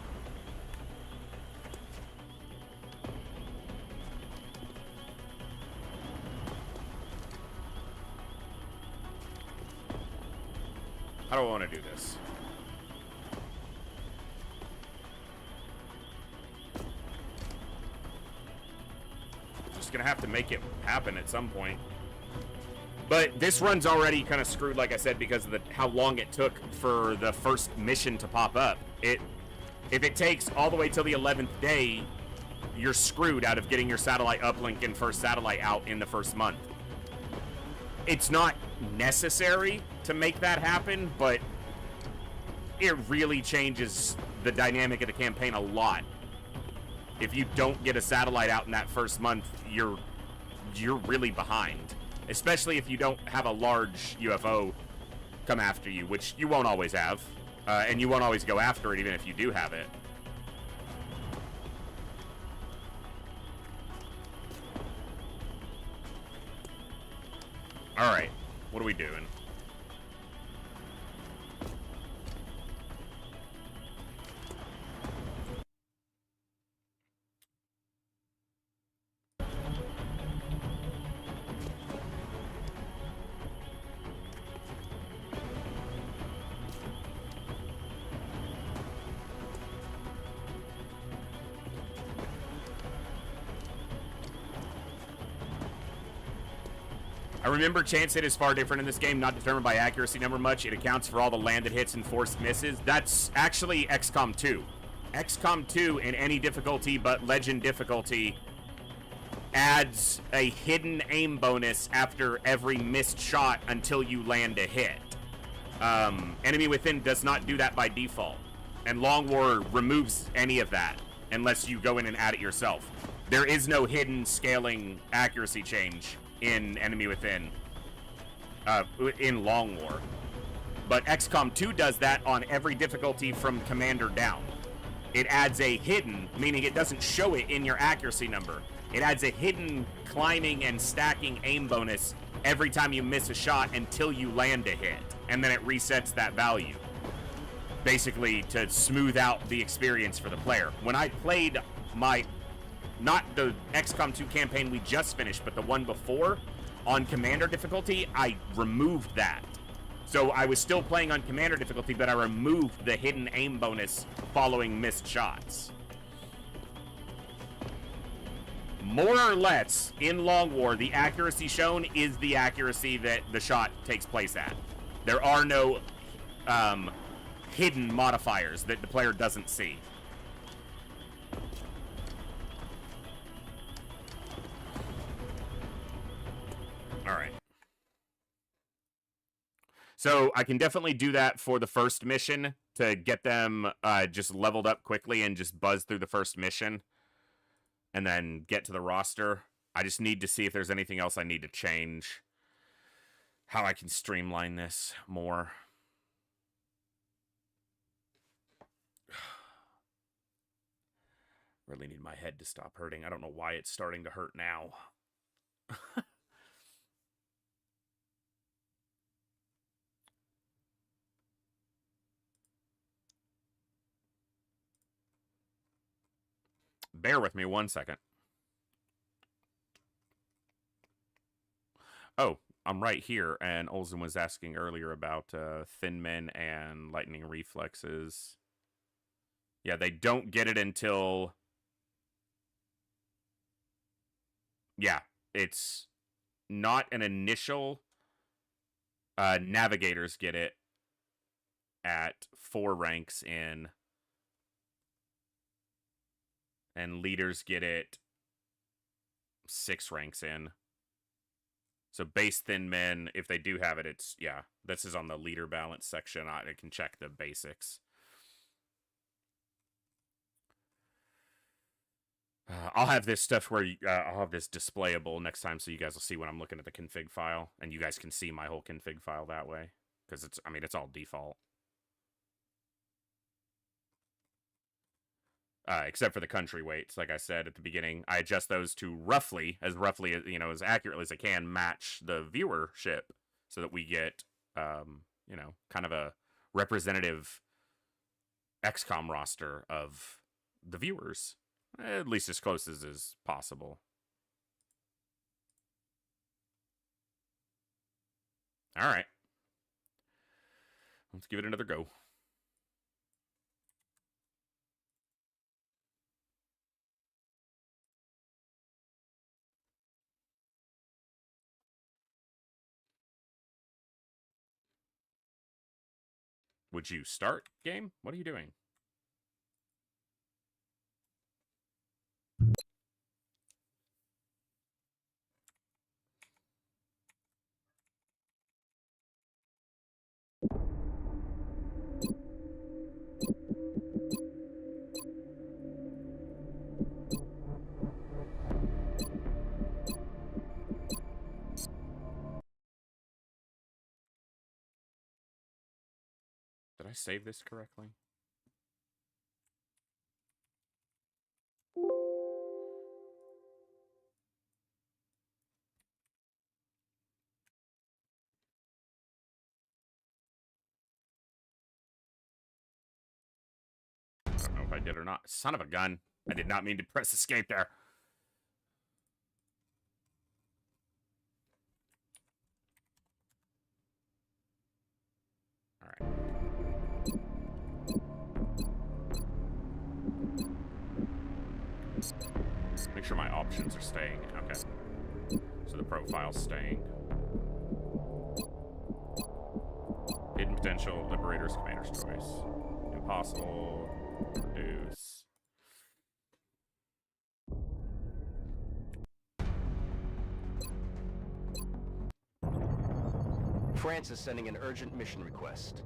How do I want to do this? Just gonna have to make it happen at some point. But this run's already kind of screwed, like I said, because of how long it took for the first mission to pop up. If it takes all the way till the 11th day, you're screwed out of getting your satellite uplink and first satellite out in the first month. It's not necessary to make that happen, but it really changes the dynamic of the campaign a lot. If you don't get a satellite out in that first month, you're really behind. Especially if you don't have a large UFO come after you, which you won't always have. And you won't always go after it, even if you do have it. Alright, what are we doing? I remember chance hit is far different in this game, not determined by accuracy number much. It accounts for all the landed hits and forced misses. That's actually XCOM 2. XCOM 2 in any difficulty but legend difficulty adds a hidden aim bonus after every missed shot until you land a hit. Enemy Within does not do that by default. And Long War removes any of that unless you go in and add it yourself. There is no hidden scaling accuracy change in Enemy Within, in Long War. But XCOM 2 does that on every difficulty from Commander down. It adds a hidden, meaning it doesn't show it in your accuracy number. It adds a hidden climbing and stacking aim bonus every time you miss a shot until you land a hit. And then it resets that value. Basically to smooth out the experience for the player. When I played not the XCOM 2 campaign we just finished, but the one before, on Commander difficulty, I removed that. So I was still playing on Commander difficulty, but I removed the hidden aim bonus following missed shots. More or less, in Long War, the accuracy shown is the accuracy that the shot takes place at. There are no hidden modifiers that the player doesn't see. All right. So I can definitely do that for the first mission to get them just leveled up quickly and just buzz through the first mission and then get to the roster. I just need to see if there's anything else I need to change, how I can streamline this more. Really need my head to stop hurting. I don't know why it's starting to hurt now. Bear with me 1 second. Oh, I'm right here, and Olsen was asking earlier about Thin Men and Lightning Reflexes. Yeah, they don't get it until... Yeah, it's not an initial... Navigators get it at 4 ranks in... And leaders get it 6 ranks in. So base thin men, if they do have it, it's, yeah, this is on the leader balance section. I can check the basics. I'll have this stuff where I'll have this displayable next time, so you guys will see when I'm looking at the config file, and you guys can see my whole config file that way, because it's, I mean, it's all default. Except for the country weights, like I said at the beginning, I adjust those to roughly, you know, as accurately as I can, match the viewership, so that we get, you know, kind of a representative XCOM roster of the viewers. At least as close as is possible. Alright. Let's give it another go. Would you start, game? What are you doing? Did I save this correctly? I don't know if I did or not. Son of a gun. I did not mean to press escape there. Alright. Make sure my options are staying. Okay. So the profile's staying. Hidden potential, Liberator's Commander's Choice. Impossible. Reduce. France is sending an urgent mission request.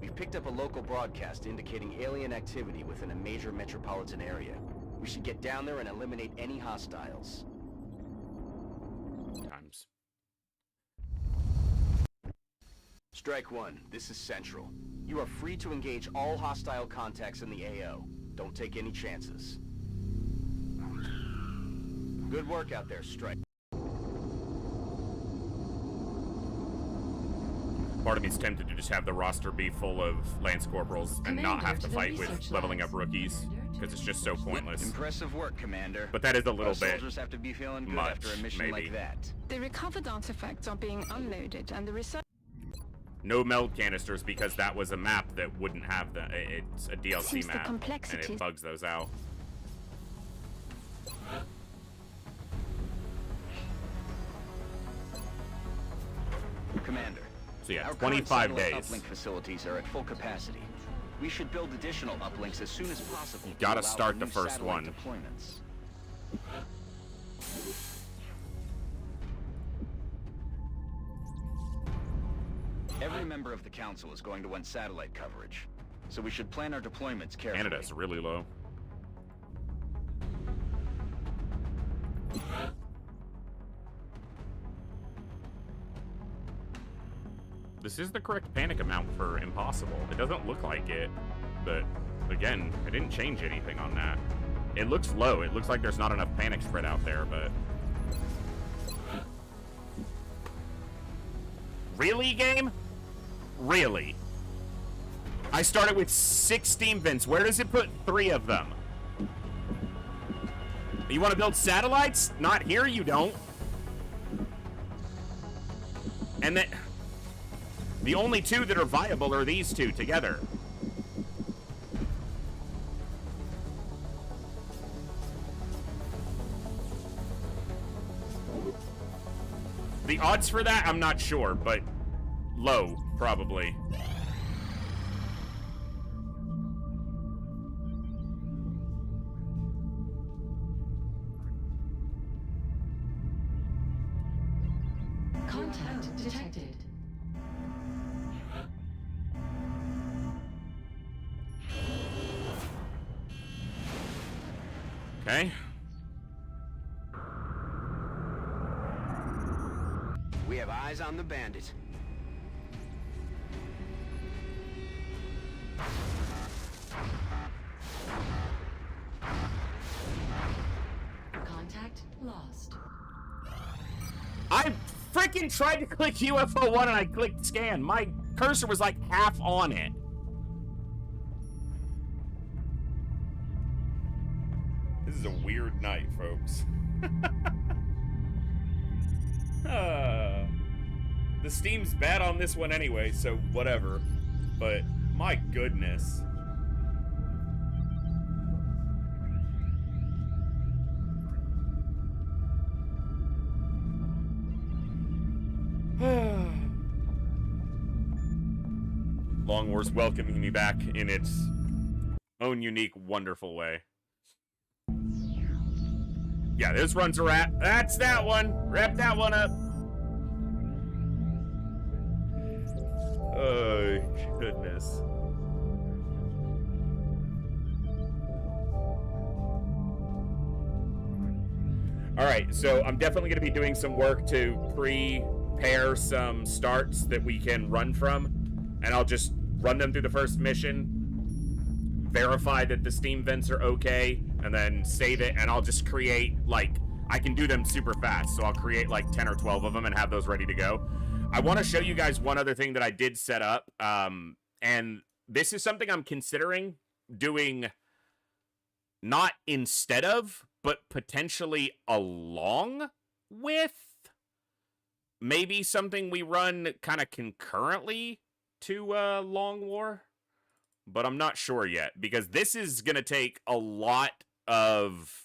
We've picked up a local broadcast indicating alien activity within a major metropolitan area. We should get down there and eliminate any hostiles. Times. Strike 1, this is Central. You are free to engage all hostile contacts in the AO. Don't take any chances. Good work out there, Strike. Part of me's tempted to just have the roster be full of Lance Corporals and not have to fight with leveling up rookies, because it's just so pointless. Impressive work, Commander. But that is a little bit soldiers have to be feeling good much, after a mission maybe. like that. The recovered artifacts are being unloaded, and the research... No meld canisters, because that was a map that wouldn't have the... It's a DLC map, and it bugs those out. Commander. So yeah, our 25 days. Uplink facilities are at full capacity. We should build additional uplinks as soon as possible. You gotta start the first one. Deployments. Every member of the council is going to want satellite coverage, so we should plan our deployments carefully. Canada's really low. This is the correct panic amount for Impossible. It doesn't look like it, but again, I didn't change anything on that. It looks low. It looks like there's not enough panic spread out there, but... Really, game? Really? I started with 6 steam vents. Where does it put 3 of them? You want to build satellites? Not here, you don't. And then... The only 2 that are viable are these 2 together. The odds for that, I'm not sure, but low, probably. Contact detected. Okay. We have eyes on the bandit. Contact lost. I freaking tried to click UFO 1 and I clicked scan. My cursor was like half on it. This is a weird night, folks. The Steam's bad on this one anyway, so whatever. But my goodness. Long War's welcoming me back in its own unique, wonderful way. Yeah, this runs a wrap. That's that one. Wrap that one up. Oh, goodness. All right, so I'm definitely going to be doing some work to prepare some starts that we can run from, and I'll just run them through the first mission, verify that the Steam vents are okay, and then save it, and I'll just create, like, I can do them super fast, so I'll create like 10 or 12 of them and have those ready to go. I want to show you guys one other thing that I did set up, and this is something I'm considering doing not instead of, but potentially along with. Maybe something we run kind of concurrently to Long War, but I'm not sure yet, because this is going to take a lot of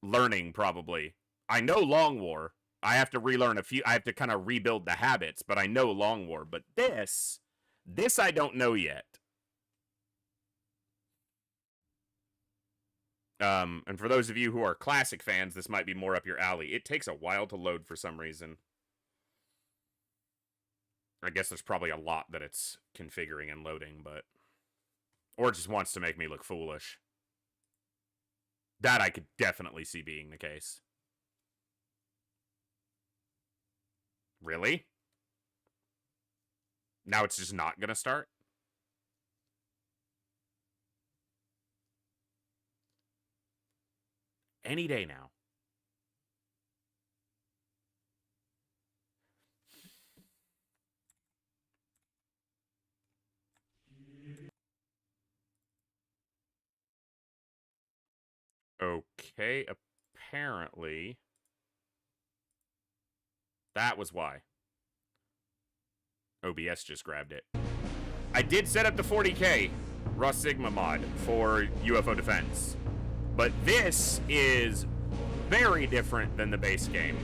learning, probably. I know Long War. I have to relearn a few. I have to kind of rebuild the habits, but I know Long War. But this I don't know yet. And for those of you who are classic fans, this might be more up your alley. It takes a while to load for some reason. I guess there's probably a lot that it's configuring and loading, but... Or it just wants to make me look foolish. That I could definitely see being the case. Really? Now it's just not gonna start? Any day now. Okay, apparently that was why. OBS just grabbed it. I did set up the 40K Raw Sigma mod for UFO Defense, but this is very different than the base game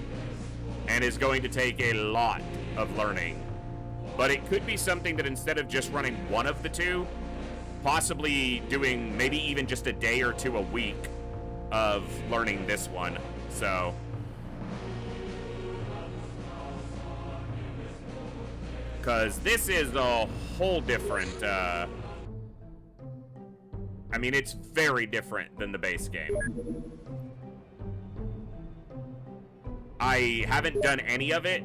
and is going to take a lot of learning. But it could be something that instead of just running one of the two, possibly doing maybe even just a day or two a week of learning this one. So because this is a whole different I mean, it's very different than the base game. I haven't done any of it.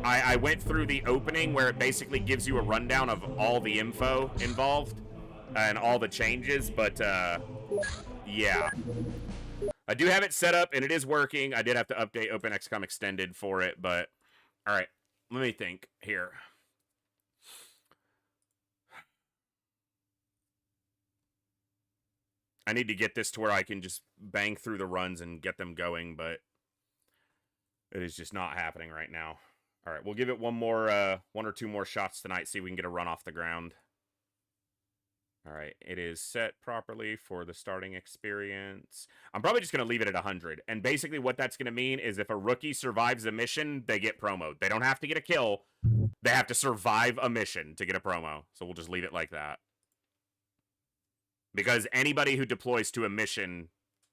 I went through the opening where it basically gives you a rundown of all the info involved and all the changes, but yeah. I do have it set up and it is working. I did have to update OpenXCOM Extended for it, but all right, let me think here. I need to get this to where I can just bang through the runs and get them going, but it is just not happening right now. All right, we'll give it one or two more shots tonight, see if we can get a run off the ground. All right, it is set properly for the starting experience. I'm probably just going to leave it at 100. And basically what that's going to mean is if a rookie survives a mission, they get promoed. They don't have to get a kill. They have to survive a mission to get a promo. So we'll just leave it like that. Because anybody who deploys to a mission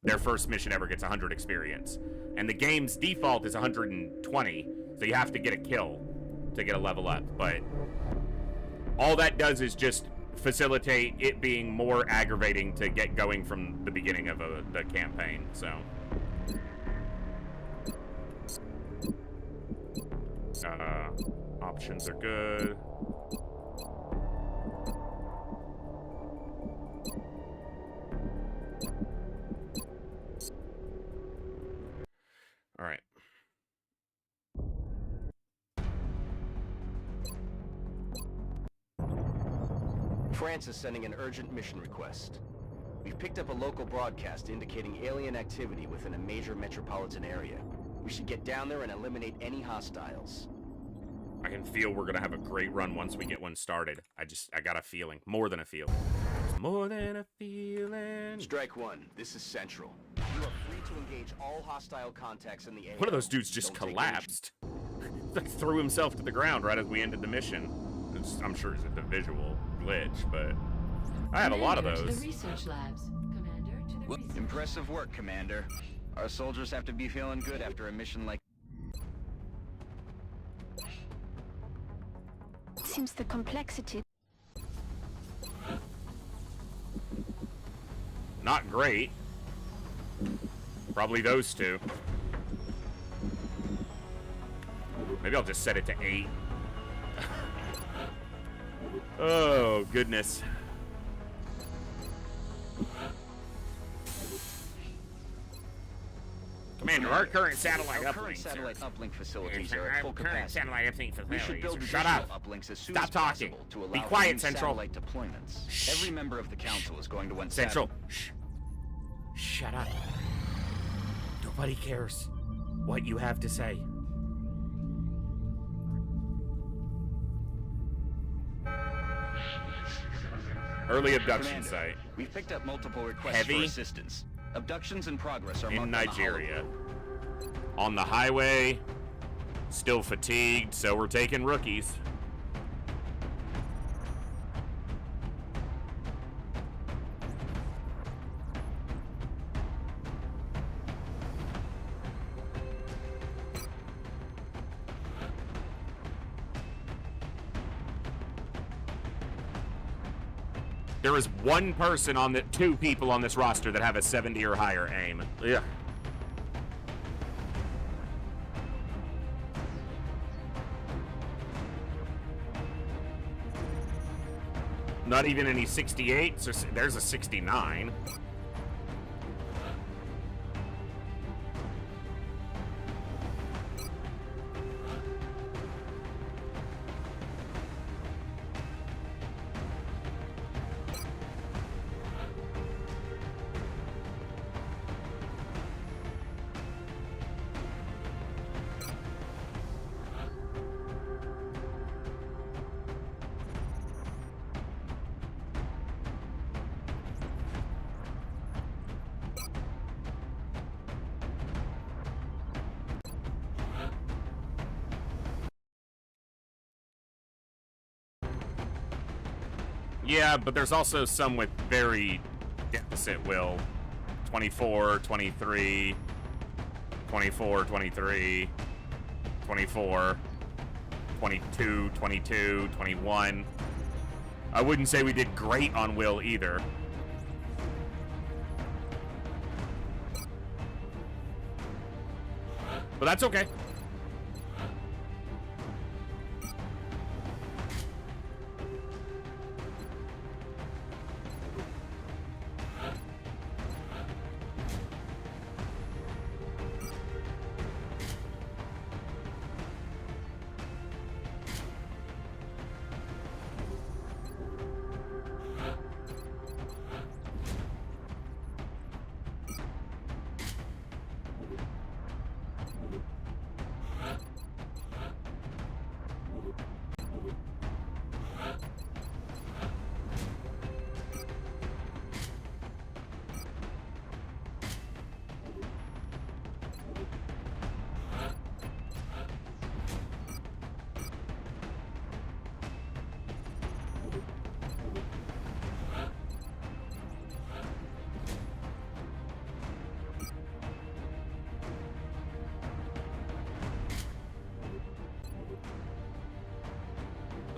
their first mission ever gets 100 experience. And the game's default is 120, so you have to get a kill to get a level up. But all that does is just facilitate it being more aggravating to get going from the beginning of the campaign, so. Options are good. All right. France is sending an urgent mission request. We've picked up a local broadcast indicating alien activity within a major metropolitan area. We should get down there and eliminate any hostiles. I can feel we're gonna have a great run once we get one started. I got a feeling. More than a feeling. More than a feeling. Strike one, this is Central. You are free to engage all hostile contacts in the area. One of those dudes just collapsed. Like threw himself to the ground right as we ended the mission. I'm sure it's a visual glitch, but I have a lot of those. To the research labs. Commander to the research. Impressive work, Commander. Our soldiers have to be feeling good after a mission like... Seems the complexity. Not great. Probably those two. Maybe I'll just set it to 8. Oh, goodness. Commander, our current satellite uplink facilities are at full capacity. Satellite uplink We should build Shut up. upllinks as soon Stop as talking. possible to allow Be quiet, new Central. satellite deployments. Shh. Every member of the council is going to want Central. Shh. Shut up. Nobody cares what you have to say. Early abduction Commander, site. We've picked up multiple requests Heavy? for assistance. Abductions in progress are In marked on the Nigeria. hologram. On the highway. Still fatigued, so we're taking rookies. There is one person on the 2 people on this roster that have a 70 or higher aim. Yeah. Not even any 68s. So there's a 69. Yeah, but there's also some with very deficit will. 24, 23, 24, 23, 24, 22, 22, 21. I wouldn't say we did great on will either. But that's okay.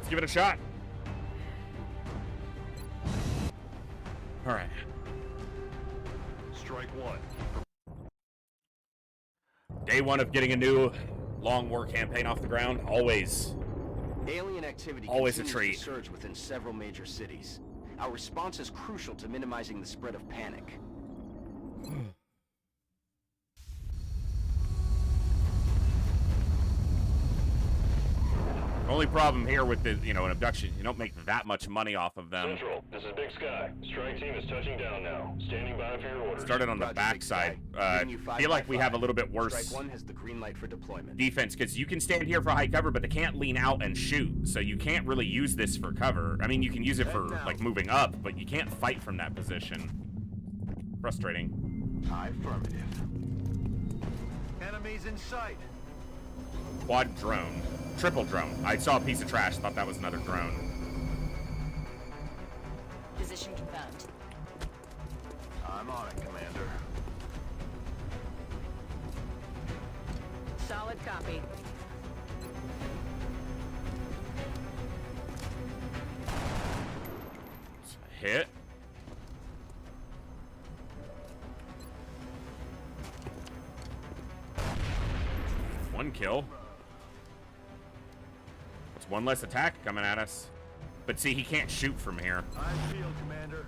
Let's give it a shot. All right. Strike one. Day one of getting a new long war campaign off the ground. Always. Alien activity Always a continues treat. to surge within several major cities. Our response is crucial to minimizing the spread of panic. Only problem here with the, an abduction, you don't make that much money off of them. Central, this is Big Sky. Strike team is touching down now. Standing by for your orders. Started on the Roger, backside. Big Sky. Giving you I feel like we have a little bit 5x5. worse Strike one has the green light for deployment. defense because you can stand here for high cover, but they can't lean out and shoot. So you can't really use this for cover. I mean, you can use it for like moving up, but you can't fight from that position. Frustrating. Affirmative. Enemies in sight. Quad drone. Triple drone. I saw a piece of trash. Thought that was another drone. Position confirmed. I'm on it, Commander. Solid copy. Hit. One kill. It's one less attack coming at us. But see, he can't shoot from here. I feel, Commander.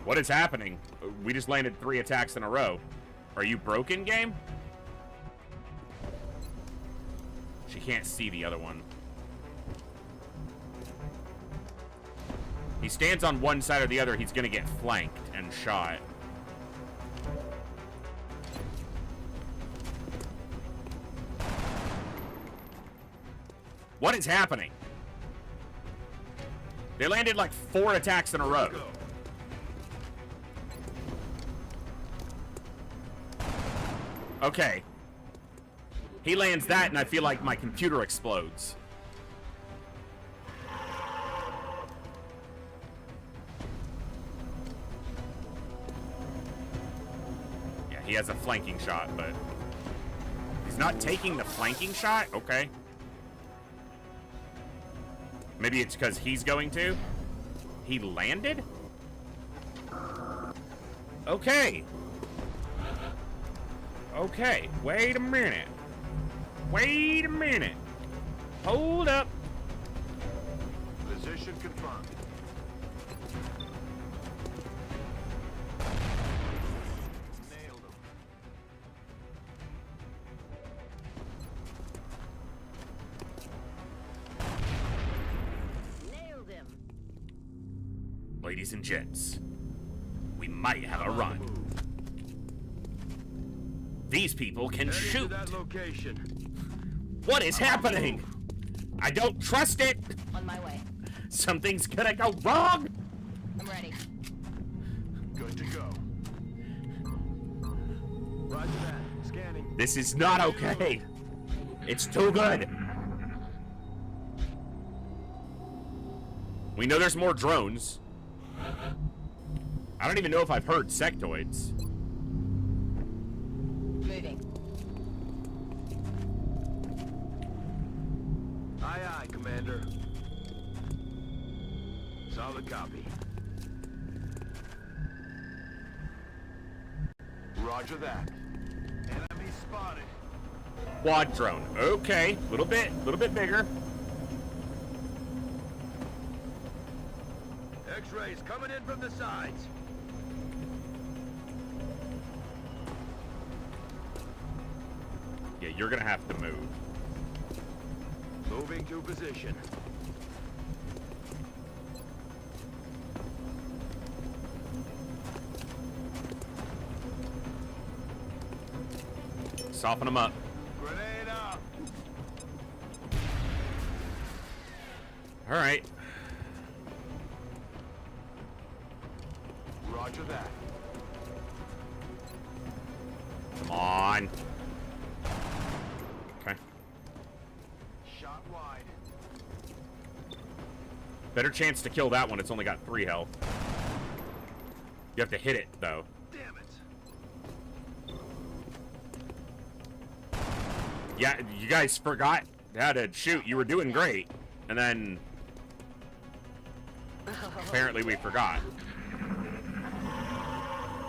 What is happening? We just landed 3 attacks in a row. Are you broken, game? She can't see the other one. He stands on one side or the other, he's gonna get flanked and shot. What is happening? They landed like 4 attacks in a row. Okay. He lands that and I feel like my computer explodes. Yeah, he has a flanking shot, but he's not taking the flanking shot? Okay. Maybe it's because he's going to. He landed? Okay. Okay, wait a minute. Wait a minute. Hold up. Position confirmed. Nailed him. Nailed him. Ladies and gents, we might have a run. These people can Heading to shoot. that location. What is happening? I don't trust it. On my way. Something's gonna go wrong. I'm ready. Good to go. Roger that. Scanning. This is not okay. It's too good. We know there's more drones. I don't even know if I've heard sectoids. Moving. Aye, aye, Commander. Solid copy. Roger that. Enemy spotted. Quad drone. Okay, little bit bigger. X-rays coming in from the sides. Yeah, you're gonna have to move. Moving to position. Soften them up. Grenade out. All right. Roger that. Come on. Okay. Shot wide. Better chance to kill that one. It's only got 3 health. You have to hit it, though. Damn it. Yeah, you guys forgot how to shoot. You were doing great. And then... apparently we forgot.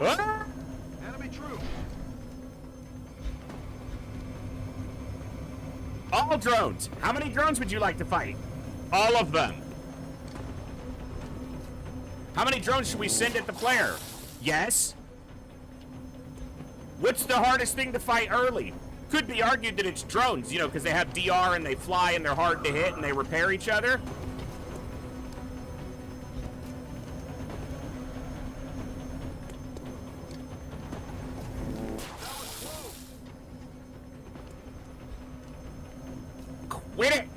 Ah! Enemy troop. All drones. How many drones would you like to fight? All of them. How many drones should we send at the player? Yes. What's the hardest thing to fight early? Could be argued that it's drones, you know, because they have DR and they fly and they're hard to hit and they repair each other. Quit it!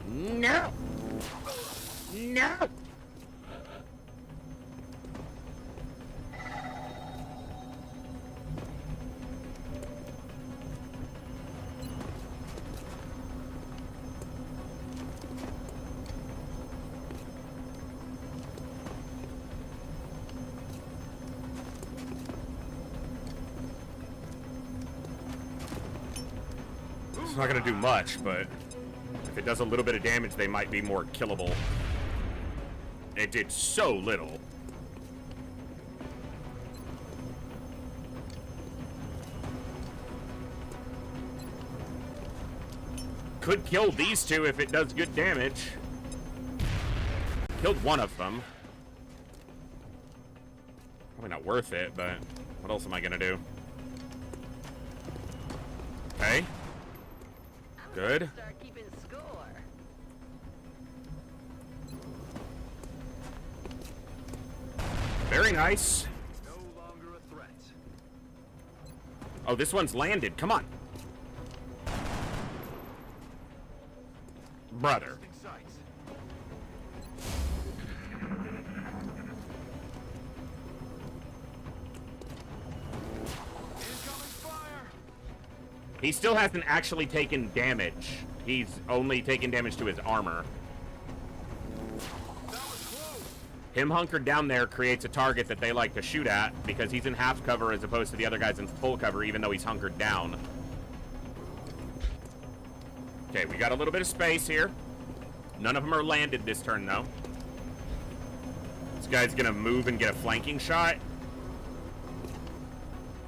No! No! It's not gonna do much, but if it does a little bit of damage, they might be more killable. It did so little. Could kill these two if it does good damage. Killed one of them. Probably not worth it, but what else am I gonna do? Okay. Good. Start keeping score. Very nice. No longer a threat. Oh, this one's landed. Come on. Brother. Testing sights. Incoming fire. He still hasn't actually taken damage. He's only taken damage to his armor. That was close. Him hunkered down there creates a target that they like to shoot at because he's in half cover as opposed to the other guys in full cover, even though he's hunkered down. Okay, we got a little bit of space here. None of them are landed this turn, though. This guy's gonna move and get a flanking shot.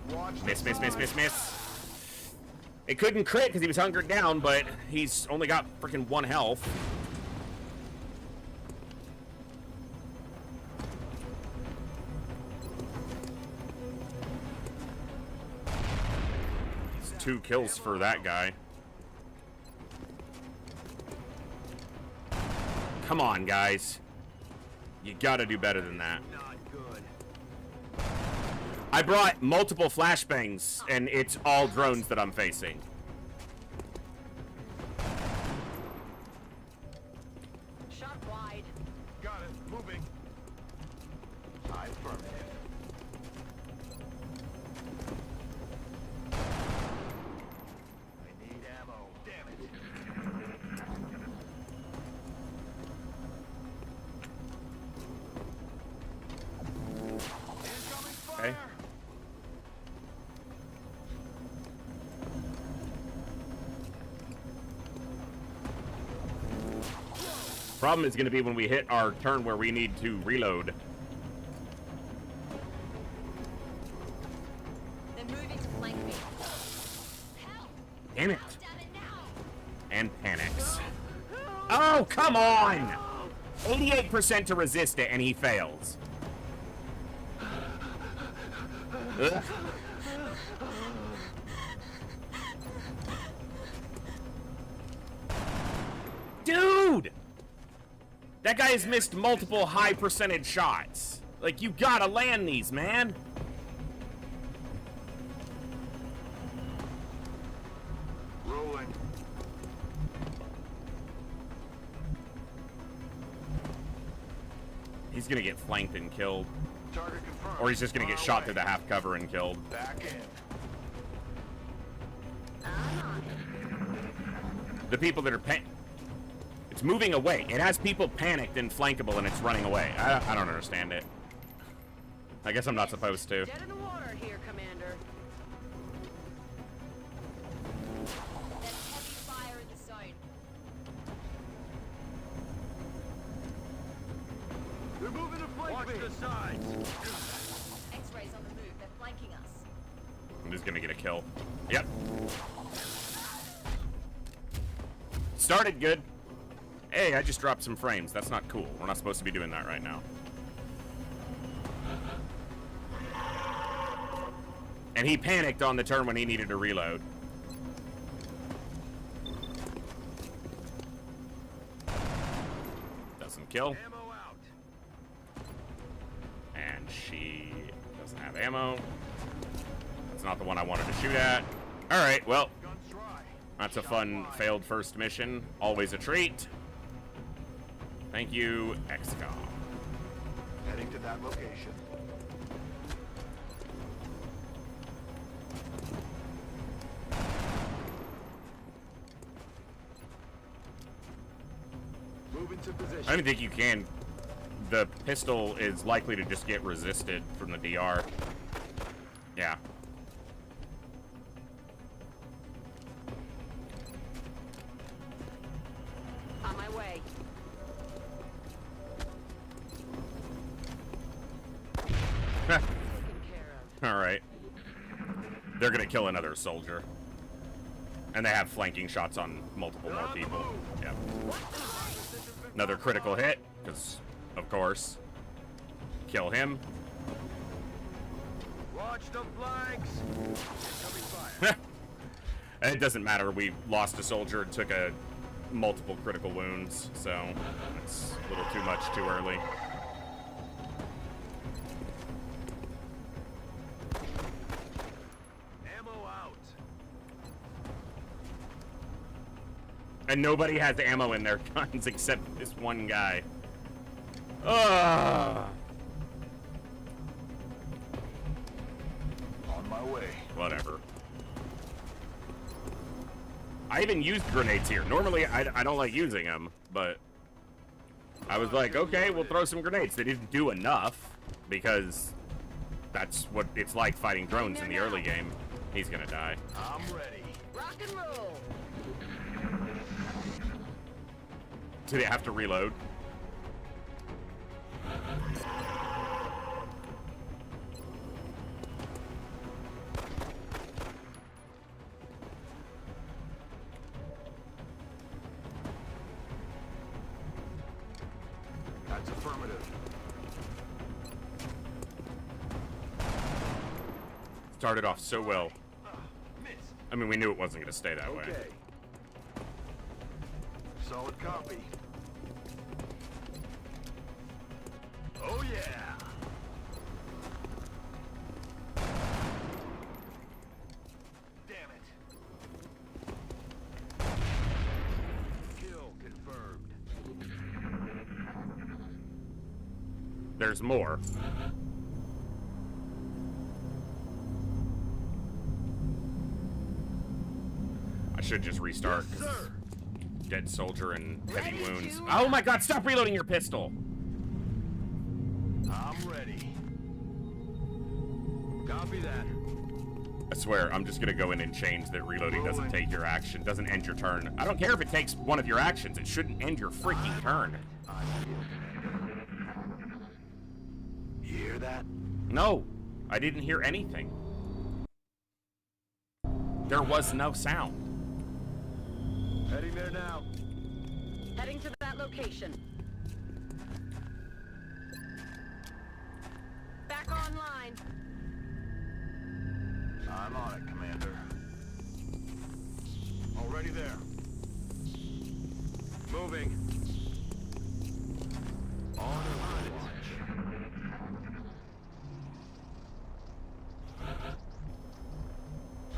Watch the Miss, miss, miss, side. miss, miss. It couldn't crit because he was hunkered down, but he's only got freaking 1 health. It's 2 kills for that guy. Come on, guys. You gotta do better than that. Not good. I brought multiple flashbangs, and it's all drones that I'm facing. Shot wide. Got it. Moving. Affirmative. I need ammo. Damn it. Incoming fire. Okay. Problem is going to be when we hit our turn where we need to reload. They're moving to flank me. Help! Damn it. Damn it now! And panics. Oh, come on! 88% to resist it, and he fails. Ugh. Dude! That guy has missed multiple high percentage shots. Like, you gotta land these, man. Rolling. He's gonna get flanked and killed. Target confirmed. Or he's just gonna On get our shot way. through the half cover and killed. Back in. The people that are it's moving away. It has people panicked and flankable, and it's running away. I don't understand it. I guess I'm not supposed to. Dead in the water here, Commander. the sides. X-rays on the move. They're flanking us. I'm just gonna get a kill. Yep. Started good. Hey, I just dropped some frames. That's not cool. We're not supposed to be doing that right now. And he panicked on the turn when he needed to reload. Doesn't kill. Ammo out. And she doesn't have ammo. That's not the one I wanted to shoot at. Alright, well, Guns dry. that's a fun failed first mission. Always a treat. Thank you, XCOM. Heading to that location. Moving to position. I don't think you can. The pistol is likely to just get resisted from the DR. Yeah. On my way. Taken care of. Alright. They're gonna kill another soldier. And they have flanking shots on multiple more people. Yep. Another critical hit, because, of course. Kill him. Watch the flanks. Coming fire. And it doesn't matter, we lost a soldier and took a multiple critical wounds, so it's a little too much too early. Ammo out. And nobody has ammo in their guns except this one guy. Ugh. On my way. Whatever. I even used grenades here. Normally, I don't like using them, but I was like, okay, we'll throw some grenades. They didn't do enough, because that's what it's like fighting drones in the early game. He's gonna die. I'm ready. Rock and roll. Do they have to reload? That's affirmative. Started off so well. Missed. I mean, we knew it wasn't gonna stay that way. Okay. Solid copy. Oh yeah. Damn it. Kill confirmed. There's more. I should just restart. Yes, 'cause sir. Dead soldier and heavy Ready wounds. to- Oh my god, stop reloading your pistol! I'm ready. Copy that. I swear, I'm just gonna go in and change that reloading doesn't take your action, doesn't end your turn. I don't care if it takes one of your actions, it shouldn't end your freaking turn. You hear that? No, I didn't hear anything. There was no sound. Heading there now. Heading to that location. Back online. I'm on it, Commander. Already there. Moving. On it.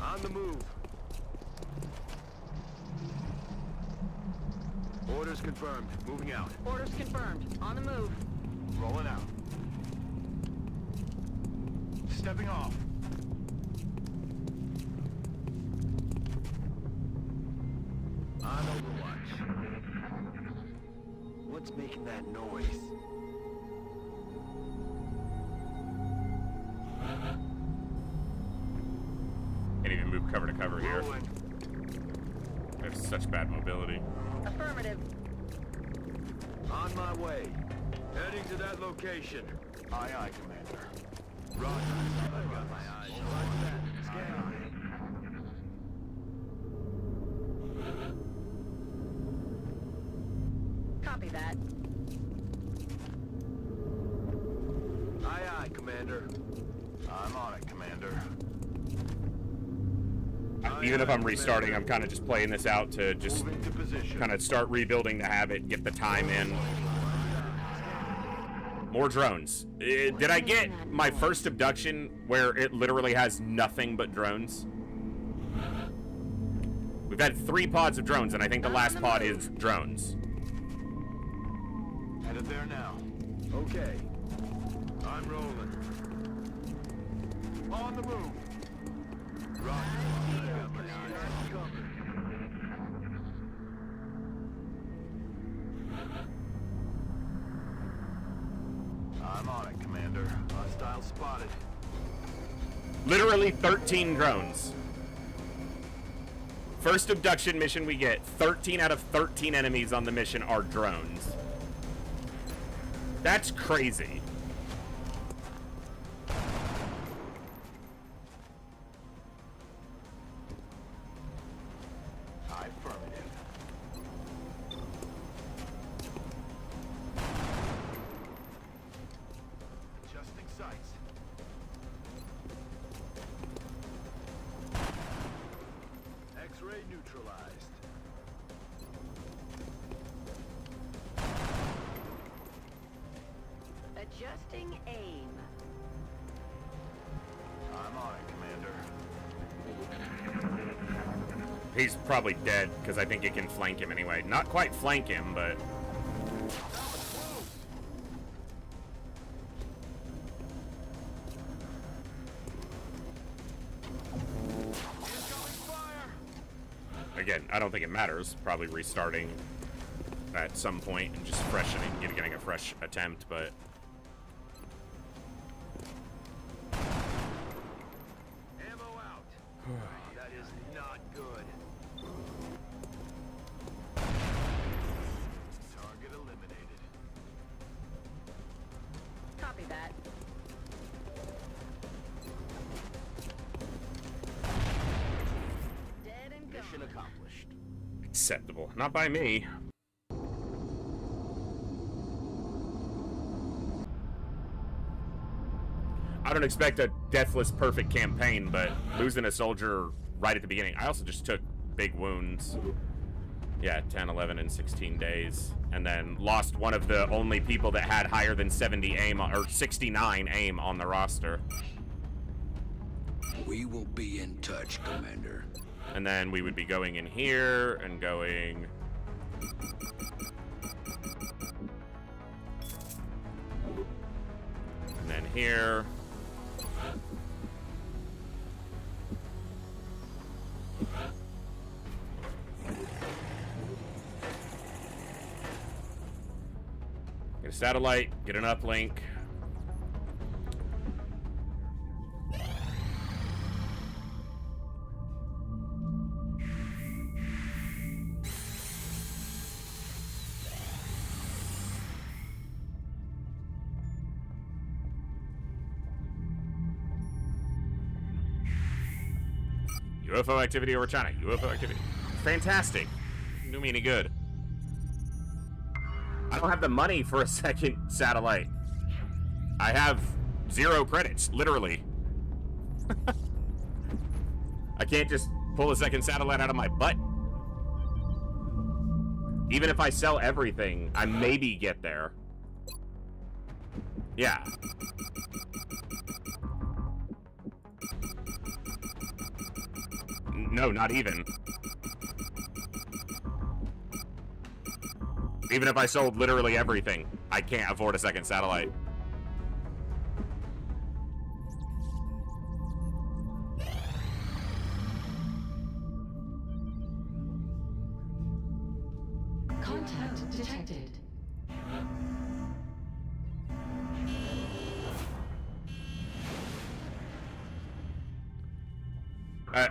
On the move. Orders confirmed. Moving out. Orders confirmed. On the move. Rolling out. Stepping off. On Overwatch. What's making that noise? Can't even move cover to cover here. Rolling. I have such bad mobility. Affirmative. On my way. Heading to that location. Aye, aye, Commander. Roger. I've got my eyes on that. Scan. Copy that. Aye, aye, Commander. I'm on it, Commander. Even if I'm restarting, I'm kind of just playing this out to just Move into position. kind of start rebuilding the habit, get the time in. More drones. Did I get my first abduction where it literally has nothing but drones? We've had 3 pods of drones, and I think the last pod is drones. Headed there now. Okay. I'm rolling. On the move. Roger. I've got my eyes covered. I'm on it, Commander. Hostile spotted. Literally 13 drones. First abduction mission we get, 13 out of 13 enemies on the mission are drones. That's crazy. Affirmative. Adjusting sights. X-ray neutralized. Adjusting aim. I'm on it, Commander. He's probably dead, because I think it can flank him anyway. Not quite flank him, but... Again, I don't think it matters. Probably restarting at some point and just freshening, getting a fresh attempt, but... Ammo out. That is not good. Target eliminated. Copy that. Dead and gone. Mission accomplished. Acceptable. Not by me. I don't expect a deathless perfect campaign, but losing a soldier right at the beginning. I also just took big wounds. Yeah, 10, 11, and 16 days. And then lost one of the only people that had higher than 70 aim, or 69 aim on the roster. We will be in touch, Commander. And then we would be going in here and going... And then here. Get a satellite, get an uplink. UFO activity over China. UFO activity. Fantastic. Didn't do me any good. I don't have the money for a second satellite. I have 0 credits, literally. I can't just pull a second satellite out of my butt. Even if I sell everything, I maybe get there. Yeah. No, not even. Even if I sold literally everything, I can't afford a second satellite. Contact detected.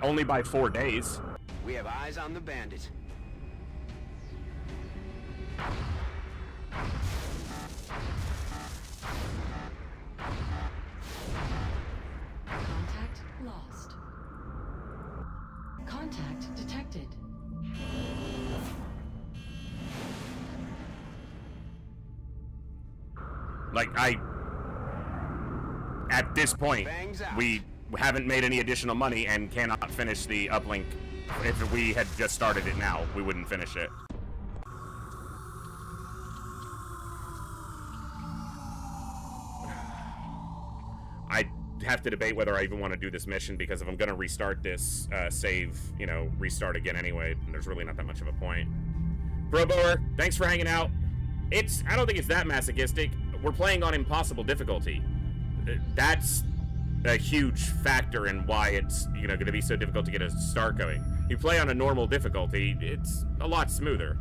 Only by 4 days. We have eyes on the bandit. Like, at this point, Bangs out. we haven't made any additional money and cannot finish the uplink. If we had just started it now, we wouldn't finish it. I have to debate whether I even want to do this mission, because if I'm going to restart this save, you know, restart again anyway, there's really not that much of a point. Broboer, thanks for hanging out. I don't think it's that masochistic. We're playing on impossible difficulty. That's a huge factor in why it's, you know, going to be so difficult to get a start going. You play on a normal difficulty, it's a lot smoother.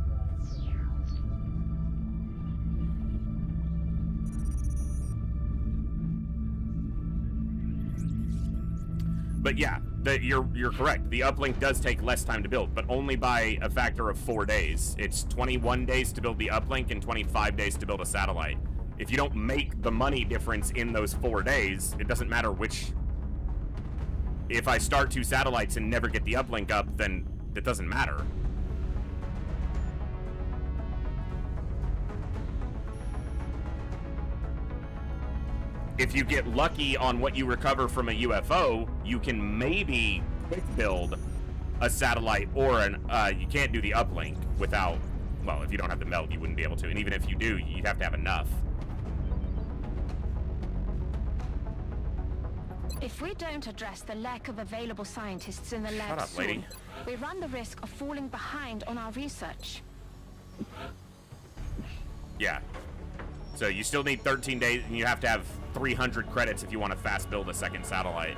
But yeah, you're correct. The uplink does take less time to build, but only by a factor of 4 days. It's 21 days to build the uplink and 25 days to build a satellite. If you don't make the money difference in those 4 days, it doesn't matter which... If I start 2 satellites and never get the uplink up, then it doesn't matter. If you get lucky on what you recover from a UFO, you can maybe quick build a satellite, or you can't do the uplink without, well, if you don't have the melt, you wouldn't be able to. And even if you do, you'd have to have enough. If we don't address the lack of available scientists in the lab Shut up, soon, lady. we run the risk of falling behind on our research. Yeah. So you still need 13 days, and you have to have 300 credits if you want to fast build a second satellite.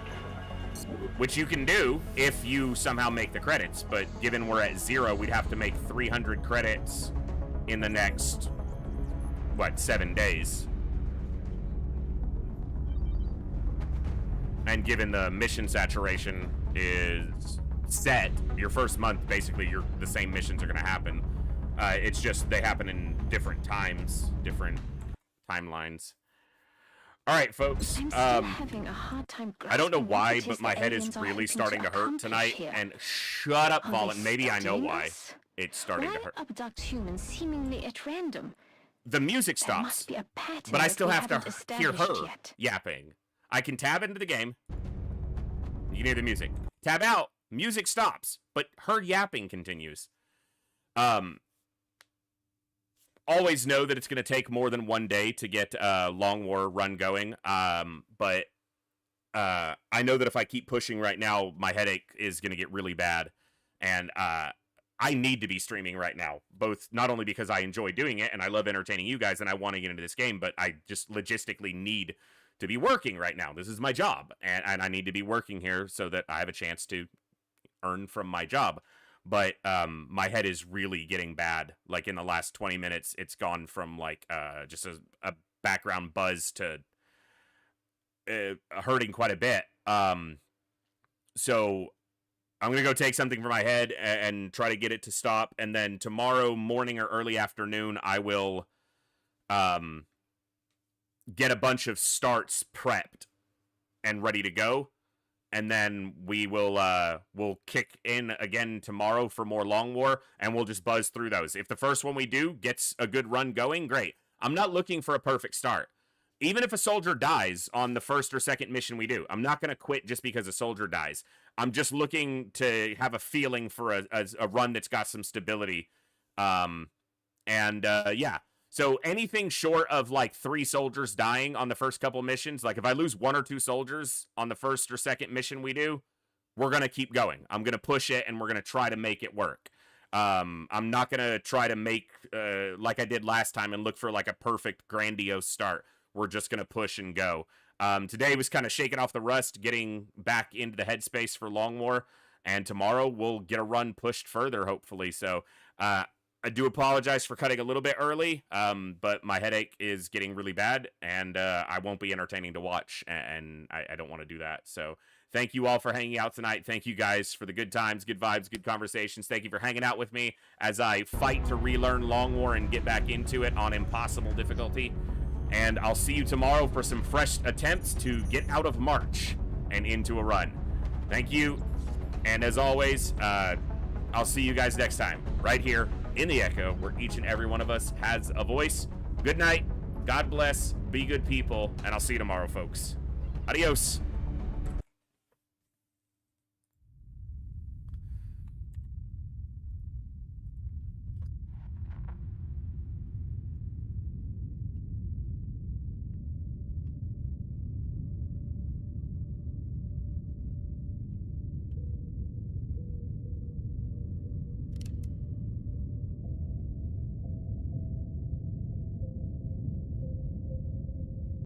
Which you can do if you somehow make the credits, but given we're at 0, we'd have to make 300 credits in the next, what, 7 days. And given the mission saturation is set, your first month, basically, the same missions are going to happen. It's just they happen in different times, different timelines. All right, folks. I'm still having a hard time I don't know grasping what why, it but is my the head is aliens are really hoping starting to hurt accomplish tonight. here. And shut up, Are Fallen. they Maybe I know studying why us? it's starting to Why hurt. abduct humans seemingly at random? The music There stops, must be a pattern but I that still we have to haven't hear her established yet. yapping. I can tab into the game. You can hear the music. Tab out. Music stops, but her yapping continues. Always know that it's going to take more than 1 day to get Long War run going. But I know that if I keep pushing right now, my headache is going to get really bad. And I need to be streaming right now, both not only because I enjoy doing it and I love entertaining you guys and I want to get into this game, but I just logistically need to be working right now. This is my job, and I need to be working here so that I have a chance to earn from my job. But my head is really getting bad. Like in the last 20 minutes, it's gone from like just a background buzz to hurting quite a bit. So I'm going to go take something for my head and try to get it to stop. And then tomorrow morning or early afternoon, I will get a bunch of starts prepped and ready to go. And then we will we'll kick in again tomorrow for more Long War, and we'll just buzz through those. If the first one we do gets a good run going, great. I'm not looking for a perfect start. Even if a soldier dies on the first or second mission we do, I'm not going to quit just because a soldier dies. I'm just looking to have a feeling for a run that's got some stability. Yeah. So anything short of like 3 soldiers dying on the first couple missions, like if I lose 1 or 2 soldiers on the first or second mission we do, we're going to keep going. I'm going to push it and we're going to try to make it work. I'm not going to try to make, like I did last time and look for like a perfect grandiose start. We're just going to push and go. Today was kind of shaking off the rust, getting back into the headspace for Long War. And tomorrow we'll get a run pushed further, hopefully. So, I do apologize for cutting a little bit early, but my headache is getting really bad, and I won't be entertaining to watch, and I don't want to do that. So thank you all for hanging out tonight. Thank you guys for the good times, good vibes, good conversations. Thank you for hanging out with me as I fight to relearn Long War and get back into it on impossible difficulty. And I'll see you tomorrow for some fresh attempts to get out of March and into a run. Thank you, and as always, I'll see you guys next time, right here in the Echo, where each and every one of us has a voice. Good night. God bless, be good people, and I'll see you tomorrow, folks. Adios.